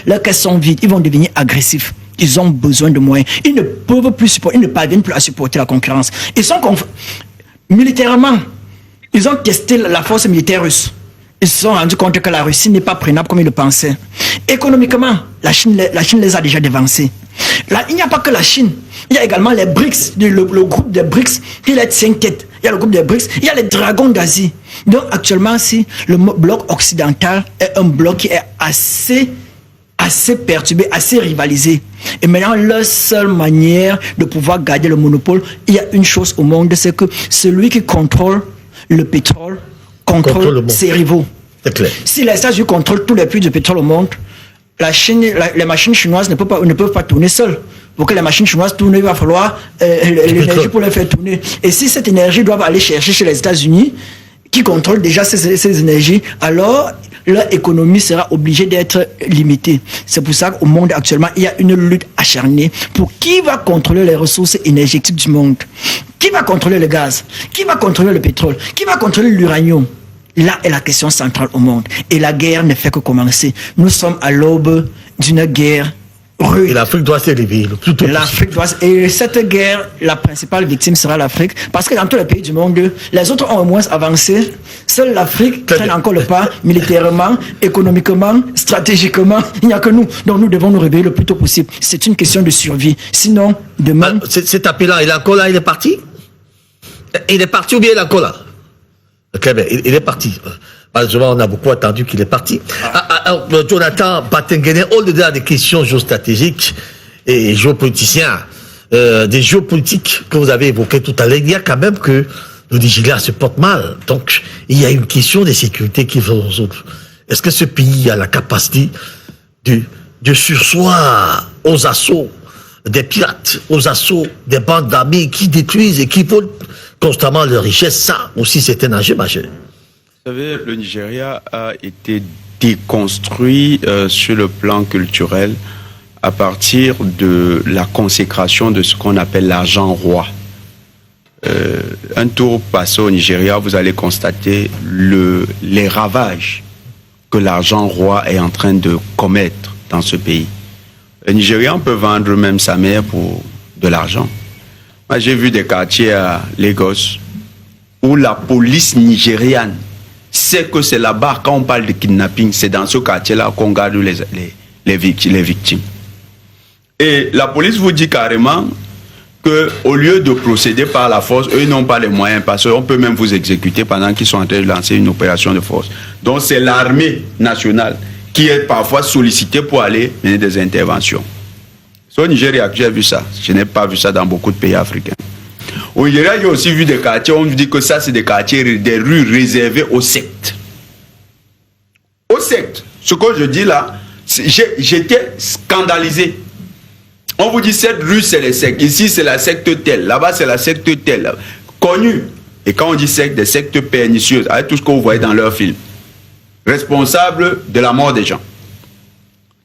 leurs caisses sont vides, ils vont devenir agressifs. Ils ont besoin de moyens. Ils ne peuvent plus supporter, ils ne parviennent plus à supporter la concurrence. Ils sont militairement, ils ont testé la force militaire russe. Ils se sont rendus compte que la Russie n'est pas prenable comme ils le pensaient. Économiquement, la Chine les a déjà dévancés. Là, il n'y a pas que la Chine. Il y a également les BRICS, le groupe des BRICS, il est 5 têtes. Il y a le groupe des BRICS, il y a les dragons d'Asie. Donc actuellement, si le bloc occidental est un bloc qui est assez perturbé, assez rivalisé. Et maintenant, leur seule manière de pouvoir garder le monopole, il y a une chose au monde, c'est que celui qui contrôle le pétrole contrôle ses rivaux. C'est clair. Si les États-Unis contrôlent tous les puits de pétrole au monde, la Chine, les machines chinoises ne peuvent pas tourner seules. Pour que les machines chinoises tournent, il va falloir l'énergie pour les faire tourner. Et si cette énergie doit aller chercher chez les États-Unis, qui contrôlent déjà ces énergies, alors leur économie sera obligée d'être limitée. C'est pour ça qu'au monde actuellement, il y a une lutte acharnée pour qui va contrôler les ressources énergétiques du monde. Qui va contrôler le gaz? Qui va contrôler le pétrole? Qui va contrôler l'uranium? Là est la question centrale au monde. Et la guerre ne fait que commencer. Nous sommes à l'aube d'une guerre rude. Et l'Afrique doit se réveiller le plus tôt possible. Et cette guerre, la principale victime sera l'Afrique. Parce que dans tous les pays du monde, les autres ont au moins avancé. Seule l'Afrique traîne encore le pas, militairement, économiquement, stratégiquement. Il n'y a que nous. Donc nous devons nous réveiller le plus tôt possible. C'est une question de survie. Sinon, demain... C'est tapé-là. Il est encore là, il est parti? Il est parti ou bien il est encore là? Ok, bien, il est parti. Malheureusement, on a beaucoup attendu qu'il est parti. Jonathan Batengene, au-delà des questions géostratégiques et géopoliticiens, des géopolitiques que vous avez évoquées tout à l'heure, il y a quand même que le Nigeria se porte mal. Donc, il y a une question de sécurité qui faut résoudre. Est-ce que ce pays a la capacité de sursoir aux assauts des pirates, aux assauts des bandes d'armées qui détruisent et qui volent constamment leurs richesses? Ça aussi, c'est un enjeu majeur. Vous savez, le Nigeria a été déconstruit sur le plan culturel à partir de la consécration de ce qu'on appelle l'argent roi. Un tour passé au Nigeria, vous allez constater les ravages que l'argent roi est en train de commettre dans ce pays. Le Nigérian peut vendre même sa mère pour de l'argent. Moi, j'ai vu des quartiers à Lagos où la police nigériane sait que c'est là-bas, quand on parle de kidnapping, c'est dans ce quartier-là qu'on garde les victimes. Et la police vous dit carrément qu'au lieu de procéder par la force, eux n'ont pas les moyens, parce qu'on peut même vous exécuter pendant qu'ils sont en train de lancer une opération de force. Donc c'est l'armée nationale qui est parfois sollicitée pour aller mener des interventions. C'est au Nigeria que j'ai vu ça. Je n'ai pas vu ça dans beaucoup de pays africains. Au Nigeria, j'ai aussi vu des quartiers, on dit que ça c'est des quartiers, des rues réservées aux sectes. Aux sectes. Ce que je dis là, j'étais scandalisé. On vous dit cette rue c'est les sectes, ici c'est la secte telle, là-bas c'est la secte telle, connue. Et quand on dit secte, des sectes pernicieuses, avec tout ce que vous voyez dans leurs films, responsables de la mort des gens.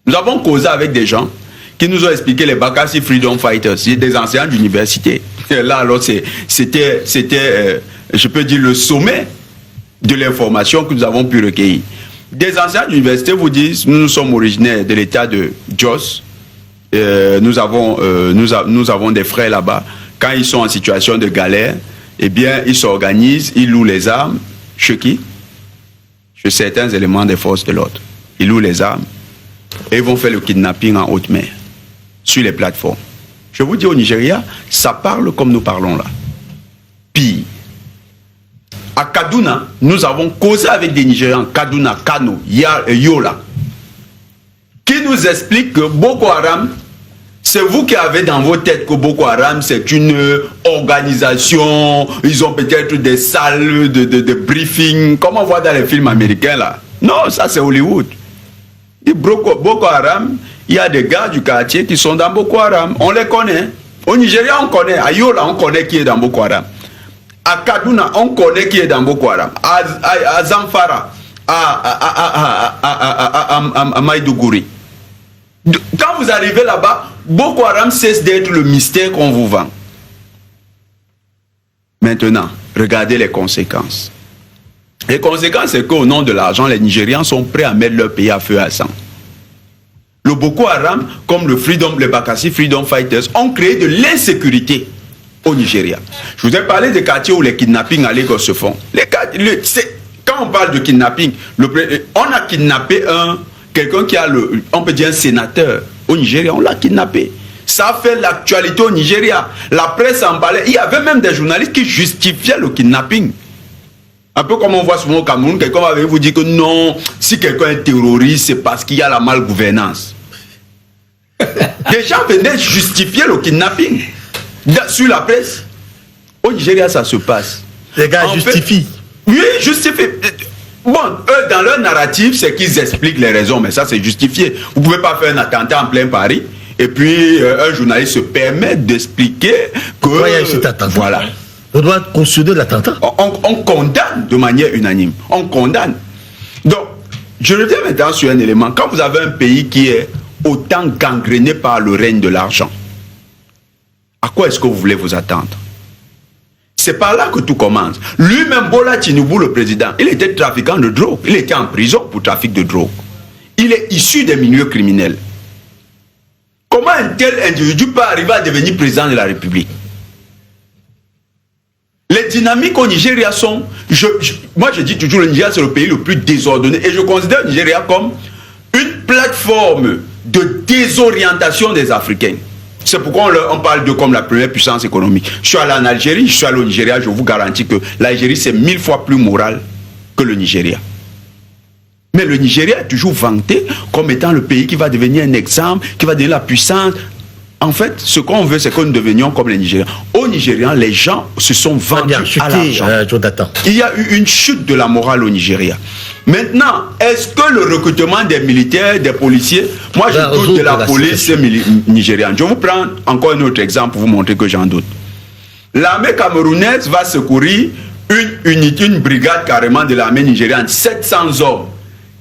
Nous avons causé avec des gens qui nous ont expliqué les Bakassi Freedom Fighters, des enseignants d'université. Là, alors, c'était, je peux dire, le sommet de l'information que nous avons pu recueillir. Des enseignants d'université vous disent, nous sommes originaires de l'état de Jos, nous avons des frères là-bas. Quand ils sont en situation de galère, eh bien, ils s'organisent, ils louent les armes. Chez qui? Chez certains éléments des forces de l'ordre. Ils louent les armes et ils vont faire le kidnapping en haute mer, sur les plateformes. Je vous dis, au Nigeria, ça parle comme nous parlons là. Pire. À Kaduna, nous avons causé avec des Nigérians, Kaduna, Kano, Yola, qui nous expliquent que Boko Haram, c'est vous qui avez dans vos têtes que Boko Haram, c'est une organisation, ils ont peut-être des salles de briefing, comme on voit dans les films américains là. Non, ça c'est Hollywood. Et Boko Haram, il y a des gars du quartier qui sont dans Boko Haram. On les connaît. Au Nigeria, on connaît. À Yola, on connaît qui est dans Boko Haram. À Kaduna, on connaît qui est dans Boko Haram. À Zamfara, à Maïdougouri. Quand vous arrivez là-bas, Boko Haram cesse d'être le mystère qu'on vous vend. Maintenant, regardez les conséquences. Les conséquences, c'est qu'au nom de l'argent, les Nigérians sont prêts à mettre leur pays à feu à sang. Le Boko Haram, comme le Bakassi Freedom Fighters, ont créé de l'insécurité au Nigeria. Je vous ai parlé des quartiers où les kidnappings à Lagos se font. Quand on parle de kidnapping, on a kidnappé quelqu'un qui a on peut dire un sénateur au Nigeria, on l'a kidnappé. Ça a fait l'actualité au Nigeria. La presse en parlait. Il y avait même des journalistes qui justifiaient le kidnapping. Un peu comme on voit souvent au Cameroun, quelqu'un va vous dire que non, si quelqu'un est terroriste, c'est parce qu'il y a la malgouvernance. Des gens venaient justifier le kidnapping sur la presse. Au Nigeria, ça se passe. Les gars justifient. Oui, justifient. Bon, eux, dans leur narrative, c'est qu'ils expliquent les raisons, mais ça, c'est justifié. Vous ne pouvez pas faire un attentat en plein Paris, et puis un journaliste se permet d'expliquer que... Voilà. On doit cautionner l'attentat. On condamne de manière unanime. On condamne. Donc, je reviens maintenant sur un élément. Quand vous avez un pays qui est autant gangréné par le règne de l'argent, à quoi est-ce que vous voulez vous attendre? C'est par là que tout commence. Lui-même, Bola Tinubu, le président, il était trafiquant de drogue. Il était en prison pour trafic de drogue. Il est issu des milieux criminels. Comment un tel individu peut arriver à devenir président de la République? Les dynamiques au Nigeria sont... moi, je dis toujours, le Nigeria, c'est le pays le plus désordonné. Et je considère le Nigeria comme une plateforme de désorientation des Africains. C'est pourquoi on parle d'eux comme la première puissance économique. Je suis allé en Algérie, je suis allé au Nigeria, je vous garantis que l'Algérie, c'est 1000 fois plus moral que le Nigeria. Mais le Nigeria est toujours vanté comme étant le pays qui va devenir un exemple, qui va devenir la puissance. En fait, ce qu'on veut, c'est que nous devenions comme les Nigériens. Au Nigeria, les gens se sont vendus à l'argent. Il y a eu une chute de la morale au Nigeria. Maintenant, est-ce que le recrutement des militaires, des policiers, moi je doute de la police nigériane. Je vous prends encore un autre exemple pour vous montrer que j'en doute. L'armée camerounaise va secourir une brigade carrément de l'armée nigériane, 700 hommes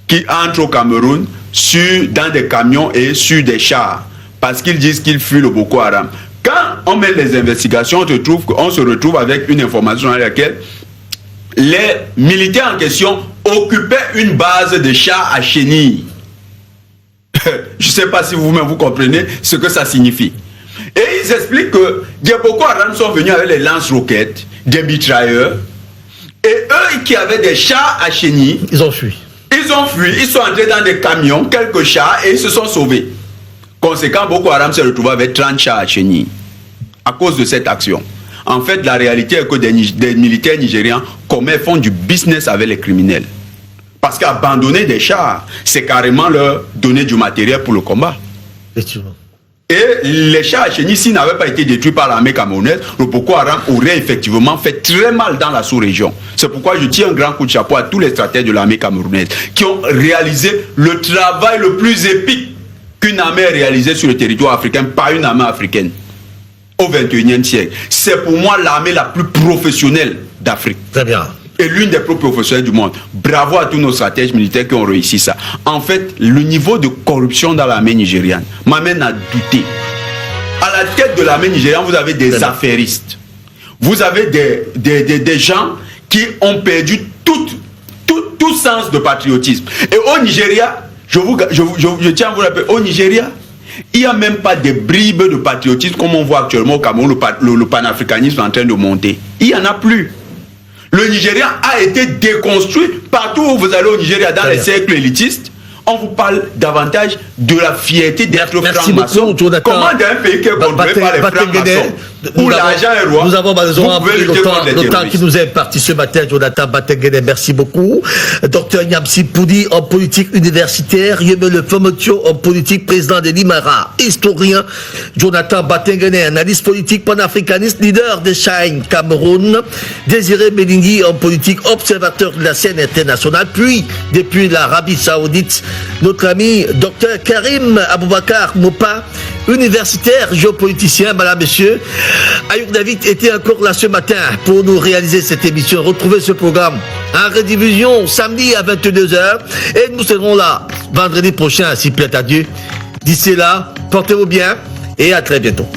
qui entrent au Cameroun dans des camions et sur des chars. Parce qu'ils disent qu'ils fuient le Boko Haram. Quand on met les investigations, on se retrouve avec une information dans laquelle les militaires en question occupaient une base de chars à chenilles. Je ne sais pas si vous-même vous comprenez ce que ça signifie. Et ils expliquent que des Boko Haram sont venus avec les lance-roquettes, des mitrailleurs, et eux qui avaient des chars à chenilles, ils ont fui. Ils sont entrés dans des camions, quelques chars, et ils se sont sauvés. Conséquent, Boko Haram s'est retrouvé avec 30 chars à chenilles à cause de cette action. En fait, la réalité est que des militaires nigérians font du business avec les criminels. Parce qu'abandonner des chars, c'est carrément leur donner du matériel pour le combat. Effectivement. Et les chars à chenilles, s'ils n'avaient pas été détruits par l'armée camerounaise, le Boko Haram aurait effectivement fait très mal dans la sous-région. C'est pourquoi je tire un grand coup de chapeau à tous les stratèges de l'armée camerounaise qui ont réalisé le travail le plus épique qu'une armée réalisée sur le territoire africain par une armée africaine au XXIe siècle. C'est pour moi l'armée la plus professionnelle d'Afrique. Très bien. Et l'une des plus professionnelles du monde. Bravo à tous nos stratèges militaires qui ont réussi ça. En fait, le niveau de corruption dans l'armée nigériane m'amène à douter. À la tête de l'armée nigériane, vous avez des affairistes. Vous avez des gens qui ont perdu tout sens de patriotisme. Et au Nigeria, je tiens à vous rappeler, au Nigeria, il n'y a même pas des bribes de patriotisme comme on voit actuellement au Cameroun, le panafricanisme est en train de monter. Il n'y en a plus. Le Nigeria a été déconstruit. Partout où vous allez au Nigeria, dans les cercles élitistes, on vous parle davantage de la fierté d'être franc-maçon. Comment dans un pays qui est contrôlé par les francs-maçons, où l'argent est roi, nous avons malheureusement vous pouvez pris lutter contre les le temps terroristes. qui nous est imparti ce matin, Jonathan Batengene, merci beaucoup. Docteur Nyamsi Poudi, en politique universitaire, Yemele Fomotio, en politique, président de l'IMARA, historien, Jonathan Batengene, analyste politique panafricaniste, leader de Shine Cameroun, Désiré Belingui, en politique, observateur de la scène internationale, puis, depuis l'Arabie Saoudite, notre ami Docteur Karim Aboubakar Mopa, universitaire, géopoliticien, madame, monsieur. Ayoub David était encore là ce matin pour nous réaliser cette émission. Retrouvez ce programme en rediffusion samedi à 22h et nous serons là vendredi prochain, s'il plaît à Dieu. D'ici là, portez-vous bien et à très bientôt.